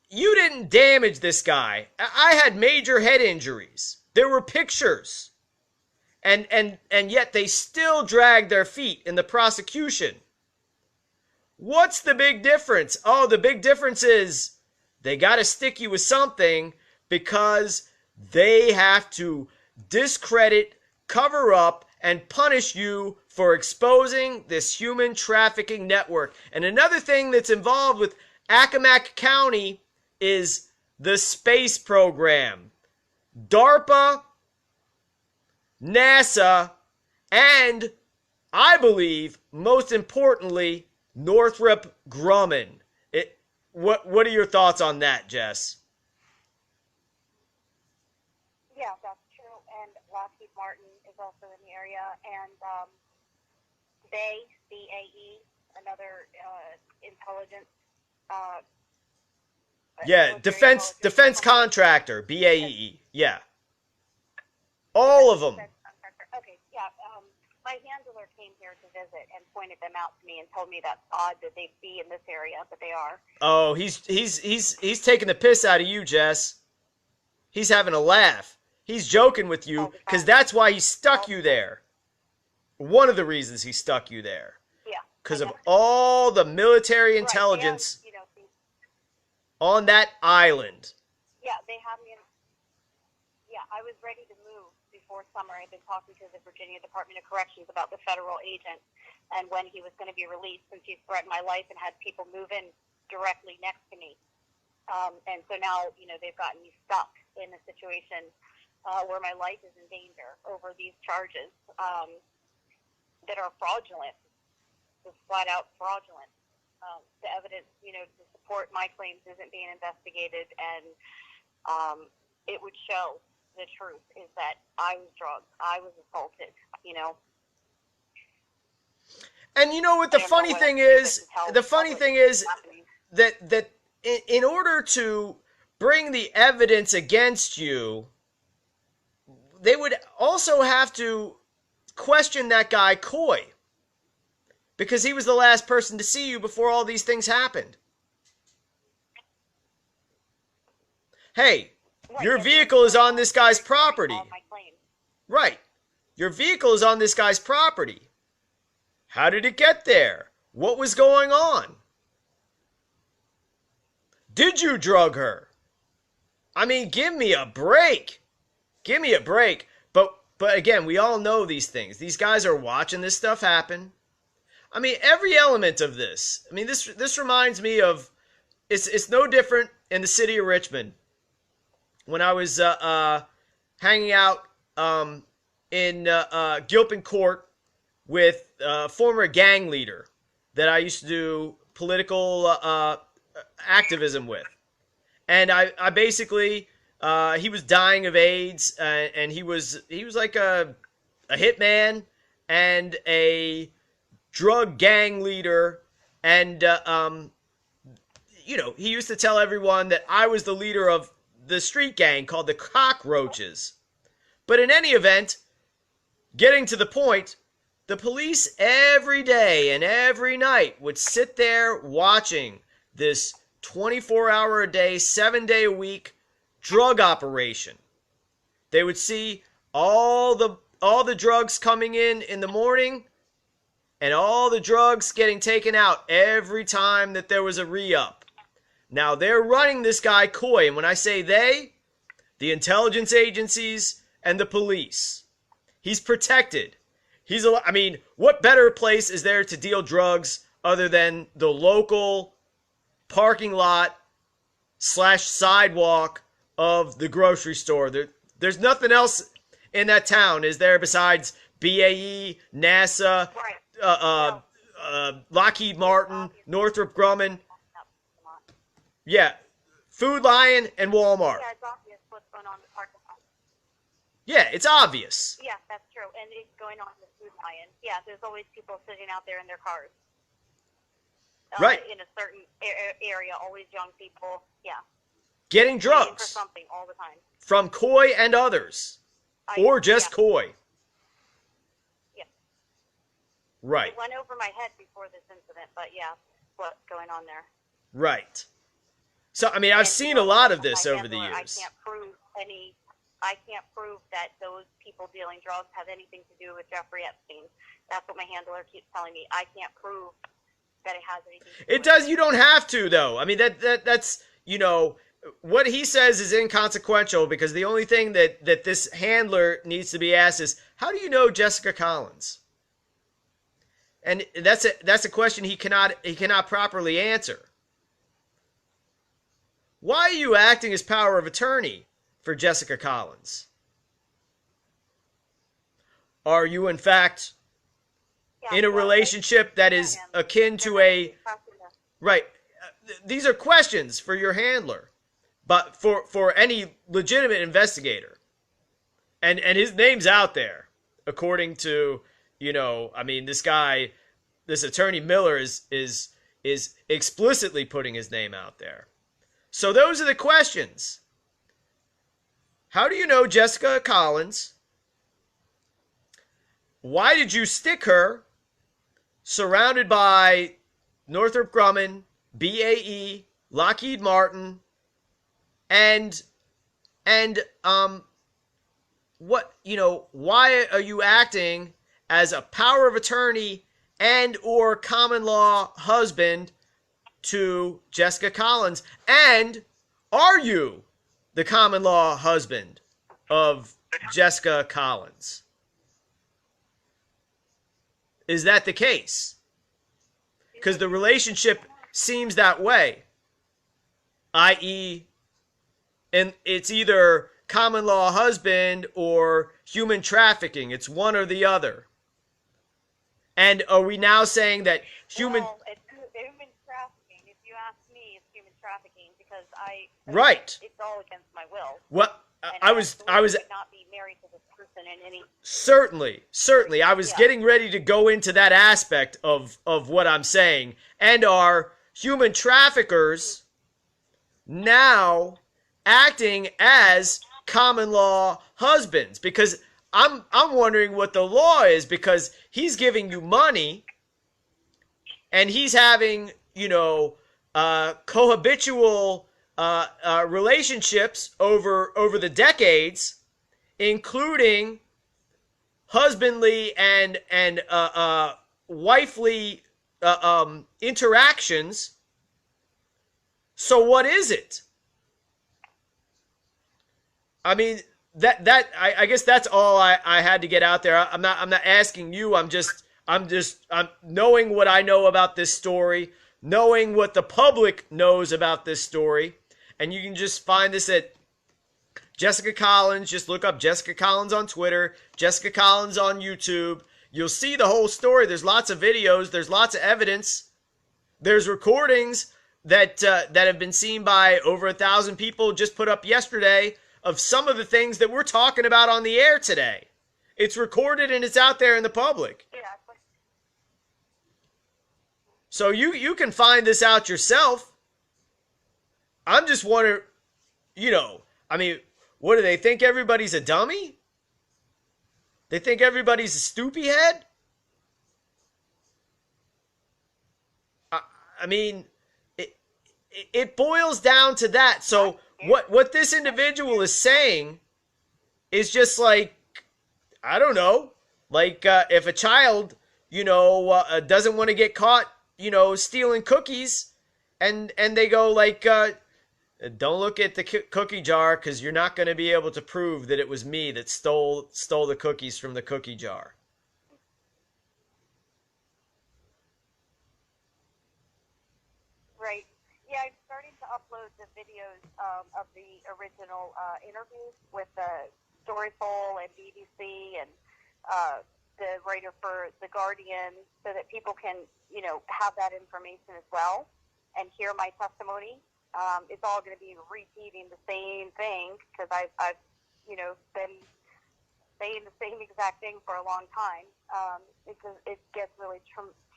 you didn't damage this guy. I had major head injuries. There were pictures. And yet they still dragged their feet in the prosecution. What's the big difference? Oh, the big difference is they got to stick you with something because they have to discredit, cover up, and punish you for exposing this human trafficking network. And another thing that's involved with Accomack County is the space program. DARPA, NASA, and I believe, most importantly, Northrop Grumman. what are your thoughts on that, Jess? Yeah, that's true. And Lockheed Martin is also in the area, and BAE, another intelligence. Yeah, defense company. contractor, BAE. Yeah, all of them. Okay, yeah. My handler came here to visit and pointed them out to me and told me that's odd that they'd be in this area, but they are. Oh, he's taking the piss out of you, Jess. He's having a laugh. He's joking with you because that's why he stuck you there. One of the reasons he stuck you there. Yeah. Because of all the military intelligence on that island. Yeah, they have me in. Yeah, I was ready to move before summer. I've been talking to the Virginia Department of Corrections about the federal agent and when he was going to be released, since he's threatened my life and had people move in directly next to me. And so now, they've gotten me stuck in a situation where my life is in danger over these charges that are fraudulent, just flat out fraudulent. The evidence, to support my claims isn't being investigated, and it would show the truth is that I was drugged, I was assaulted, And you know what the funny thing is? The funny thing is that in order to bring the evidence against you, they would also have to question that guy Coy, because he was the last person to see you before all these things happened. Hey, your vehicle is on this guy's property. Right. Your vehicle is on this guy's property. How did it get there? What was going on? Did you drug her? I mean, give me a break. Give me a break. But again, we all know these things. These guys are watching this stuff happen. I mean, every element of this. I mean, this reminds me of, it's no different in the city of Richmond. When I was hanging out in Gilpin Court with a former gang leader that I used to do political activism with. And I basically, he was dying of AIDS, and he was like a hitman and a drug gang leader, and he used to tell everyone that I was the leader of the street gang called the Cockroaches. But in any event, getting to the point, the police every day and every night would sit there watching this 24-hour-a-day, 7-day-a-week drug operation. They would see all the drugs coming in the morning, and all the drugs getting taken out every time that there was a re-up. Now, they're running this guy Coy, and when I say they, the intelligence agencies and the police. He's protected. What better place is there to deal drugs other than the local parking lot / sidewalk of the grocery store? There's nothing else in that town, is there, besides BAE, NASA, Lockheed Martin, Northrop Grumman? Yeah, Food Lion and Walmart. Yeah, it's obvious what's going on in the parking lot. Yeah, it's obvious. Yeah, that's true. And it's going on in the Food Lion. Yeah, there's always people sitting out there in their cars. Right. In a certain area, always young people. Yeah. Getting drugs. For something all the time. From Coy and others. Or just Coy. Yeah. Right. It went over my head before this incident, but yeah, what's going on there. Right. So, I've seen a lot of this over the years. I can't prove that those people dealing drugs have anything to do with Jeffrey Epstein. That's what my handler keeps telling me. I can't prove that it has anything to do with it. Does. You don't have to, though. That's, what he says is inconsequential, because the only thing that this handler needs to be asked is, how do you know Jessica Collins? And that's a question he cannot properly answer. Why are you acting as power of attorney for Jessica Collins? Are you, in fact, in a relationship that is akin to a... Right. these are questions for your handler, but for any legitimate investigator. And his name's out there, according to, I mean, this guy, this attorney Miller is explicitly putting his name out there. So those are the questions. How do you know Jessica Collins? Why did you stick her surrounded by Northrop Grumman, BAE, Lockheed Martin, and what, why are you acting as a power of attorney and or common law husband to Jessica Collins? And are you the common law husband of Jessica Collins? Is that the case? Because the relationship seems that way, i.e., and it's either common law husband or human trafficking. It's one or the other. And are we now saying that human... Well, it's human trafficking. If you ask me, it's human trafficking because Right. It's all against my will. Well, I was not be married to this person in any... Certainly. I was getting ready to go into that aspect of what I'm saying. And are human traffickers now acting as common law husbands? Because I'm wondering what the law is, because he's giving you money and he's having, cohabitual relationships over the decades, including husbandly and wifely interactions. So what is it? I mean, I guess that's all I had to get out there. I'm not asking you. I'm knowing what I know about this story, knowing what the public knows about this story. And you can just find this at Jessica Collins. Just look up Jessica Collins on Twitter, Jessica Collins on YouTube. You'll see the whole story. There's lots of videos. There's lots of evidence. There's recordings that have been seen by over 1,000 people, just put up yesterday, of some of the things that we're talking about on the air today. It's recorded and it's out there in the public. Yeah. So you can find this out yourself. I'm just wondering, I mean, what do they think? Everybody's a dummy? They think everybody's a stoopy head? I mean, it boils down to that. So what this individual is saying is just like, I don't know, like if a child, doesn't want to get caught, stealing cookies, and they go like, don't look at the cookie jar because you're not going to be able to prove that it was me that stole the cookies from the cookie jar. Right. Yeah, I'm starting to upload the videos of the original interviews with Storyful and BBC and the writer for The Guardian, so that people can, have that information as well and hear my testimony. It's all going to be repeating the same thing because I've been saying the same exact thing for a long time. It gets really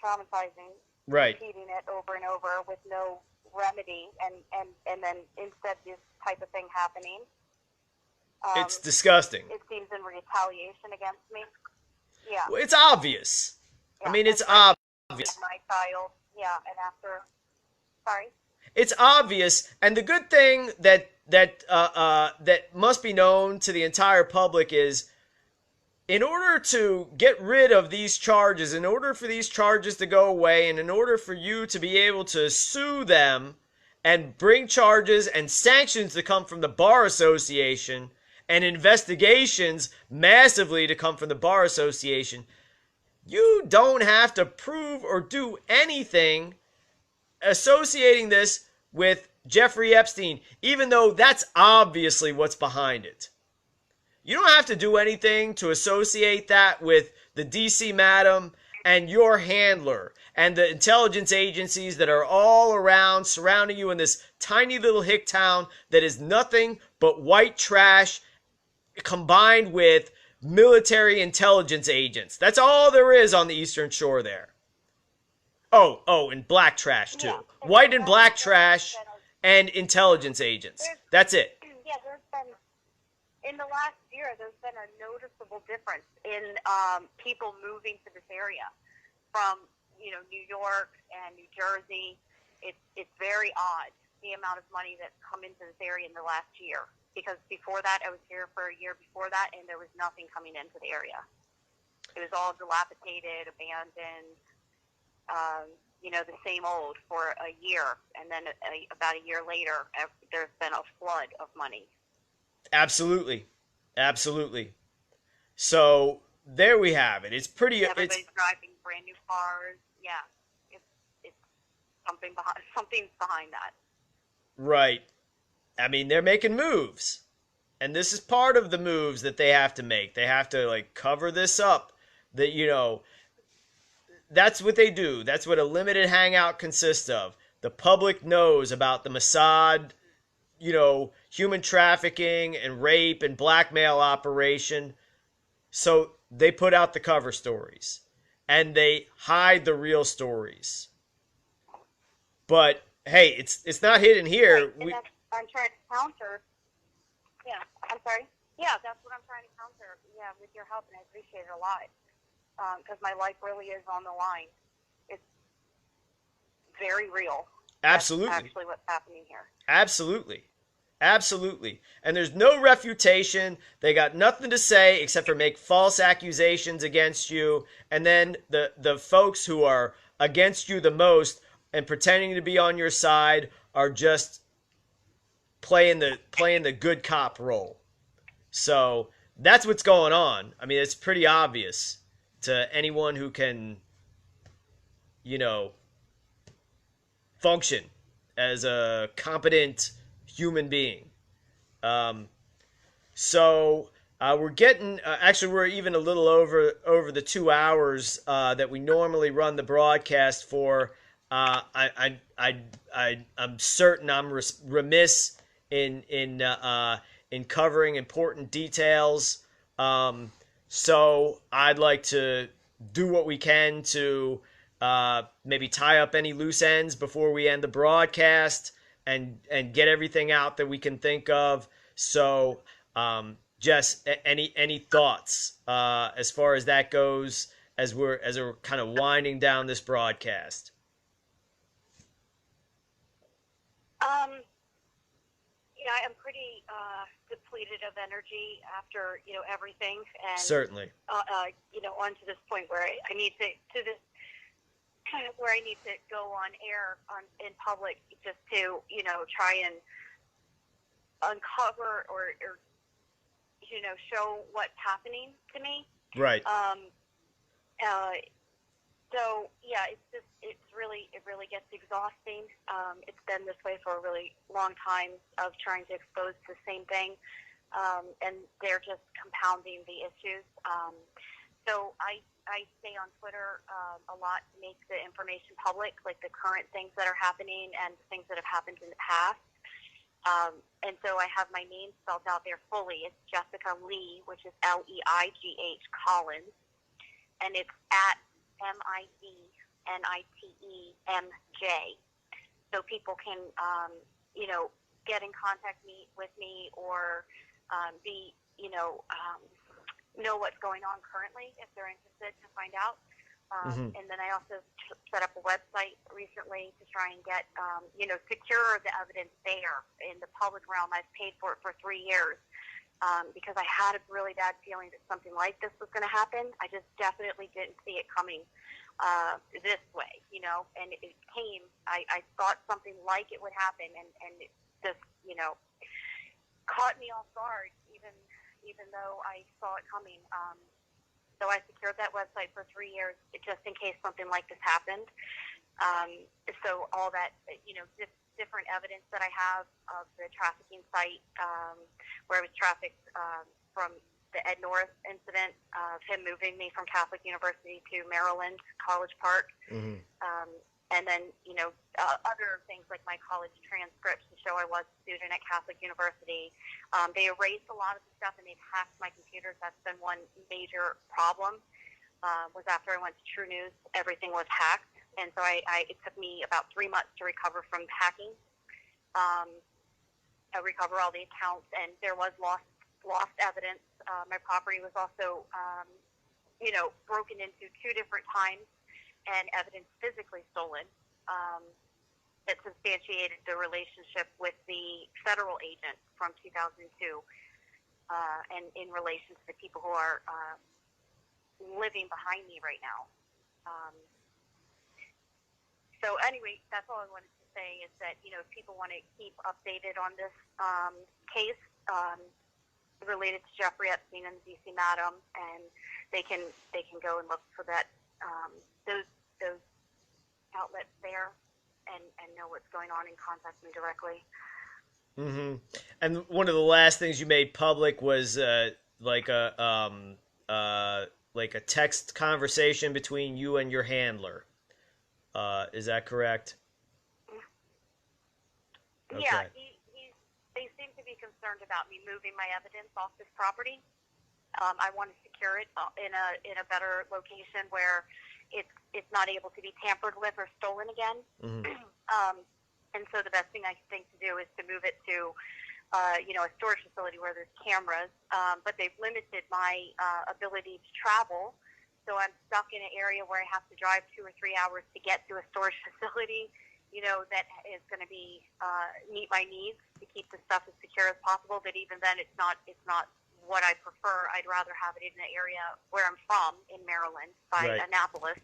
traumatizing, right? Repeating it over and over with no remedy, and then instead this type of thing happening. It's disgusting. It seems in retaliation against me. Yeah. Well, it's obvious. Yeah. I mean, it's obvious. My child. Yeah, and after. Sorry. It's obvious, and the good thing that must be known to the entire public is, in order to get rid of these charges, in order for these charges to go away, and in order for you to be able to sue them and bring charges and sanctions to come from the Bar Association and investigations massively to come from the Bar Association, you don't have to prove or do anything associating this with Jeffrey Epstein, even though that's obviously what's behind it. You don't have to do anything to associate that with the DC Madam and your handler and the intelligence agencies that are all around surrounding you in this tiny little hick town that is nothing but white trash combined with military intelligence agents. That's all there is on the Eastern Shore there. Oh, and black trash too. Yeah. White and black trash and intelligence agents. That's it. Yeah, there's been, in the last year, there's been a noticeable difference in people moving to this area from, New York and New Jersey. It's very odd, the amount of money that's come into this area in the last year. Because before that, I was here for a year before that, and there was nothing coming into the area. It was all dilapidated, abandoned, the same old for a year. And then about a year later, there's been a flood of money. Absolutely. So there we have it. It's pretty. Everybody's driving brand new cars. Yeah, it's something's behind that. Right. I mean, they're making moves, and this is part of the moves that they have to make. They have to cover this up. That that's what they do. That's what a limited hangout consists of. The public knows about the Mossad, human trafficking and rape and blackmail operation. So they put out the cover stories and they hide the real stories. But hey, it's not hidden here. Right. And I'm trying to counter. Yeah, I'm sorry. Yeah, that's what I'm trying to counter. Yeah, with your help, and I appreciate it a lot. Because my life really is on the line. It's very real. Absolutely. That's actually what's happening here. Absolutely. And there's no refutation. They got nothing to say except for make false accusations against you. And then the folks who are against you the most and pretending to be on your side are just playing the good cop role. So that's what's going on. I mean, it's pretty obvious to anyone who can, function as a competent human being. So we're getting, actually we're even a little over the 2 hours that we normally run the broadcast for. I'm certain I'm remiss in covering important details. So I'd like to do what we can to maybe tie up any loose ends before we end the broadcast and get everything out that we can think of. So Jess, any thoughts as far as that goes as we're kind of winding down this broadcast? I'm pretty depleted of energy after everything, and Certainly. On to this point where I need where I need to go on air in public just to try and uncover or show what's happening to me. Right. So yeah, it really gets exhausting. It's been this way for a really long time of trying to expose the same thing, and they're just compounding the issues. So I stay on Twitter a lot to make the information public, like the current things that are happening and things that have happened in the past. And so I have my name spelled out there fully. It's Jessica Lee, which is Leigh Collins, and it's at MIDNITEMJ. So people can, get in contact with me or know what's going on currently if they're interested to find out. And then I also set up a website recently to try and get, secure the evidence there in the public realm. I've paid for it for 3 years. Because I had a really bad feeling that something like this was going to happen. I just definitely didn't see it coming this way, and it came. I thought something like it would happen, and it just, caught me off guard, even though I saw it coming. So I secured that website for 3 years just in case something like this happened. So all that, different evidence that I have of the trafficking site where I was trafficked from the Ed Norris incident of him moving me from Catholic University to Maryland College Park. Mm-hmm. And then, other things like my college transcripts to show I was a student at Catholic University. They erased a lot of the stuff, and they've hacked my computers. That's been one major problem, was after I went to True News, everything was hacked. And so it took me about 3 months to recover from hacking. I recover all the accounts, and there was lost evidence. My property was also, broken into 2 different times, and evidence physically stolen that substantiated the relationship with the federal agent from 2002, and in relation to the people who are living behind me right now. So anyway, that's all I wanted to say is that, if people want to keep updated on this case related to Jeffrey Epstein and the D.C. Madam, and they can go and look for that those outlets there and know what's going on and contact me directly. Mm-hmm. And one of the last things you made public was like a text conversation between you and your handler. Is that correct? Okay. Yeah, they seem to be concerned about me moving my evidence off this property. I want to secure it in a better location where it's not able to be tampered with or stolen again. Mm-hmm. And so the best thing I think to do is to move it to a storage facility where there's cameras. But they've limited my ability to travel, so I'm stuck in an area where I have to drive 2 or 3 hours to get to a storage facility, that is going to be meet my needs to keep the stuff as secure as possible. But even then, it's not what I prefer. I'd rather have it in the area where I'm from, in Maryland, by Right. Annapolis,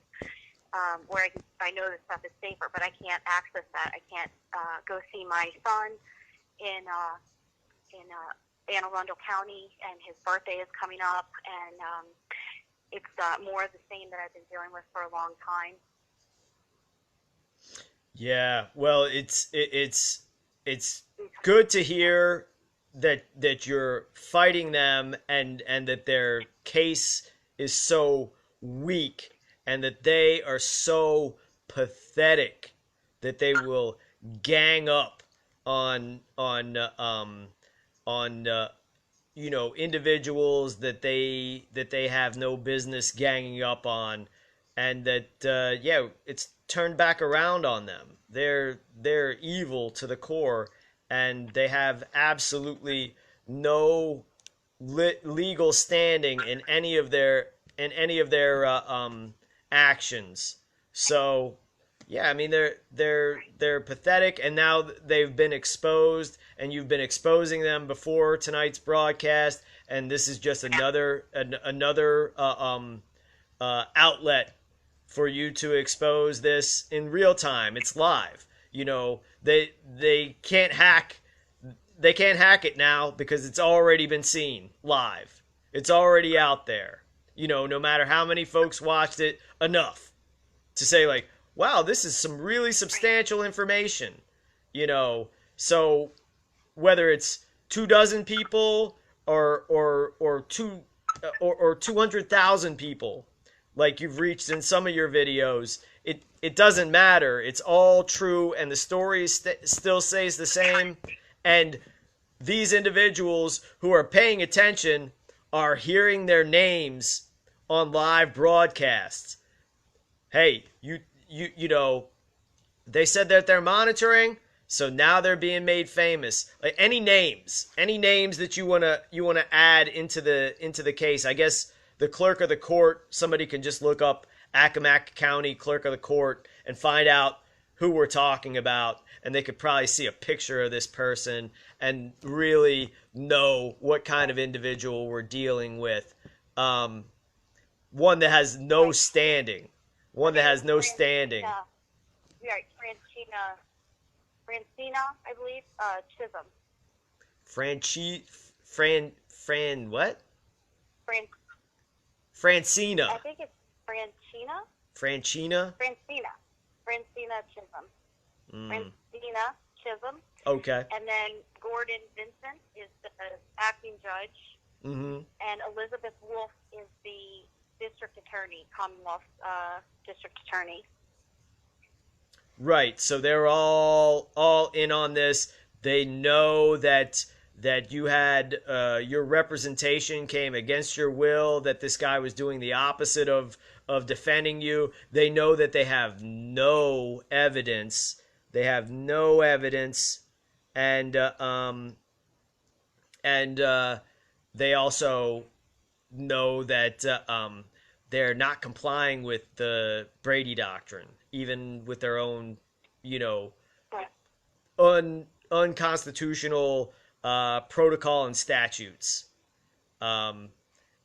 where I know the stuff is safer, but I can't access that. I can't go see my son in Anne Arundel County, and his birthday is coming up, and it's more of the same that I've been dealing with for a long time. Yeah, well, it's good to hear that you're fighting them and that their case is so weak and that they are so pathetic that they will gang up on individuals that they have no business ganging up on, and that it's turned back around on them. They're evil to the core, and they have absolutely no legal standing in any of their actions. So yeah, I mean they're pathetic, and now they've been exposed, and you've been exposing them before tonight's broadcast, and this is just another outlet for you to expose this in real time. It's live. They can't hack it now because it's already been seen live. It's already out there. No matter how many folks watched it, enough to say like, wow, this is some really substantial information. So whether it's 24 people or 200,000 people, like you've reached in some of your videos, it doesn't matter. It's all true, and the story still stays the same. And these individuals who are paying attention are hearing their names on live broadcasts. Hey, they said that they're monitoring, so now they're being made famous. Like any names that you wanna add into the case. I guess the clerk of the court, somebody can just look up Accomack County Clerk of the Court and find out who we're talking about, and they could probably see a picture of this person and really know what kind of individual we're dealing with. One that has no standing. Francina, I believe, Chisholm. What? Francina. Francina. I think it's Francina. Francina Chisholm. Francina Chisholm. Okay. And then Gordon Vincent is the acting judge. Mm-hmm. and Elizabeth Wolf is the district attorney, Commonwealth district attorney. Right. So they're all in on this. They know that you had your representation came against your will, that this guy was doing the opposite of defending you. They know that they have no evidence. They have no evidence, and they also know that they're not complying with the Brady Doctrine, even with their own, you know, Right. unconstitutional protocol and statutes. And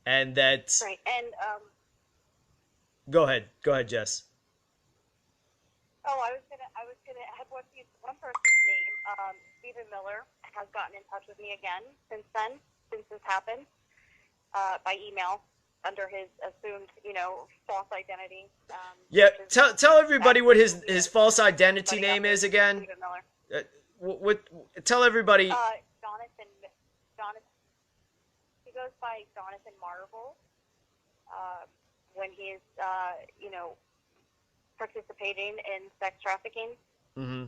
that. Right. And Go ahead, Jess. I was gonna have one person's name. Stephen Miller has gotten in touch with me again since this happened, by email under his assumed, false identity. Yeah, tell everybody what his false identity Buddy name up is with again. Stephen Miller. Tell everybody. Jonathan. He goes by Jonathan Marvel. When he's, participating in sex trafficking. Mm-hmm.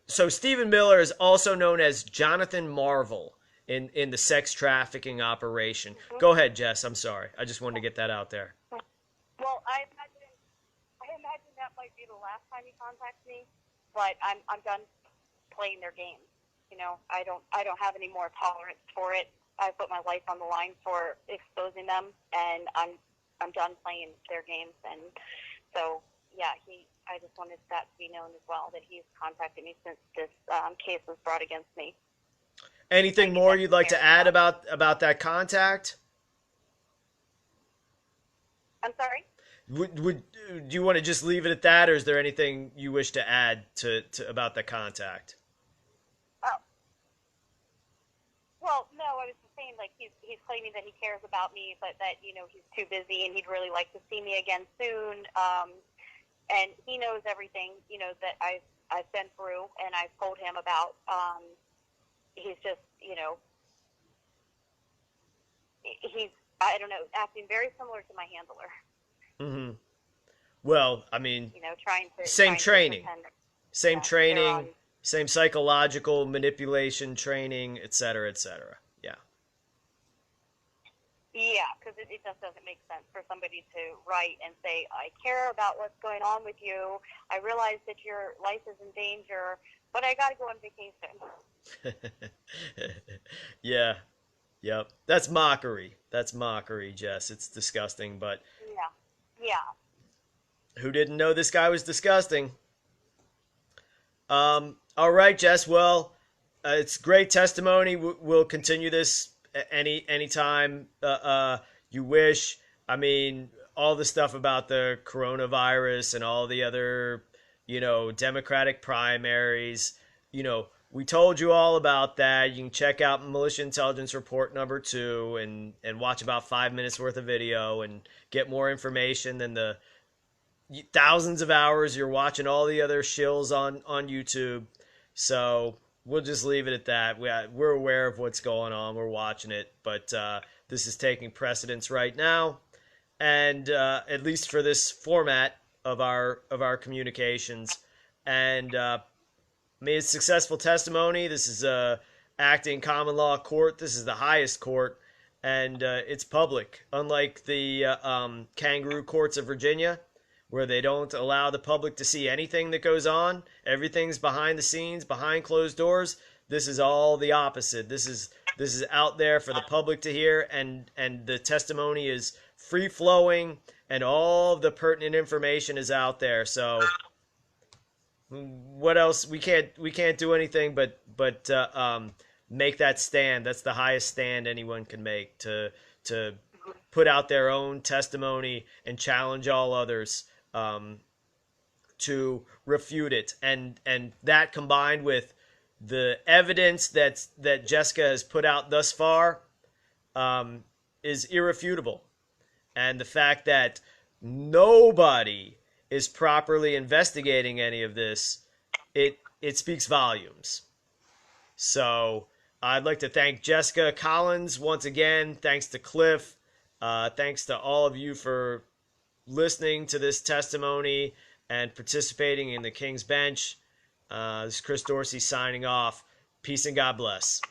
So Stephen Miller is also known as Jonathan Marvel in the sex trafficking operation. Mm-hmm. Go ahead, Jess. I'm sorry. I just wanted to get that out there. Well, I imagine that might be the last time he contacts me, but I'm done playing their games. I don't have any more tolerance for it. I put my life on the line for exposing them, and I'm done playing their games. And so, yeah, I just wanted that to be known as well, that he's contacted me since this case was brought against me. Anything more you'd like to add about that contact? I'm sorry? Do you want to just leave it at that, or is there anything you wish to add to about the contact? Oh. Well, no, I was just saying, like, he's claiming that he cares about me, but that, he's too busy and he'd really like to see me again soon. And he knows everything, that I've been through, and I've told him about. He's just, he's, I don't know, acting very similar to my handler. Mm-hmm. Well, I mean, trying to same training, on, same psychological manipulation training, et cetera, et cetera. Yeah. Yeah, because it just doesn't make sense for somebody to write and say, I care about what's going on with you. I realize that your life is in danger, but I got to go on vacation. Yeah. Yep. That's mockery. Jess. It's disgusting, but. Yeah. Who didn't know this guy was disgusting? All right, Jess. Well, it's great testimony. We'll continue this anytime you wish. I mean, all the stuff about the coronavirus and all the other, Democratic primaries. We told you all about that. You can check out Militia Intelligence Report number 2 and watch about 5 minutes worth of video and get more information than the thousands of hours you're watching all the other shills on YouTube. So we'll just leave it at that. We're aware of what's going on. We're watching it, but this is taking precedence right now, and at least for this format of our communications. And made a successful testimony. This is a acting common law court. This is the highest court, and it's public. Unlike the kangaroo courts of Virginia, where they don't allow the public to see anything that goes on. Everything's behind the scenes, behind closed doors. This is all the opposite. This is out there for the public to hear, and the testimony is free flowing, and all of the pertinent information is out there. So what else? We can't do anything but make that stand. That's the highest stand anyone can make, to put out their own testimony and challenge all others to refute it, and that combined with the evidence that Jessica has put out thus far is irrefutable, and the fact that nobody is properly investigating any of this, it speaks volumes. So I'd like to thank Jessica Collins once again. Thanks to Cliff. Thanks to all of you for listening to this testimony and participating in the King's Bench. This is Chris Dorsey signing off. Peace and God bless.